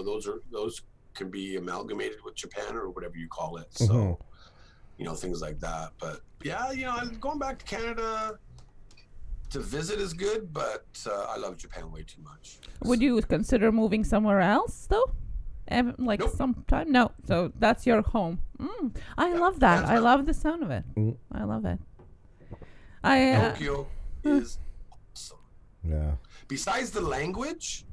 C: Those can be amalgamated with Japan or whatever you call it. So, things like that. But yeah, going back to Canada to visit is good, but I love Japan way too much.
B: Would you consider moving somewhere else though?
C: Nope.
B: Sometime? No. So that's your home. I love that. I love the sound of it. I love it.
C: Tokyo is awesome.
A: Yeah.
C: Besides the language,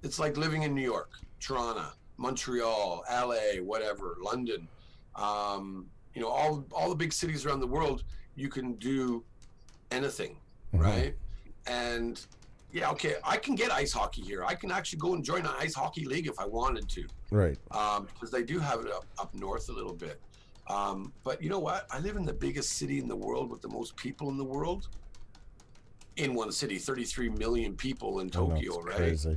C: it's like living in New York, Toronto, Montreal, LA, whatever, London, all the big cities around the world, you can do anything, right? And yeah, okay, I can get ice hockey here. I can actually go and join an ice hockey league if I wanted to,
A: right?
C: Because they do have it up north a little bit. But you know what? I live in the biggest city in the world with the most people in the world. In one city, 33 million people in Tokyo, right?
A: Crazy.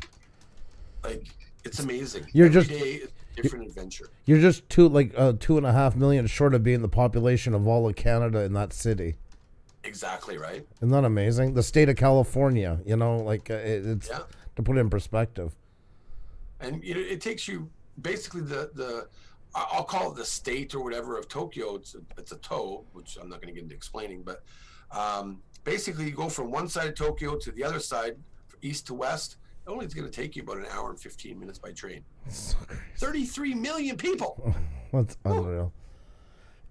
C: It's amazing.
A: Every
C: day is a different adventure.
A: You're just 2.5 million short of being the population of all of Canada in that city.
C: Exactly right.
A: Isn't that amazing? The state of California, it's to put it in perspective.
C: And it takes you basically I'll call it the state or whatever of Tokyo. It's a toe, which I'm not going to get into explaining, but basically you go from one side of Tokyo to the other side, east to west. Only it's going to take you about an hour and 15 minutes by train.
A: So crazy.
C: 33 million people.
A: That's unreal.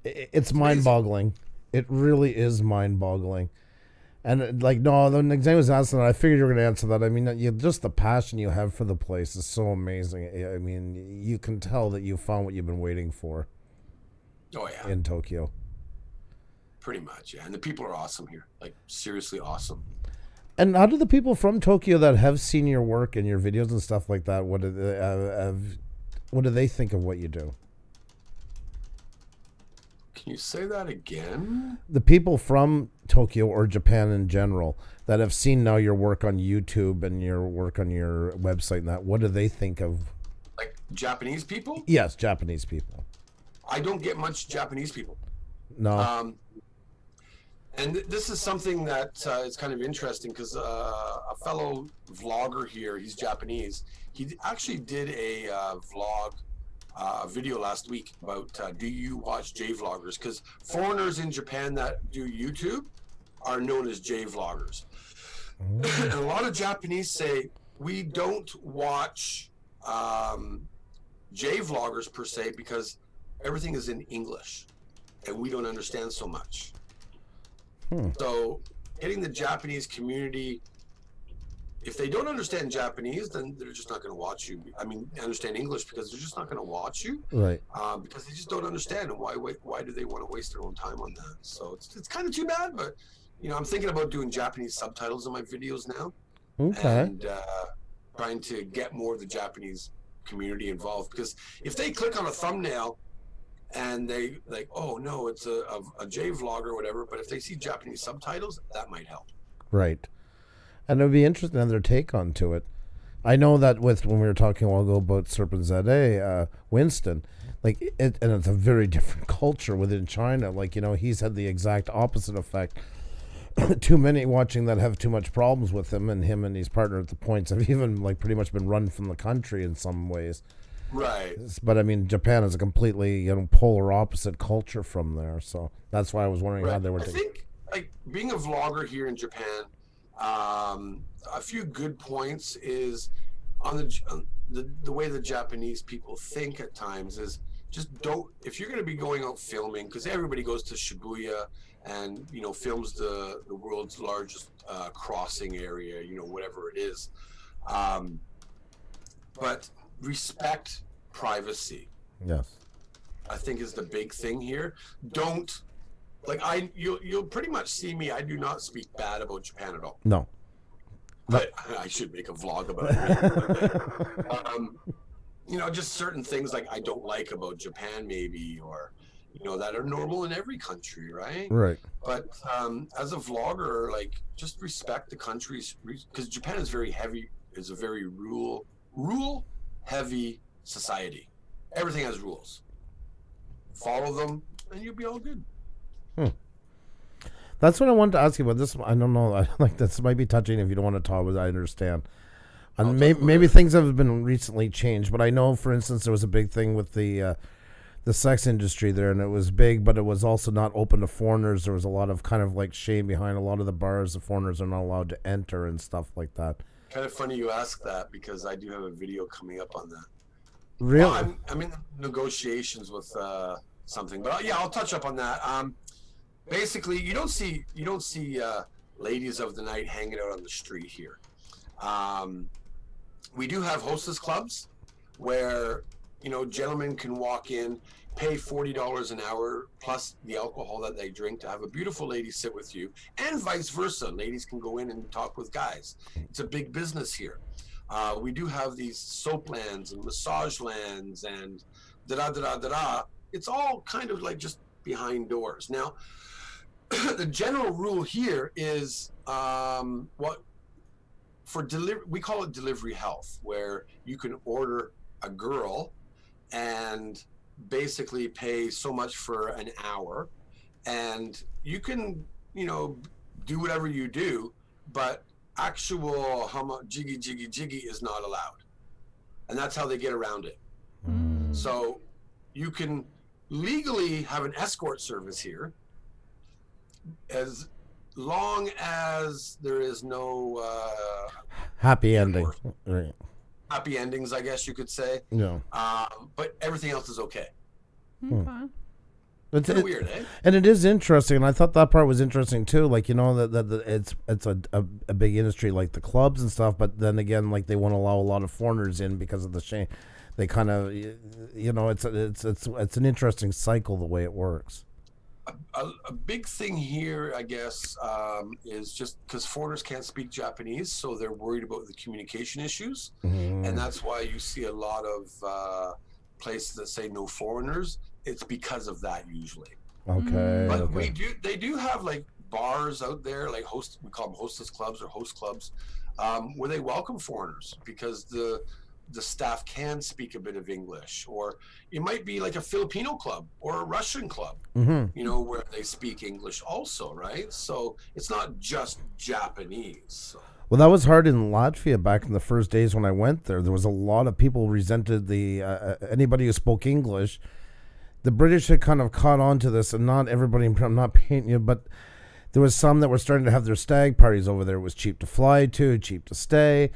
A: It's mind-boggling. It really is mind-boggling. And like, no, the exam was asking that. I figured you were going to answer that. I mean, just the passion you have for the place is so amazing. I mean, you can tell that you found what you've been waiting for.
C: Oh yeah,
A: in Tokyo.
C: Pretty much, yeah. And the people are awesome here, like seriously awesome.
A: And how do the people from Tokyo that have seen your work and your videos and stuff like that, what do they think of what you do?
C: Can you say that again?
A: The people from Tokyo or Japan in general that have seen now your work on YouTube and your work on your website and that, what do they think of?
C: Like Japanese people?
A: Yes, Japanese people.
C: I don't get much Japanese people.
A: No.
C: And this is something that is kind of interesting because a fellow vlogger here, he's Japanese. He actually did a vlog video last week about do you watch J-vloggers? Because foreigners in Japan that do YouTube are known as J-vloggers. And a lot of Japanese say we don't watch J-vloggers per se because everything is in English and we don't understand so much. So getting the Japanese community, if they don't understand Japanese, then they're just not going to watch you. I mean, understand English because they're just not going to watch you,
A: right?
C: Because they just don't understand. And why do they want to waste their own time on that? So it's kind of too bad. But you know, I'm thinking about doing Japanese subtitles in my videos now, and trying to get more of the Japanese community involved. Because if they click on a thumbnail and they like, oh no, it's a J vlog or whatever, but if they see Japanese subtitles, that might help.
A: Right. And it would be interesting on their take onto it. I know that when we were talking a while ago about Serpent ZA, Winston, like and it's a very different culture within China. Like, you know, he's had the exact opposite effect. Too many watching that have too much problems with him and his partner at the points have even like pretty much been run from the country in some ways.
C: Right.
A: But I mean, Japan is a completely, you know, polar opposite culture from there. So that's why I was wondering how they were.
C: I think like being a vlogger here in Japan, a few good points is on the way the Japanese people think at times is just don't, if you're going to be going out filming, because everybody goes to Shibuya and, you know, films the world's largest crossing area, you know, whatever it is. But respect privacy.
A: Yes.
C: I think is the big thing here. Don't, like, you'll pretty much see me. I do not speak bad about Japan at all.
A: No.
C: But I should make a vlog about it. You know, just certain things like I don't like about Japan, maybe, or you know, that are normal in every country, right?
A: Right.
C: But as a vlogger, like, just respect the countries, because Japan is very heavy. Is a very rule heavy society. Everything has rules. Follow them, and you'll be all good.
A: That's what I wanted to ask you about. This, I don't know. Like, this might be touching if you don't want to talk about it. I understand. And maybe things have been recently changed, but I know, for instance, there was a big thing with the sex industry there, and it was big, but it was also not open to foreigners. There was a lot of kind of like shame behind a lot of the bars. The foreigners are not allowed to enter and stuff like that.
C: Kind of funny you ask that because I do have a video coming up on that.
A: Really?
C: Well, I'm in negotiations with something, but yeah, I'll touch up on that. Basically, you don't see ladies of the night hanging out on the street here. We do have hostess clubs where, you know, gentlemen can walk in, pay $40 an hour plus the alcohol that they drink to have a beautiful lady sit with you, and vice versa. Ladies can go in and talk with guys. It's a big business here. We do have these soap lands and massage lands and da-da-da-da-da-da. It's all kind of like just behind doors. Now, the general rule here is we call it delivery health, where you can order a girl and basically pay so much for an hour, and you can, you know, do whatever you do, but actual jiggy is not allowed, and that's how they get around it. So you can legally have an escort service here as long as there is no
A: happy ending. Right.
C: Happy endings, I guess you could say.
A: Yeah.
C: But everything else is okay.
B: Okay.
A: It's
C: weird, eh?
A: And it is interesting, and I thought that part was interesting too. Like, you know, that it's a big industry, like the clubs and stuff. But then again, like, they won't allow a lot of foreigners in because of the shame. They kind of, you know, it's an interesting cycle the way it works.
C: A big thing here, I guess, is just because foreigners can't speak Japanese, so they're worried about the communication issues, and that's why you see a lot of places that say no foreigners. It's because of that usually.
A: Okay.
C: But they do have like bars out there, like we call them hostess clubs or host clubs, where they welcome foreigners because the staff can speak a bit of English, or it might be like a Filipino club or a Russian club, you know, where they speak English also, right? So it's not just Japanese. So.
A: Well, that was hard in Latvia back in the first days when I went there. There was a lot of people resented the anybody who spoke English. The British had kind of caught on to this, and not everybody, I'm not painting you, but there was some that were starting to have their stag parties over there. It was cheap to fly to, cheap to stay.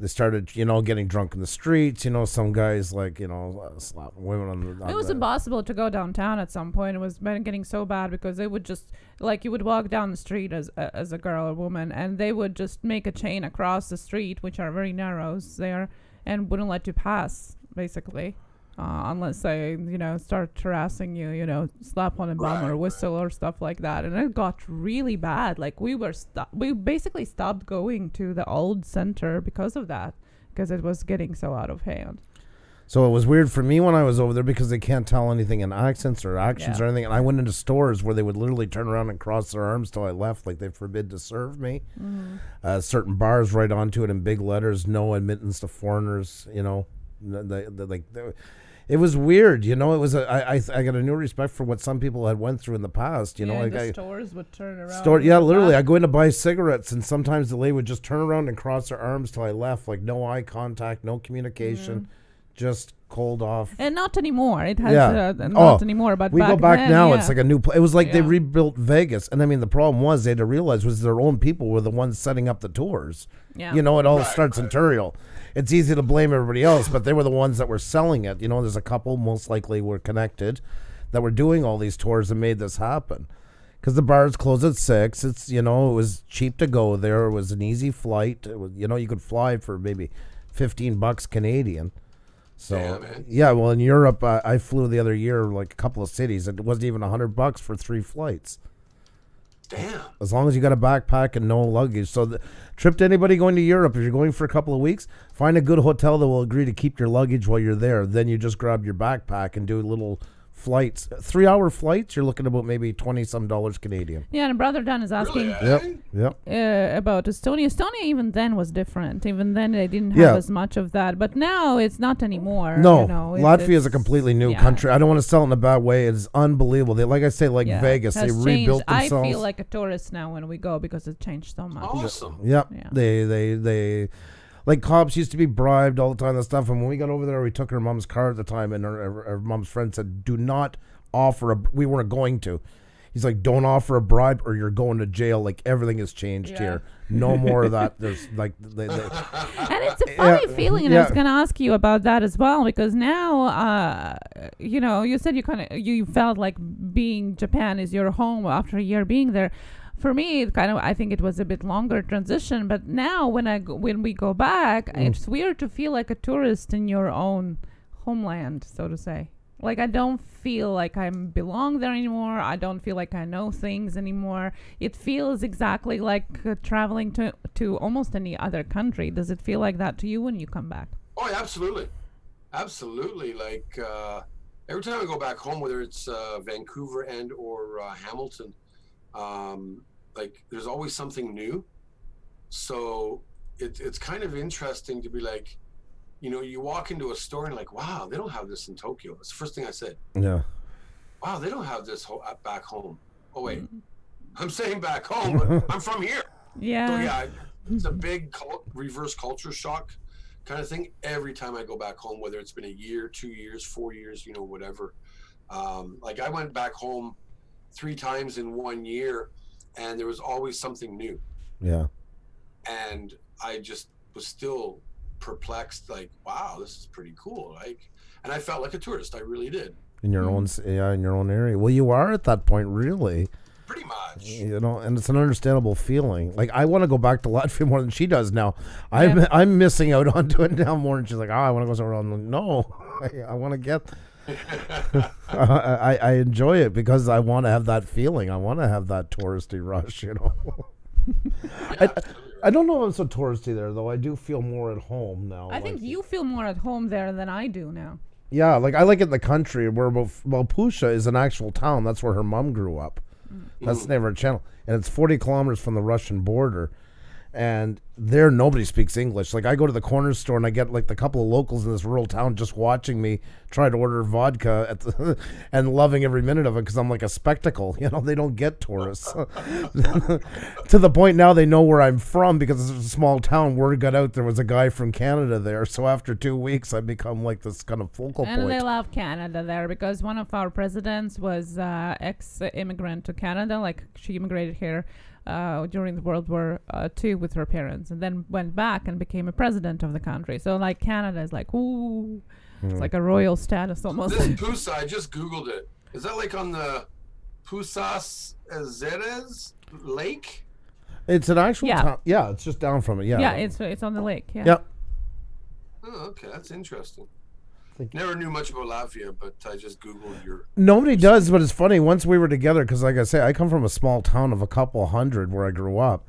A: They started, you know, getting drunk in the streets. You know, some guys, like, you know, slapping women on the...
B: It was impossible to go downtown at some point. It was getting so bad because they would just, like, you would walk down the street as a girl or woman, and they would just make a chain across the street, which are very narrows there, and wouldn't let you pass, basically. Unless they, you know, start harassing you, you know, slap on a bum or whistle or stuff like that. And it got really bad. Like, we basically stopped going to the old center because of that, because it was getting so out of hand.
A: So it was weird for me when I was over there because they can't tell anything in accents or actions or anything. And I went into stores where they would literally turn around and cross their arms till I left, like they forbid to serve me. Certain bars right onto it in big letters, no admittance to foreigners, you know. It was weird, you know. It was I got a new respect for what some people had went through in the past, you know. Like
B: the stores would turn around.
A: Literally, I go in to buy cigarettes, and sometimes the lady would just turn around and cross her arms till I left, like no eye contact, no communication, just cold off.
B: And not anymore. It has not anymore. But
A: we
B: back
A: go back
B: then,
A: now. It's like a new. It was like they rebuilt Vegas, and I mean the problem was they had to realize was their own people were the ones setting up the tours.
B: Yeah.
A: You know, it all starts in Ontario. It's easy to blame everybody else, but they were the ones that were selling it. You know, there's a couple, most likely were connected, that were doing all these tours and made this happen. Because the bars close at 6. It's, you know, it was cheap to go there. It was an easy flight. It was, you know, you could fly for maybe $15 Canadian. So, well, in Europe, I flew the other year, like a couple of cities. It wasn't even $100 for 3 flights.
C: Damn.
A: As long as you got a backpack and no luggage. So the trip to anybody going to Europe, if you're going for a couple of weeks, find a good hotel that will agree to keep your luggage while you're there. Then you just grab your backpack and do little flights. 3-hour flights, you're looking about maybe $20-some Canadian.
B: Yeah, and Brother Dan is asking about Estonia. Estonia even then was different. Even then they didn't have as much of that. But now it's not anymore.
A: No,
B: you know,
A: Latvia is a completely new country. I don't want to sell it in a bad way. It's unbelievable. They, like I say, like Vegas, they rebuilt themselves.
B: I feel like a tourist now when we go because it changed so much.
C: Awesome.
A: Yep. Yeah. They like cops used to be bribed all the time and stuff. And when we got over there, we took her mom's car at the time, and her mom's friend said, "Do not offer we weren't going to." He's like, "Don't offer a bribe or you're going to jail. Like everything has changed here. No more of that." There's like, and
B: it's a funny feeling, and I was going to ask you about that as well, because now, you know, you said you felt like Japan is your home after a year being there. For me, I think it was a bit longer transition, but now when we go back, it's weird to feel like a tourist in your own homeland, so to say. Like, I don't feel like I belong there anymore. I don't feel like I know things anymore. It feels exactly like traveling to almost any other country. Does it feel like that to you when you come back?
C: Oh, yeah, absolutely. Absolutely. Like, every time I go back home, whether it's Vancouver and or Hamilton, like there's always something new. So it's kind of interesting to be like, you know, you walk into a store and like, wow, they don't have this in Tokyo. That's the first thing I said. Yeah. Wow, they don't have this back home. Oh, wait. I'm saying back home, but I'm from here.
B: Yeah. So,
C: yeah, it's a big reverse culture shock kind of thing every time I go back home, whether it's been a year, 2 years, 4 years, you know, whatever. Like I went back home 3 times in 1 year, and there was always something new.
A: Yeah.
C: And I just was still perplexed, like, wow, this is pretty cool. Like, and I felt like a tourist. I really did.
A: In your own, in your own area. Well, you are at that point, really.
C: Pretty much.
A: You know, and it's an understandable feeling. Like, I want to go back to Latvia more than she does now. I'm missing out onto it now more. And she's like, I want to go somewhere else. No, I want to get. I enjoy it because I want to have that feeling. I want to have that touristy rush, you know. I don't know if I'm so touristy there, though. I do feel more at home now.
B: I think you feel more at home there than I do now.
A: Yeah, like I like it in the country where, Puša is an actual town. That's where her mom grew up. That's the name of her channel. And it's 40 kilometers from the Russian border. And there, nobody speaks English. Like, I go to the corner store and I get like the couple of locals in this rural town just watching me try to order vodka and loving every minute of it because I'm like a spectacle. You know, they don't get tourists. To the point now they know where I'm from because it's a small town. Word got out there was a guy from Canada there. So after 2 weeks, I become like this kind of focal point.
B: And they love Canada there because one of our presidents was ex-immigrant to Canada. Like, she immigrated here during the World War II with her parents, and then went back and became a president of the country. So like Canada is like, ooh, it's like a royal status almost.
C: This Pusa, I just Googled it. Is that like on the Pusas Azeres Lake?
A: It's an actual town. Yeah, it's just down from it. Yeah.
B: Yeah, it's on the lake. Yeah.
A: Yep.
C: Oh, okay, that's interesting. Never knew much about Latvia, but I just Googled your...
A: Nobody does, but it's funny. Once we were together, because like I say, I come from a small town of a couple hundred where I grew up.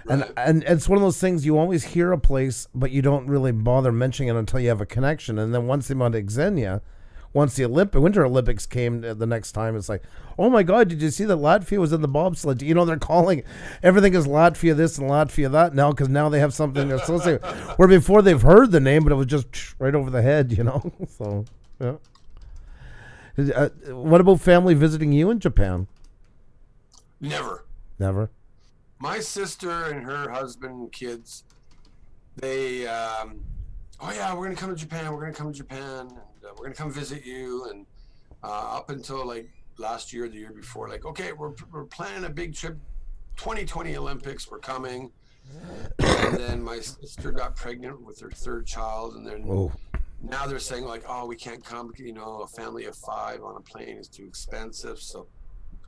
A: Right. And it's one of those things, you always hear a place, but you don't really bother mentioning it until you have a connection. And then once they went to Xenia, once the Winter Olympics came the next time, it's like, oh my God, did you see that Latvia was in the bobsled? You know, they're calling everything is Latvia this and Latvia that now because now they have something to associate. Where before they've heard the name, but it was just right over the head, you know. So, yeah. What about family visiting you in Japan?
C: Never.
A: Never?
C: My sister and her husband and kids, they, oh yeah, we're going to come to Japan. We're going to come to Japan. And we're going to come visit you. And up until like last year, the year before, like, okay, we're planning a big trip. 2020 Olympics, we're coming. And then my sister got pregnant with her third child. And then now they're saying like, oh, we can't come because, you know, a family of 5 on a plane is too expensive. So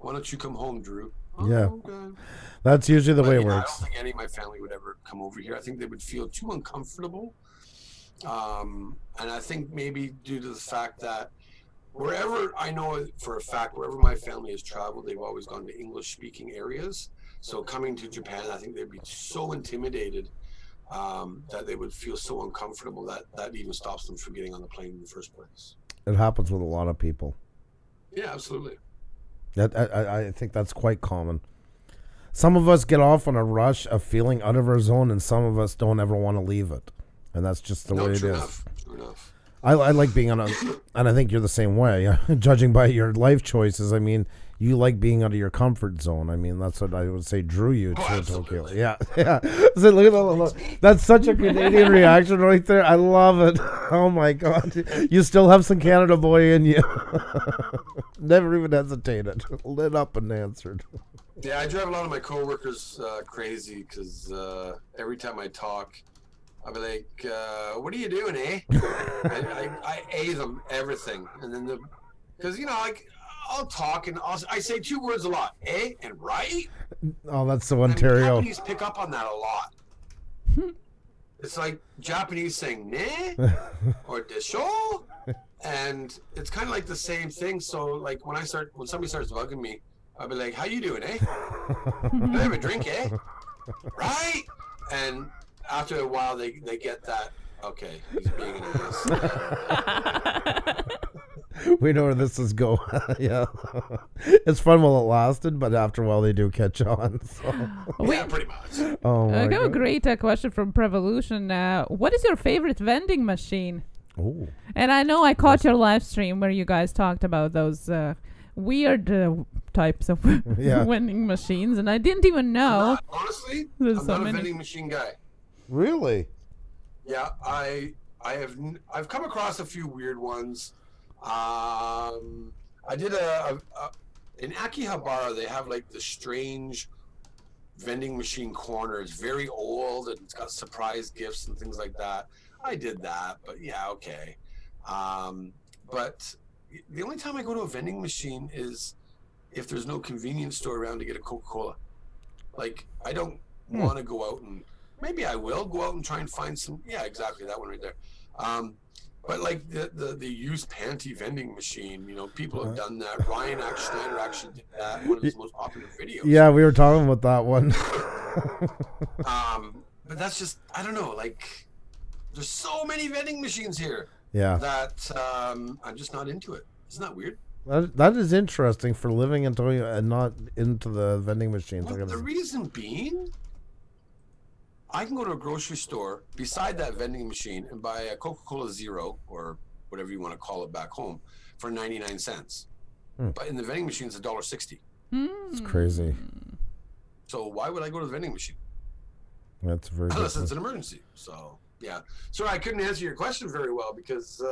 C: why don't you come home, Drew?
A: Yeah, okay. That's usually the way it works.
C: I don't think any of my family would ever come over here. I think they would feel too uncomfortable. And I think maybe due to the fact that wherever, I know for a fact, wherever my family has traveled, they've always gone to English-speaking areas. So coming to Japan, I think they'd be so intimidated that they would feel so uncomfortable that even stops them from getting on the plane in the first place.
A: It happens with a lot of people.
C: Yeah, absolutely.
A: I think that's quite common. Some of us get off on a rush of feeling out of our zone, and some of us don't ever want to leave it. And that's just the way it is.
C: True enough.
A: I like being on a, and I think you're the same way. Judging by your life choices, I mean, you like being out of your comfort zone. I mean, that's what I would say drew you to Tokyo. Yeah, yeah. So look, that's such a Canadian reaction right there. I love it. Oh my God, you still have some Canada boy in you. Never even hesitated. Lit up and answered.
C: Yeah, I drive a lot of my coworkers crazy because every time I talk, I'll be like, what are you doing, eh? I A them everything. And then because, you know, like, I'll talk and I say 2 words a lot, eh and right?
A: Oh, that's so Ontario.
C: Japanese pick up on that a lot. It's like Japanese saying ne or desho. And it's kind of like the same thing. So, like, when somebody starts bugging me, I'll be like, how you doing, eh? Can I have a drink, eh? Right? And after a while, they get that, okay, he's being an ass.
A: We know where this is going. Yeah. It's fun while it lasted, but after a while, they do catch on. So.
C: Yeah, pretty much.
A: Oh, my God.
B: A great question from Prevalent. What is your favorite vending machine?
A: Oh.
B: And I know I caught your live stream where you guys talked about those weird types of vending machines, and I didn't even know.
C: Honestly, I'm not a vending machine guy.
A: Really?
C: Yeah, I've come across a few weird ones. I did in Akihabara. They have like the strange vending machine corner. It's very old and it's got surprise gifts and things like that. I did that, but yeah, okay. But the only time I go to a vending machine is if there's no convenience store around to get a Coca-Cola. Like, I don't want to go out and, maybe I will go out and try and find some, yeah, exactly, that one right there. But like the used panty vending machine, you know, people have done that. Ryan Schneider actually did that, one of his most popular videos.
A: Yeah, we were talking about that one.
C: But that's just, I don't know, like, there's so many vending machines here.
A: Yeah.
C: That I'm just not into it. Isn't that weird?
A: That is interesting for living in Tokyo and not into the vending machines.
C: Well, the reason being, I can go to a grocery store beside that vending machine and buy a Coca-Cola Zero, or whatever you want to call it back home, for 99 cents. But in the vending machine, it's $1.60.
A: It's crazy.
C: So why would I go to the vending machine?
A: That's very
C: unless it's an emergency. So yeah. Sorry, I couldn't answer your question very well because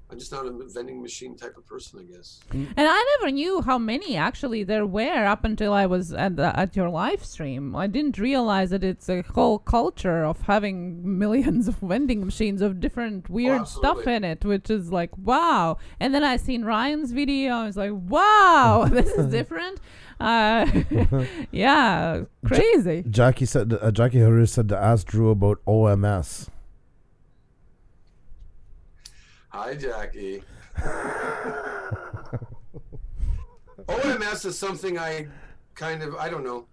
C: I'm just not a vending machine type of person, I guess.
B: And I never knew how many actually there were up until I was at your live stream. I didn't realize that it's a whole culture of having millions of vending machines of different weird stuff in it, which is like, wow. And then I seen Ryan's video. I was like, wow, this is different. Yeah, crazy.
A: Jackie Haru said to ask Drew about OMS.
C: Hi, Jackie. OMS is something I kind of, I don't know,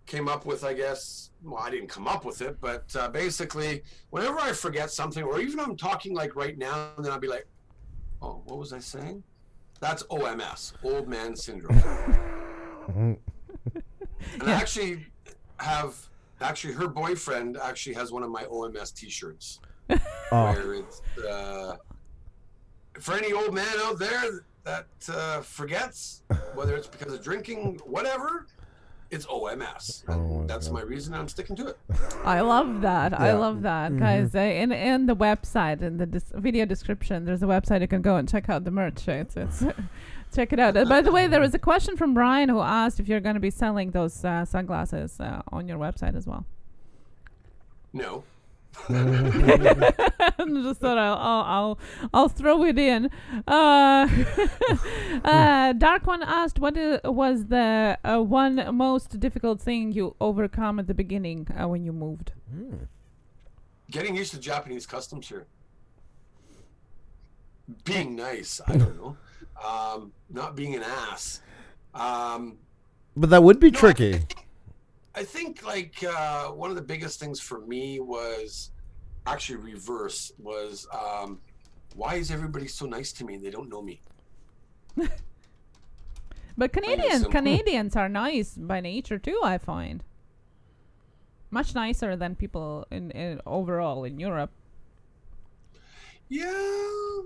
C: came up with, I guess. Well, I didn't come up with it, but basically, whenever I forget something, or even if I'm talking like right now, and then I'll be like, oh, what was I saying? That's OMS, Old Man Syndrome. And I actually her boyfriend actually has one of my OMS t-shirts. Where it's, for any old man out there that forgets, whether it's because of drinking, whatever, it's OMS. And that's my reason I'm sticking to it.
B: I love that. Yeah. I love that, guys. In the website, in the video description, there's a website you can go and check out the merch. It's check it out. By the way, there was a question from Brian who asked if you're going to be selling those sunglasses on your website as well.
C: No.
B: Just thought I'll throw it in. Dark One asked, what was the one most difficult thing you overcome at the beginning when you moved?
C: Getting used to Japanese customs here. Being nice, I don't know. Not being an ass.
A: But that would be tricky.
C: I think like one of the biggest things for me was actually reverse was why is everybody so nice to me and they don't know me?
B: But Canadians are nice by nature too, I find. Much nicer than people in overall in Europe.
C: Yeah.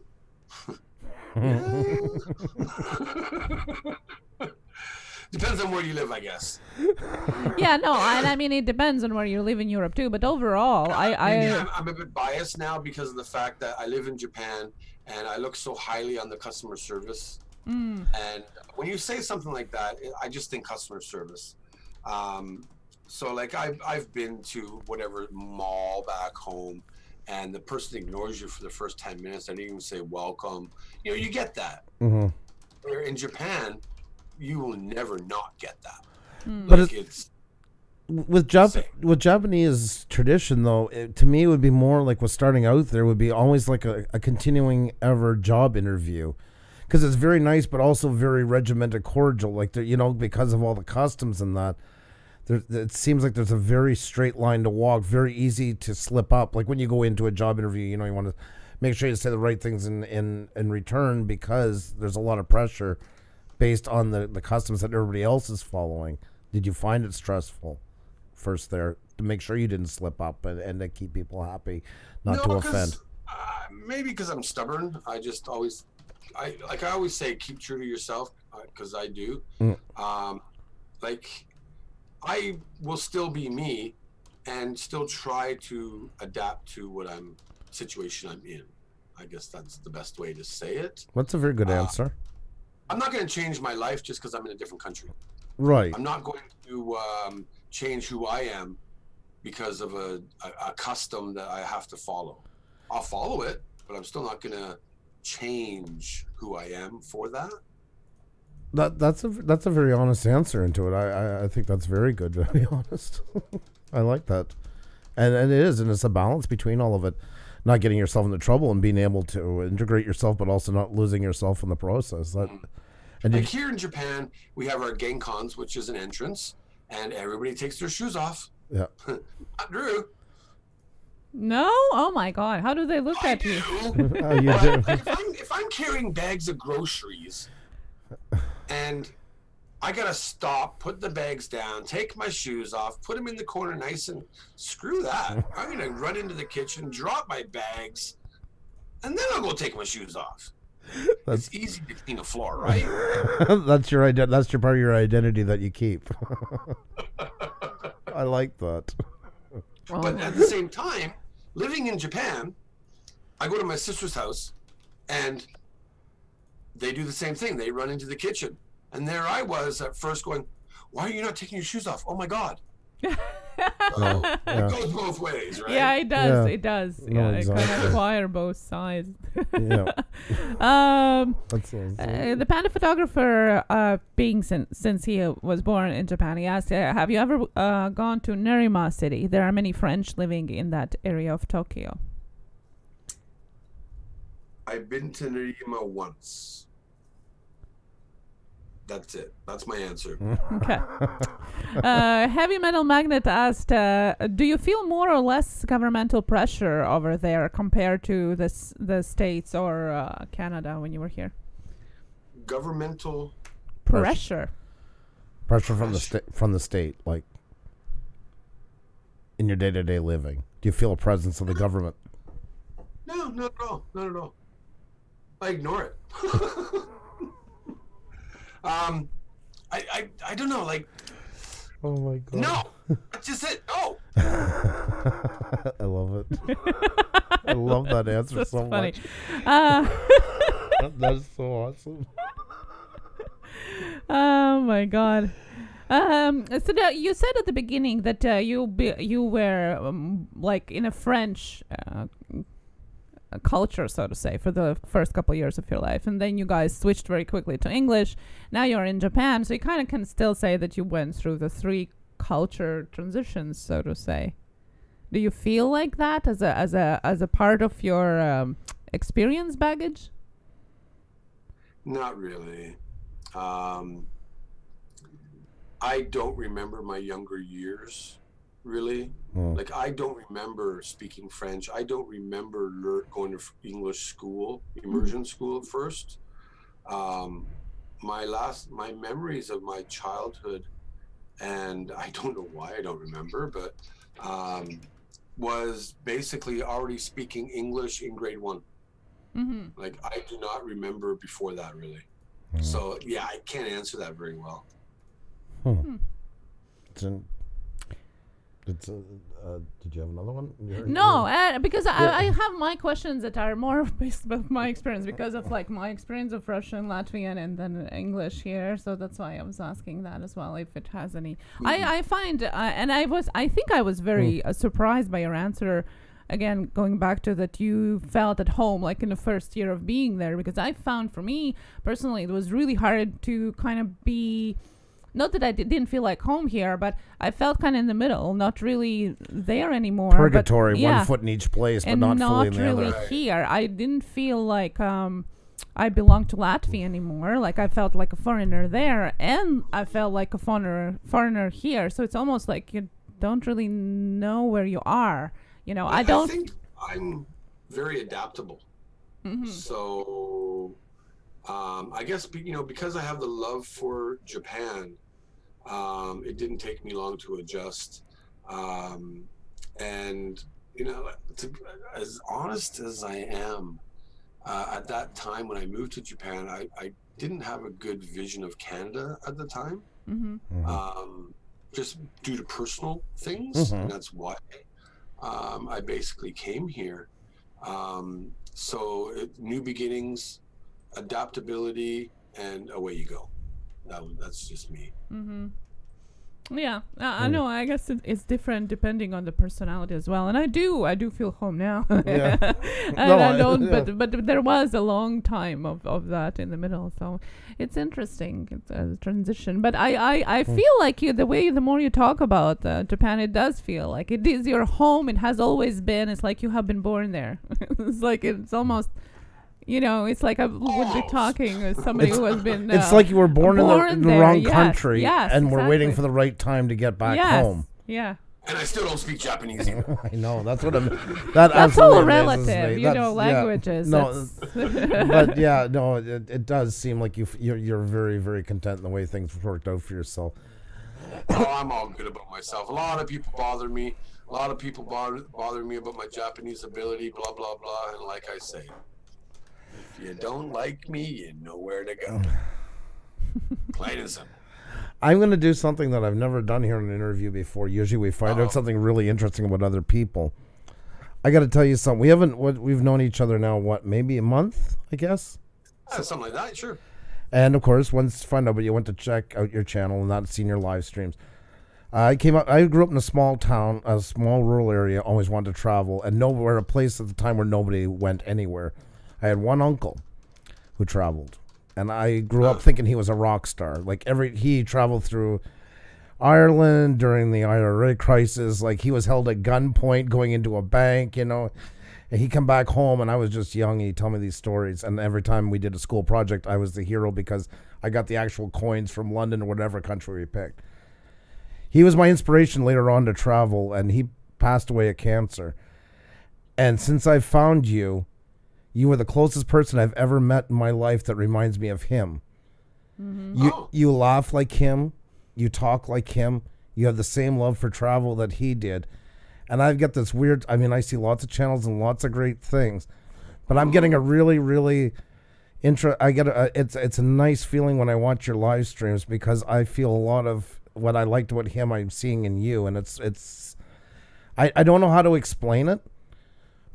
C: Depends on where you live, I guess.
B: Yeah, no, I mean, it depends on where you live in Europe, too. But overall,
C: I'm a bit biased now because of the fact that I live in Japan and I look so highly on the customer service. And when you say something like that, I just think customer service. So, like, I've been to whatever mall back home, and the person ignores you for the first 10 minutes. I didn't even say welcome. You know, you get that. Where in Japan, you will never not get that.
A: But like it's with Japanese tradition, though, to me, it would be more like what's starting out there would be always like a continuing ever job interview. Because it's very nice, but also very regimented, cordial. Like, you know, because of all the customs and that. It seems like there's a very straight line to walk, very easy to slip up. Like when you go into a job interview, you know, you want to make sure you say the right things in return because there's a lot of pressure based on the customs that everybody else is following. Did you find it stressful first there to make sure you didn't slip up and to keep people happy, not to offend?
C: Maybe because I'm stubborn. I always say, keep true to yourself because I do. I will still be me and still try to adapt to what situation I'm in. I guess that's the best way to say it.
A: That's a very good answer.
C: I'm not going to change my life just because I'm in a different country.
A: Right.
C: I'm not going to change who I am because of a custom that I have to follow. I'll follow it, but I'm still not gonna change who I am for that.
A: That's a very honest answer into it. I think that's very good, to be honest. I like that, and it is, and it's a balance between all of it, not getting yourself into trouble and being able to integrate yourself, but also not losing yourself in the process. That, and
C: like here in Japan, we have our genkans, which is an entrance, and everybody takes their shoes off.
A: Yeah,
C: not Drew.
B: No, oh my God, how do they look at you?
A: You do.
C: Like if I'm carrying bags of groceries. And I gotta stop, put the bags down, take my shoes off, put them in the corner nice and screw that. I'm gonna run into the kitchen, drop my bags, and then I'll go take my shoes off. It's easy to clean a floor, right?
A: That's your That's your part of your identity that you keep. I like that.
C: But at the same time, living in Japan, I go to my sister's house, and they do the same thing. They run into the kitchen. And there I was at first going, why are you not taking your shoes off? Oh my God. So it goes both ways, right?
B: Yeah, it does. Yeah. It does.
A: No,
B: yeah,
A: exactly.
B: It kind of require both sides.
A: Yeah.
B: That's the panda photographer, being since he was born in Japan, he asked, have you ever gone to Nerima City? There are many French living in that area of Tokyo.
C: I've been to Nerima once. That's it. That's my answer.
B: Okay. Heavy Metal Magnet asked, do you feel more or less governmental pressure over there compared to the States or Canada when you were here?
C: Governmental
B: pressure.
A: Pressure from the state, like in your day-to-day living. Do you feel a presence of the government?
C: No, not at all. Not at all. I ignore it. I don't know, like.
A: Oh my God.
C: No, that's just it. No.
A: I love it. I love that answer so
B: funny.
A: Much. That's so awesome.
B: Oh my God. So you said at the beginning that you were like in a French culture, so to say, for the first couple of years of your life, and then you guys switched very quickly to English. Now you're in Japan, so you kind of can still say that you went through the 3 culture transitions, so to say. Do you feel like that as a part of your experience baggage?
C: Not really. I don't remember my younger years. Really, like I don't remember speaking French. I don't remember going to English school, immersion school at first. My memories of my childhood, and I don't know why I don't remember, but was basically already speaking English in grade 1. Mm-hmm. Like I do not remember before that really. So yeah, I can't answer that very well.
A: Did you have another one?
B: No, because I have my questions that are more based on my experience because of like my experience of Russian, Latvian, and then English here. So that's why I was asking that as well, if it has any. I find, and I think I was very surprised by your answer. Again, going back to that, you felt at home like in the first year of being there, because I found for me personally it was really hard to kind of be. Not that I didn't feel like home here, but I felt kind of in the middle, not really there anymore.
A: Purgatory, but, one foot in each place, but not fully in the
B: really
A: other.
B: Here. I didn't feel like I belonged to Latvia anymore. Like I felt like a foreigner there, and I felt like a foreigner here. So it's almost like you don't really know where you are. You know, I think
C: I'm very adaptable. Mm-hmm. So I guess, because I have the love for Japan, it didn't take me long to adjust. And, as honest as I am, at that time when I moved to Japan, I didn't have a good vision of Canada at the time, just due to personal things. And that's why I basically came here. So new beginnings, adaptability, and away you go. That's just me.
B: Yeah, I know. I guess it's different depending on the personality as well. And I do feel home now.
A: Yeah.
B: And no, I don't. Yeah. But there was a long time of that in the middle, so it's interesting. It's a transition. But I feel like the more you talk about Japan, it does feel like it is your home. It has always been. It's like you have been born there. It's like it's almost. You know, it's like I would be talking with somebody who has been.
A: It's like you were born in the wrong country,
B: yes,
A: and we're waiting for the right time to get back home.
B: Yeah.
C: And I still don't speak Japanese either.
A: I know. That's what I'm. That's
B: all relative. You know, languages.
A: Yeah, no, but yeah, no. It does seem like you're very, very content in the way things worked out for yourself.
C: Oh, I'm all good about myself. A lot of people bother me. A lot of people bother me about my Japanese ability. Blah blah blah. And like I say. If you don't like me, you know where to go. Plain and simple.
A: I'm going to do something that I've never done here in an interview before. Usually we find out something really interesting about other people. I got to tell you something. We've known each other now, maybe a month, I guess?
C: Something like that, sure.
A: And, of course, once you find out, but you went to check out your channel and not seen your live streams. I grew up in a small town, a small rural area, always wanted to travel, and a place at the time where nobody went anywhere. I had one uncle who traveled, and I grew up thinking he was a rock star. Like he traveled through Ireland during the IRA crisis. Like he was held at gunpoint going into a bank, you know. And he come back home, and I was just young, and he'd tell me these stories. And every time we did a school project, I was the hero because I got the actual coins from London or whatever country we picked. He was my inspiration later on to travel, and he passed away of cancer. And since I found you, you were the closest person I've ever met in my life that reminds me of him. Mm-hmm. You laugh like him. You talk like him. You have the same love for travel that he did. And I've got this weird, I see lots of channels and lots of great things, but I'm getting a really, really it's a nice feeling when I watch your live streams because I feel a lot of what I liked about him I'm seeing in you. And I don't know how to explain it.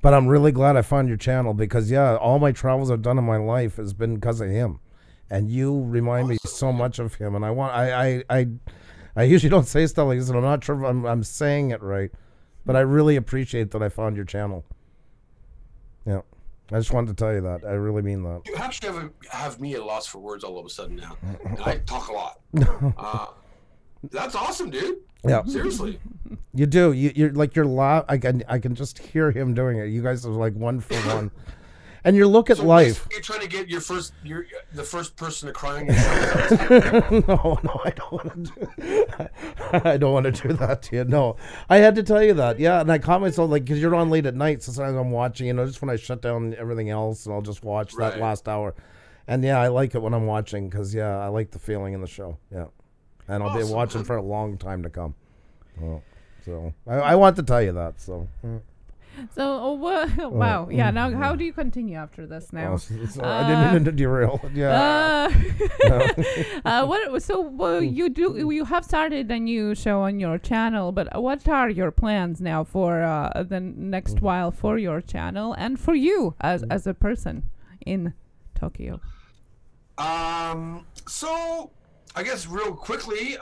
A: But I'm really glad I found your channel because, yeah, all my travels I've done in my life has been because of him. And you remind me so much of him. And I usually don't say stuff like this, and I'm not sure if I'm saying it right. But I really appreciate that I found your channel. Yeah. I just wanted to tell you that. I really mean that.
C: You actually have me at a loss for words all of a sudden now. And I talk a lot. That's awesome, dude.
A: Yeah,
C: seriously.
A: You do. You're like your laugh. I can just hear him doing it. You guys are like one for one, and you look at life.
C: You're trying to get you're the first person to cry on your
A: No, I don't want to do. I don't want to do that to you. No, I had to tell you that. Yeah, and I caught myself because you're on late at night. So sometimes I'm watching. Just when I shut down everything else, and I'll just watch that last hour. And yeah, I like it when I'm watching because I like the feeling in the show. Yeah. And I'll be watching for a long time to come. Well, so I want to tell you that. So.
B: Wow. Yeah. Now, how do you continue after this? Now,
A: I didn't mean to derail. Yeah.
B: You have started a new show on your channel, but what are your plans now for the next while for your channel and for you as a person in Tokyo?
C: So. I guess real quickly,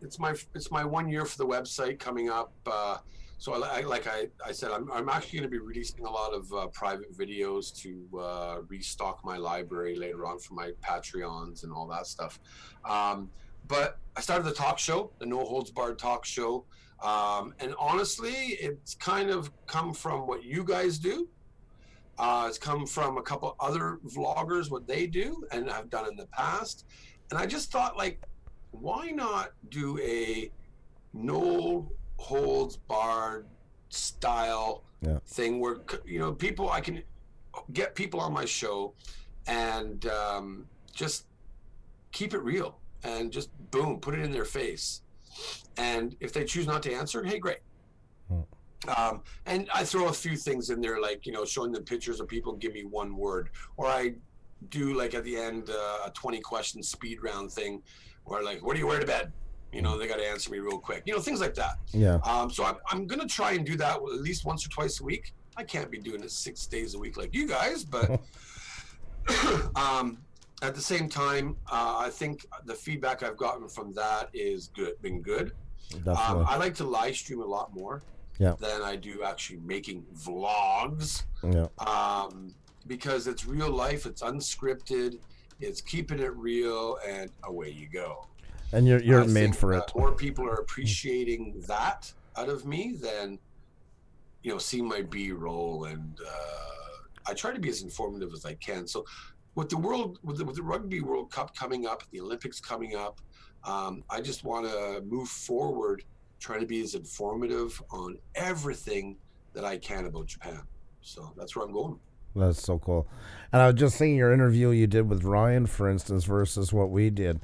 C: it's my 1 year for the website coming up. So like I said, I'm actually going to be releasing a lot of private videos to restock my library later on for my Patreons and all that stuff. But I started the talk show, the No Holds Barred talk show, and honestly, it's kind of come from what you guys do. It's come from a couple other vloggers, what they do and have done in the past. And I just thought, like, why not do a no holds barred style thing where, I can get people on my show and just keep it real and just boom, put it in their face. And if they choose not to answer, hey, great. And I throw a few things in there, like, showing them pictures of people give me one word, or I do like at the end a 20 question speed round thing where like, what do you wear to bed? They got to answer me real quick, things like that.
A: Yeah.
C: So I'm gonna try and do that at least once or twice a week. I can't be doing it 6 days a week like you guys, but at the same time, I think the feedback I've gotten from that is been good. I like to live stream a lot more than I do actually making vlogs. Because it's real life, it's unscripted, it's keeping it real, and away you go.
A: And you're made for it.
C: More people are appreciating that out of me than, you know, seeing my B-roll, and I try to be as informative as I can. So with the Rugby World Cup coming up, the Olympics coming up, I just want to move forward, trying to be as informative on everything that I can about Japan. So that's where I'm going.
A: That's so cool. And I was just seeing your interview you did with Ryan, for instance, versus what we did.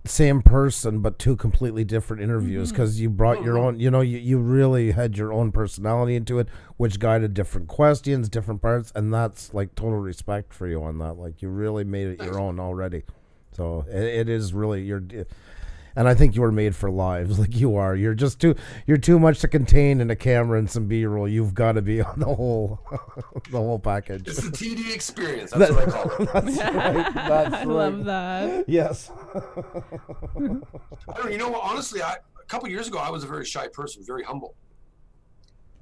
A: Same person, but two completely different interviews, because you brought your own, you know, you really had your own personality into it, which guided different questions, different parts, and that's like total respect for you on that. Like, you really made it your own already. So it is really and I think you were made for lives, like you are. You're too much to contain in a camera and some B-roll. You've got to be on the whole package.
C: It's the TD experience. That's what I call it.
A: That's right. That's
B: I love that.
A: Yes.
C: You know what? Honestly, a couple years ago, I was a very shy person, very humble.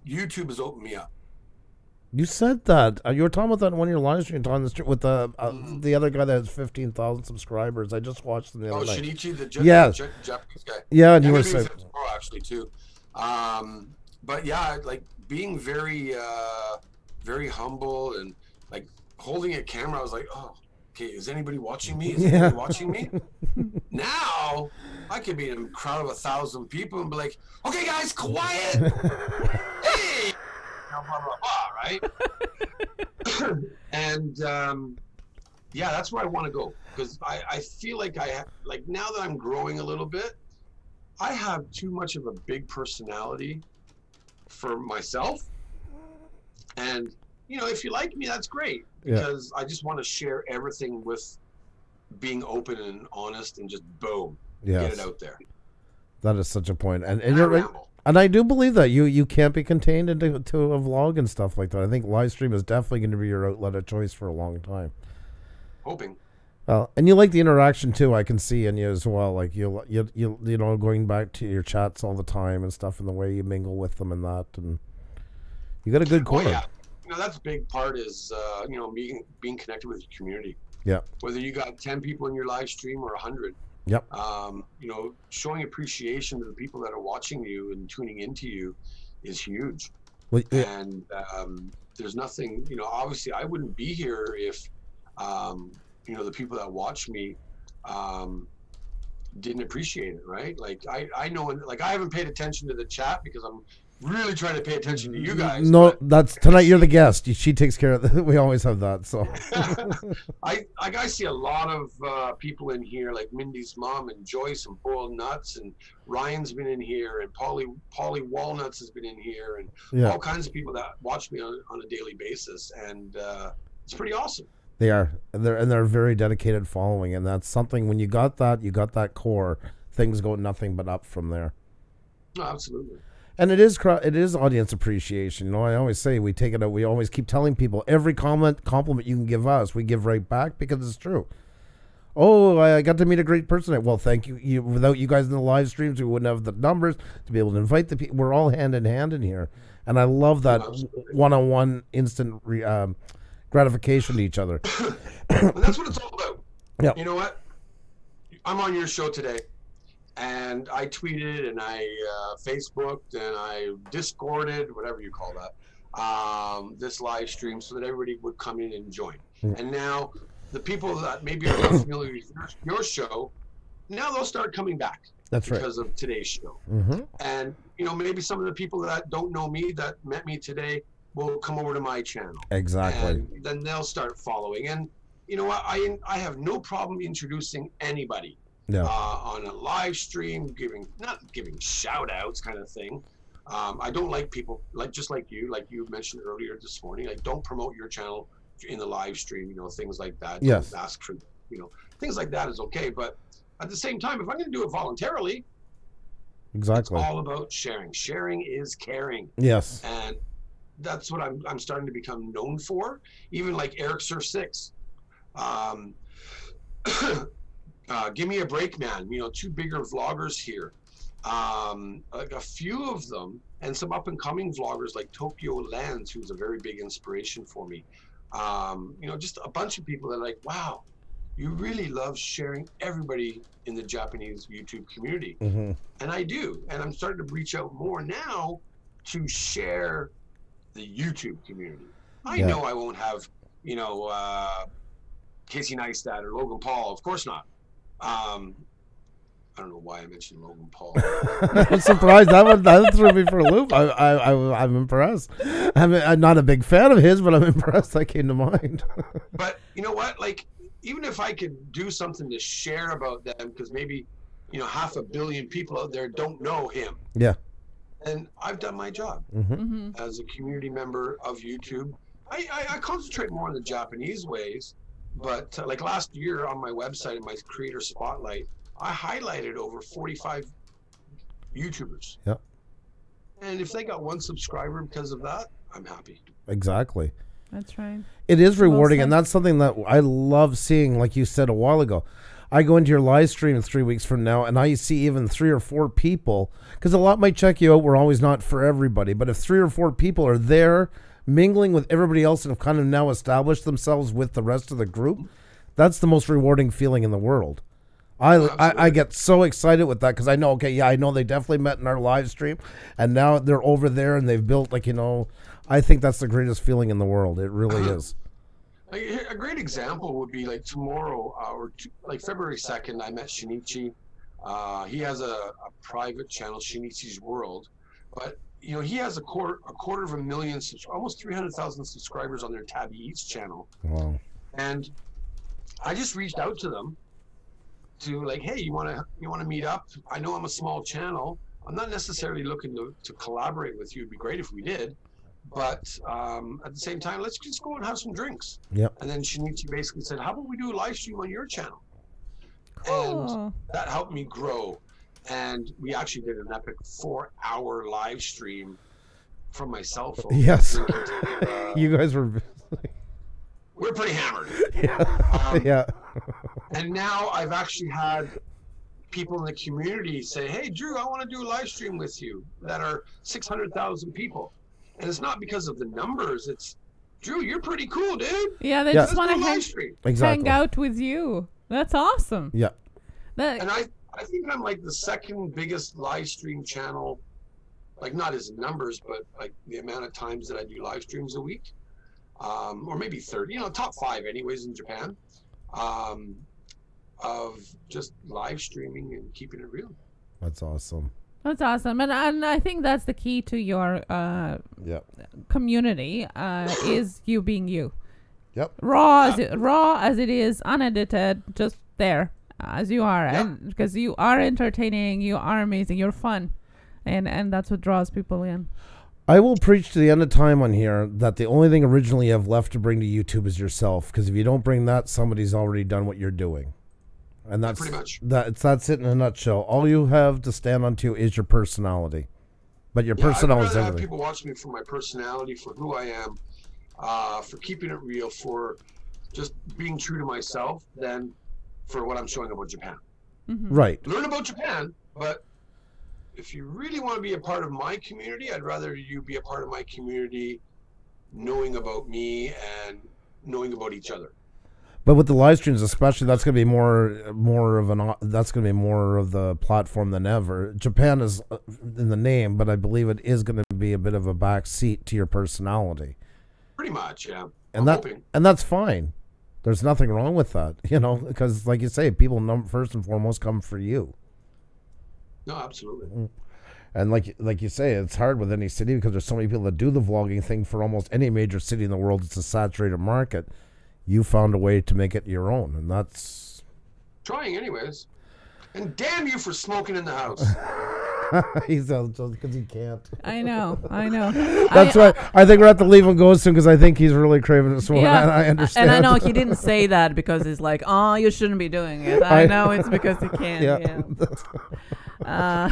C: YouTube has opened me up.
A: You said that. You were talking about that in one of your live streams on the street with the other guy that has 15,000 subscribers. I just watched them the other night.
C: Shinichi, the Japanese guy.
A: Yeah, and you were saying
C: actually too. But yeah, like being very, very humble and like holding a camera. I was like, oh, okay, is anybody watching me? Is anybody watching me? Now I could be in a crowd of 1,000 people and be like, okay, guys, quiet. Hey. Blah, blah, blah, right? And yeah, that's where I want to go, because I feel like like now that I'm growing a little bit, I have too much of a big personality for myself. And you know, if you like me, that's great, because I just want to share everything with being open and honest and just boom, get it out there.
A: That is such a point, and you're right. And I do believe that you can't be contained into a vlog and stuff like that. I think live stream is definitely going to be your outlet of choice for a long time.
C: Hoping.
A: And you like the interaction too. I can see in you as well. Like you know, going back to your chats all the time and stuff, and the way you mingle with them and that, and you got a good core.
C: Yeah, you know, that's a big part is you know, being connected with your community.
A: Yeah. Whether
C: you got 10 people in your live stream or 100.
A: Yep.
C: You know, showing appreciation to the people that are watching you and tuning into you is huge.
A: Well,
C: and there's nothing, you know, obviously I wouldn't be here if, you know, the people that watch me didn't appreciate it, right? Like I know, like I haven't paid attention to the chat because I'm really trying to pay attention to you guys.
A: No, that's tonight. You're the guest. She takes care of it. We always have that. So
C: I see a lot of people in here, like Mindy's mom and Joyce and Boiled Nuts, and Ryan's been in here, and Polly Walnuts has been in here, and all kinds of people that watch me on a daily basis, and it's pretty awesome.
A: They are, and they're very dedicated following, and that's something. When you got that core, things go nothing but up from there.
C: Oh, absolutely.
A: And it is audience appreciation. You know, I always say we take it out. We always keep telling people every compliment you can give us, we give right back, because it's true. Oh, I got to meet a great person. Well, thank you. Without you guys in the live streams, we wouldn't have the numbers to be able to invite the people. We're all hand in hand in here, and I love that one-on-one instant gratification to each other.
C: That's what it's all about.
A: Yeah.
C: You know what? I'm on your show today. And I tweeted and I Facebooked and I Discorded, whatever you call that, this live stream so that everybody would come in and join. And now the people that maybe are not familiar with your show, now they'll start coming back.
A: That's right.
C: Because of today's show. And, you know, maybe some of the people that don't know me, that met me today, will come over to my channel.
A: Exactly.
C: And then they'll start following. And, you know what, I have no problem introducing anybody.
A: Yeah.
C: On a live stream, not giving shout outs kind of thing. I don't like people just like you mentioned earlier this morning, like don't promote your channel in the live stream, you know, things like that.
A: Yes.
C: Don't ask for, you know, things like that is okay. But at the same time, if I'm going to do it voluntarily,
A: exactly,
C: it's all about sharing. Sharing is caring.
A: Yes.
C: And that's what I'm starting to become known for. Even like Eric Sir 6. Give me a break, man. You know, 2 bigger vloggers here. Like a few of them, and some up and coming vloggers like Tokio Lands, who's a very big inspiration for me. You know, just a bunch of people that are like, wow, you really love sharing everybody in the Japanese YouTube community. And I do, and I'm starting to reach out more now to share the YouTube community. I know I won't have, you know, Casey Neistat or Logan Paul, of course not. I don't know why I mentioned Logan Paul.
A: I'm surprised. That threw me for a loop. I'm impressed. I'm not a big fan of his, but I'm impressed that came to mind.
C: But you know what? Like, even if I could do something to share about them, because maybe, you know, 500 million people out there don't know him.
A: Yeah.
C: And I've done my job as a community member of YouTube. I concentrate more on the Japanese ways, but like last year on my website in my creator spotlight, I highlighted over 45 YouTubers.
A: Yep.
C: And if they got 1 subscriber because of that, I'm happy.
A: Exactly.
B: That's right.
A: It is rewarding, and that's something that I love seeing, like you said a while ago. I go into your live stream 3 weeks from now, and I see even 3 or 4 people, because a lot might check you out. We're always not for everybody, but if 3 or 4 people are there mingling with everybody else and have kind of now established themselves with the rest of the group, that's the most rewarding feeling in the world. I get so excited with that, because I know, okay, yeah, I know they definitely met in our live stream, and now they're over there and they've built, like, you know, I think that's the greatest feeling in the world. It really is.
C: A great example would be like tomorrow, like February 2nd, I met Shinichi. He has a private channel, Shinichi's World, but you know, he has a quarter of a million, almost 300,000 subscribers on their Tabby Eats channel.
A: Wow.
C: And I just reached out to them to like, hey, you want to meet up? I know I'm a small channel. I'm not necessarily looking to collaborate with you. It'd be great if we did. But at the same time, let's just go and have some drinks.
A: Yep.
C: And then Shinichi basically said, how about we do a live stream on your channel?
B: Cool.
C: And that helped me grow. And we actually did an epic 4-hour live stream from my cell phone.
A: Yes. You guys were...
C: We're pretty hammered.
A: Yeah.
C: And now I've actually had people in the community say, hey, Drew, I want to do a live stream with you, that are 600,000 people. And it's not because of the numbers. It's, Drew, you're pretty cool, dude.
B: Yeah, they just want to
A: hang
B: out with you. That's awesome.
A: Yeah.
C: And I think I'm like the 2nd biggest live stream channel, like not as numbers, but like the amount of times that I do live streams a week, or maybe 30, you know, top 5 anyways in Japan, of just live streaming and keeping it real.
A: That's awesome.
B: That's awesome. And I think that's the key to your community, is you being you.
A: Yep.
B: Raw as it is, unedited, just there as you are. And because you are entertaining, you are amazing, you're fun. And that's what draws people in.
A: I will preach to the end of time on here that the only thing originally you have left to bring to YouTube is yourself. Because if you don't bring that, somebody's already done what you're doing. And that's
C: pretty much
A: that's it in a nutshell. All you have to stand on to is your personality. But your personality is everything.
C: Have people watch me for my personality, for who I am, for keeping it real, for just being true to myself, than for what I'm showing about Japan.
A: Right.
C: Learn about Japan, but if you really want to be a part of my community, I'd rather you be a part of my community, knowing about me and knowing about each other.
A: But with the live streams, especially, that's going to be more of the platform than ever. Japan is in the name, but I believe it is going to be a bit of a back seat to your personality.
C: Pretty much, yeah.
A: And that's fine. There's nothing wrong with that, you know, because like you say, people first and foremost come for you.
C: No, absolutely.
A: And like you say, it's hard with any city because there's so many people that do the vlogging thing for almost any major city in the world. It's a saturated market. You found a way to make it your own, and that's...
C: Trying anyways. And damn you for smoking in the house.
A: He's out because he can't.
B: I know.
A: That's why I think we're at to leave him go soon because I think he's really craving to smoke.
B: Yeah.
A: I understand.
B: And I know he didn't say that because he's like, oh, you shouldn't be doing it. I know it's because he can't.
C: I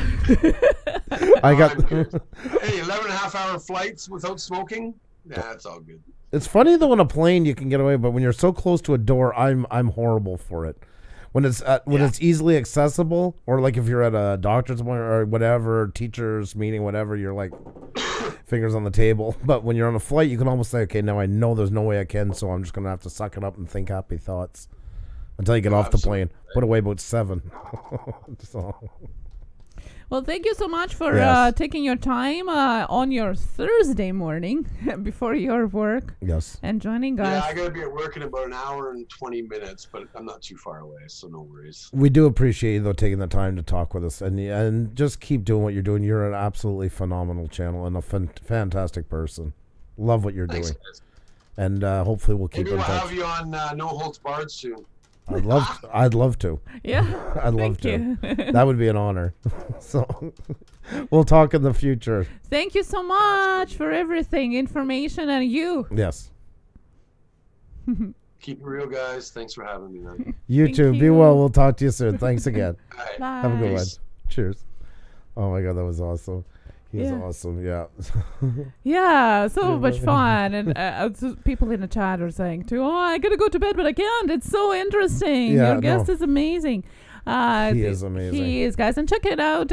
C: got... Hey, 11.5-hour flights without smoking? Nah, it's all good.
A: It's funny though, on a plane you can get away, but when you're so close to a door, I'm horrible for it. When it's it's easily accessible, or like if you're at a doctor's appointment or whatever, teacher's meeting, whatever, you're like fingers on the table. But when you're on a flight, you can almost say, okay, now I know there's no way I can, so I'm just gonna have to suck it up and think happy thoughts until you get off the plane. Put away about 7. So.
B: Well, thank you so much for taking your time on your Thursday morning before your work.
A: Yes.
B: And joining us.
C: Yeah, I got to be at work in about an hour and 20 minutes, but I'm not too far away, so no worries.
A: We do appreciate you, though, taking the time to talk with us. And just keep doing what you're doing. You're an absolutely phenomenal channel and a fantastic person. Love what you're doing. Guys. And hopefully we'll keep in touch.
C: Maybe we'll have you on No Holds Barred soon.
A: I'd love to.
B: Yeah.
A: I'd love to. That would be an honor. So we'll talk in the future.
B: Thank you so much for everything, information, and you.
A: Yes.
C: Keep it real, guys. Thanks for having me, man.
A: You too. Be well. We'll talk to you soon. Thanks again.
C: Right.
B: Bye.
A: Have a good one. Cheers. Oh my God, that was awesome. He's awesome, yeah.
B: Yeah, so much fun. And people in the chat are saying too, I gotta go to bed, but I can't. It's so interesting.
A: Yeah,
B: your guest is amazing.
A: He is amazing.
B: He is, guys. And check it out.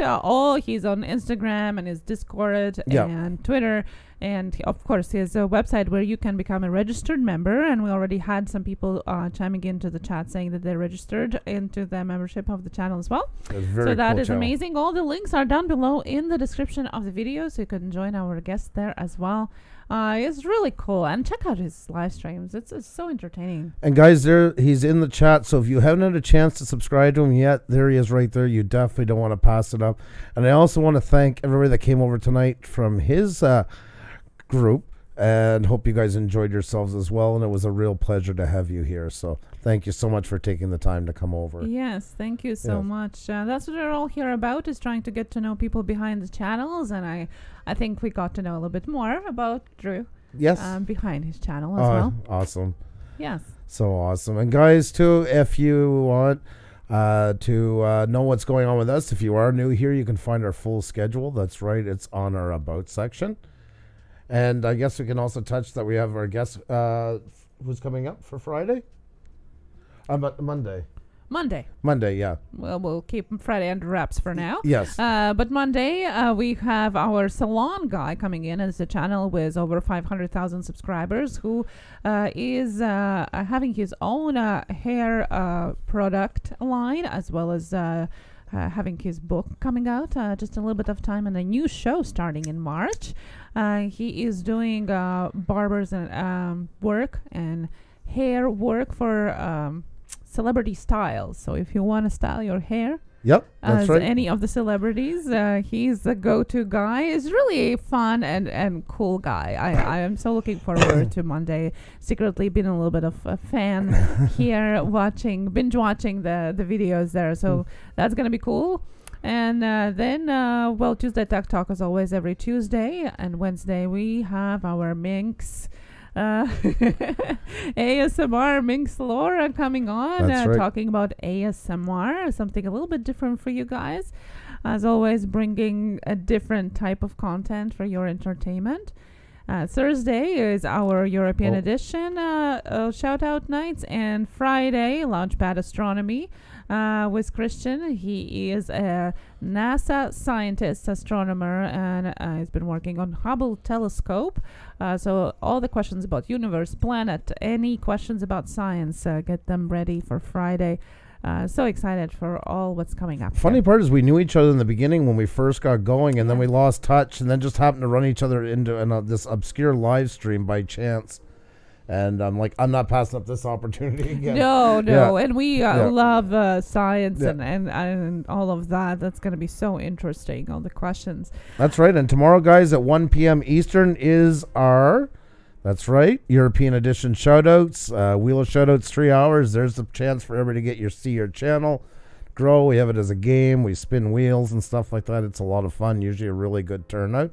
B: He's on Instagram and his Discord and Twitter. And, of course, his website where you can become a registered member. And we already had some people chiming into the chat saying that they're registered into the membership of the channel as well. So that is amazing. All the links are down below in the description of the video, so you can join our guest there as well. It's really cool. And check out his live streams. It's so entertaining.
A: And, guys, he's in the chat. So if you haven't had a chance to subscribe to him yet, there he is right there. You definitely don't want to pass it up. And I also want to thank everybody that came over tonight from his group, and hope you guys enjoyed yourselves as well, and it was a real pleasure to have you here. So thank you so much for taking the time to come over.
B: Yes, thank you so much. That's what we're all here about, is trying to get to know people behind the channels, and I think we got to know a little bit more about Drew behind his channel as well.
A: Awesome.
B: Yes,
A: so awesome. And guys too, if you want to know what's going on with us, if you are new here, you can find our full schedule. That's right, it's on our About section. And I guess we can also touch that we have our guest who's coming up for Friday? Monday. Monday, yeah.
B: Well, we'll keep Friday under wraps for now.
A: Yes.
B: But Monday, we have our salon guy coming in as a channel with over 500,000 subscribers who is having his own hair product line, as well as having his book coming out just a little bit of time, and a new show starting in March. He is doing barbers and work and hair work for celebrity styles. So if you want to style your hair
A: that's right,
B: any of the celebrities, he's the go-to guy. He's really fun and cool guy. I am so looking forward to Monday. Secretly been a little bit of a fan here, binge watching the videos there. So that's going to be cool. And then, Tuesday Tech Talk as always every Tuesday, and Wednesday we have our Minx ASMR Minx Laura coming on, talking about ASMR, something a little bit different for you guys. As always, bringing a different type of content for your entertainment. Thursday is our European edition, Shoutout nights, and Friday, Launchpad Astronomy with Christian. He is a NASA scientist, astronomer, and he's been working on Hubble telescope. So all the questions about universe, planet, any questions about science, get them ready for Friday. So excited for all what's coming up.
A: Funny part is we knew each other in the beginning when we first got going, and then we lost touch, and then just happened to run each other into this obscure live stream by chance. And I'm like, I'm not passing up this opportunity again.
B: No. And we love science and all of that. That's going to be so interesting, all the questions.
A: That's right. And tomorrow, guys, at 1 p.m. Eastern is our... That's right, European edition Shoutouts, Wheel of Shoutouts, 3 hours. There's the chance for everybody to see your channel grow. We have it as a game. We spin wheels and stuff like that. It's a lot of fun, usually a really good turnout.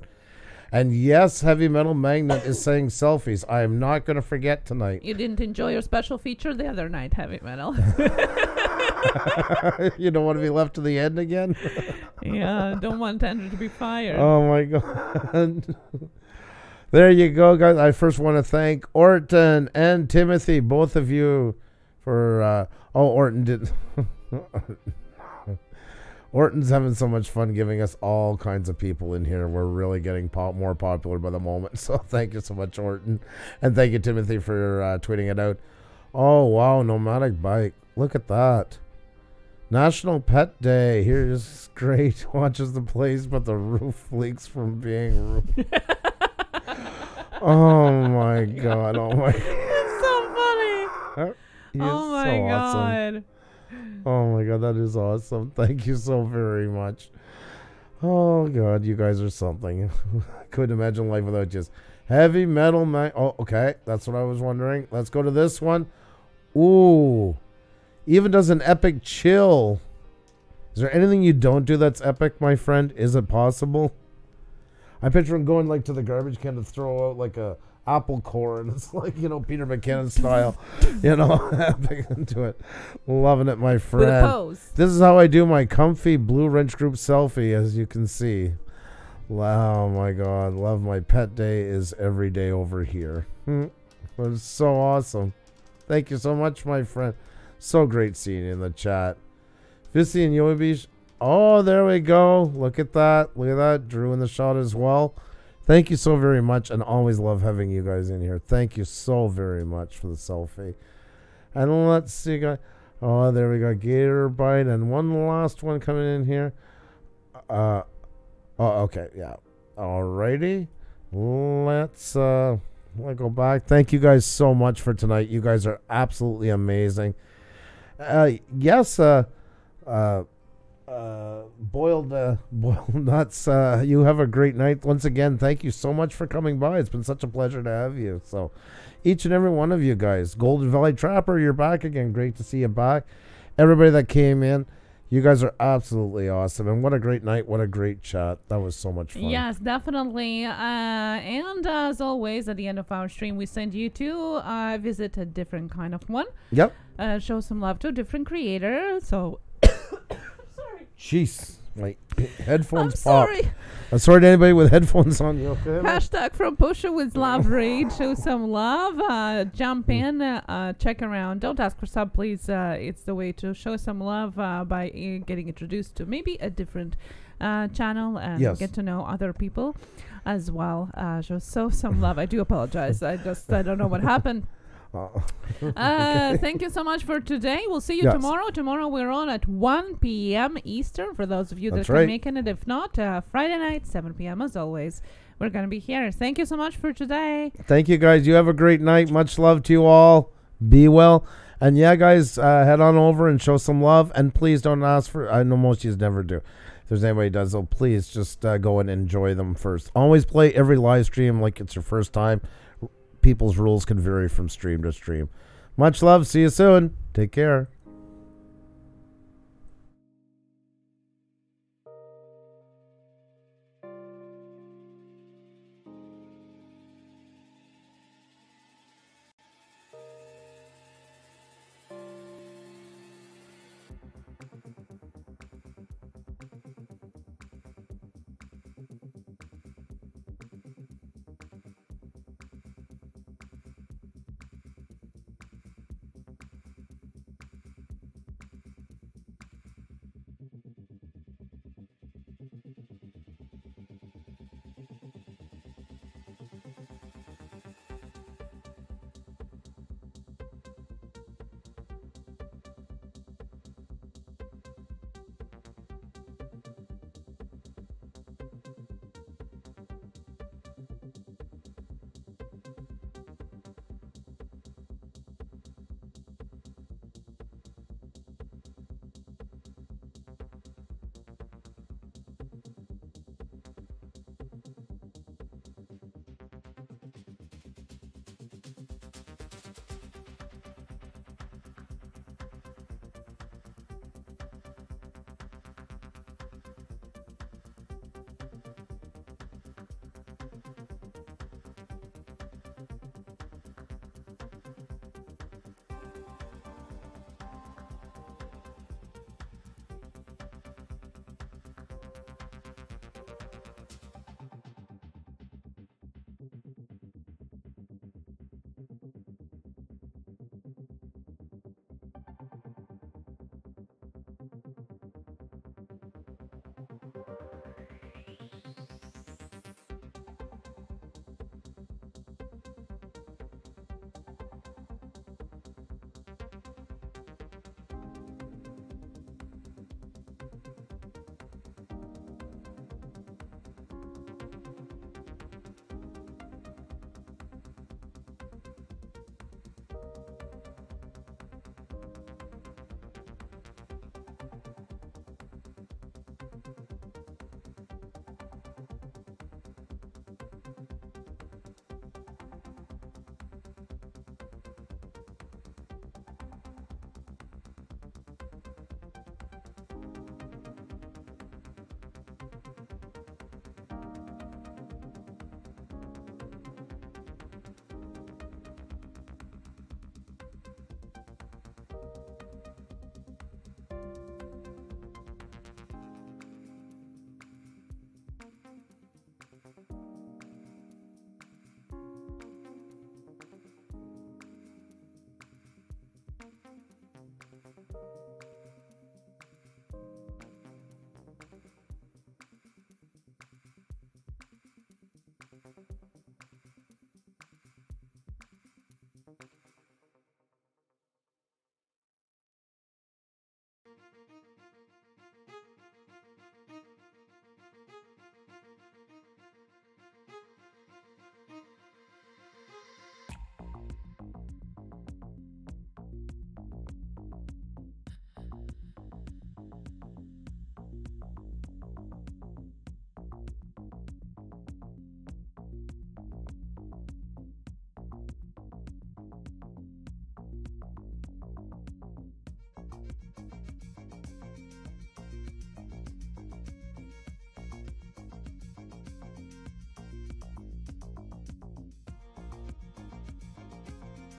A: And yes, Heavy Metal Magnet is saying selfies. I am not going to forget tonight.
B: You didn't enjoy your special feature the other night, Heavy Metal.
A: You don't want to be left to the end again?
B: Yeah, don't want Andrew to be fired.
A: Oh, my God. There you go, guys. I first want to thank Orton and Timothy, both of you, for Orton did. Orton's having so much fun giving us all kinds of people in here. We're really getting more popular by the moment. So thank you so much, Orton. And thank you, Timothy, for tweeting it out. Oh, wow. Nomadic bike. Look at that. National Pet Day. Here's great. Watches the place, but the roof leaks from being roofed. Oh, my God. Oh, my God.
B: It's so funny. Oh, my God. Awesome.
A: Oh my God, that is awesome. Thank you so very much. Oh God, you guys are something. Couldn't imagine life without you. Heavy metal man. Oh, okay. That's what I was wondering. Let's go to this one. Ooh. Even does an epic chill. Is there anything you don't do that's epic, my friend? Is it possible? I picture him going like to the garbage can to throw out like a apple core, and it's like, you know, Peter McKinnon style, you know, epic into it. Loving it, my friend.
B: With a pose.
A: This is how I do my comfy Blue Wrench Group selfie, as you can see. Oh my God, love my pet day is every day over here. It's so awesome. Thank you so much, my friend. So great seeing you in the chat. Vissy and Yobish. Oh, there we go. Look at that. Look at that. Drew in the shot as well. Thank you so very much, and always love having you guys in here. Thank you so very much for the selfie. And let's see, guys. Oh, there we go. Gator Bite, and one last one coming in here. Oh, okay, yeah. Alrighty. Let's go back. Thank you guys so much for tonight. You guys are absolutely amazing. Yes, boiled nuts, you have a great night. Once again, thank you so much for coming by. It's been such a pleasure to have you. So each and every one of you guys. Golden Valley Trapper, you're back again. Great to see you back. Everybody that came in, you guys are absolutely awesome. And what a great night. What a great chat. That was so much fun.
B: Yes, definitely. And as always, at the end of our stream, we send you to visit a different kind of one.
A: Yep.
B: Show some love to a different creator. So
A: jeez, my headphones
B: I'm
A: pop.
B: sorry.
A: I'm sorry to anybody with headphones on. You okay?
B: Hashtag from Puša with love read. Show some love. Jump in. Check around. Don't ask for sub, please. It's the way to show some love by getting introduced to maybe a different channel and get to know other people as well. Show some love. I do apologize. I don't know what happened.
A: Okay.
B: Thank you so much for today. We'll see you tomorrow. Tomorrow we're on at 1 p.m. Eastern for those of you that are making it. If not, Friday night, 7 p.m. as always. We're going to be here. Thank you so much for today.
A: Thank you, guys. You have a great night. Much love to you all. Be well. And yeah, guys, head on over and show some love. And please don't ask for, I know most of you never do. If there's anybody who does, so please just go and enjoy them first. Always play every live stream like it's your first time. People's rules can vary from stream to stream. Much love. See you soon. Take care.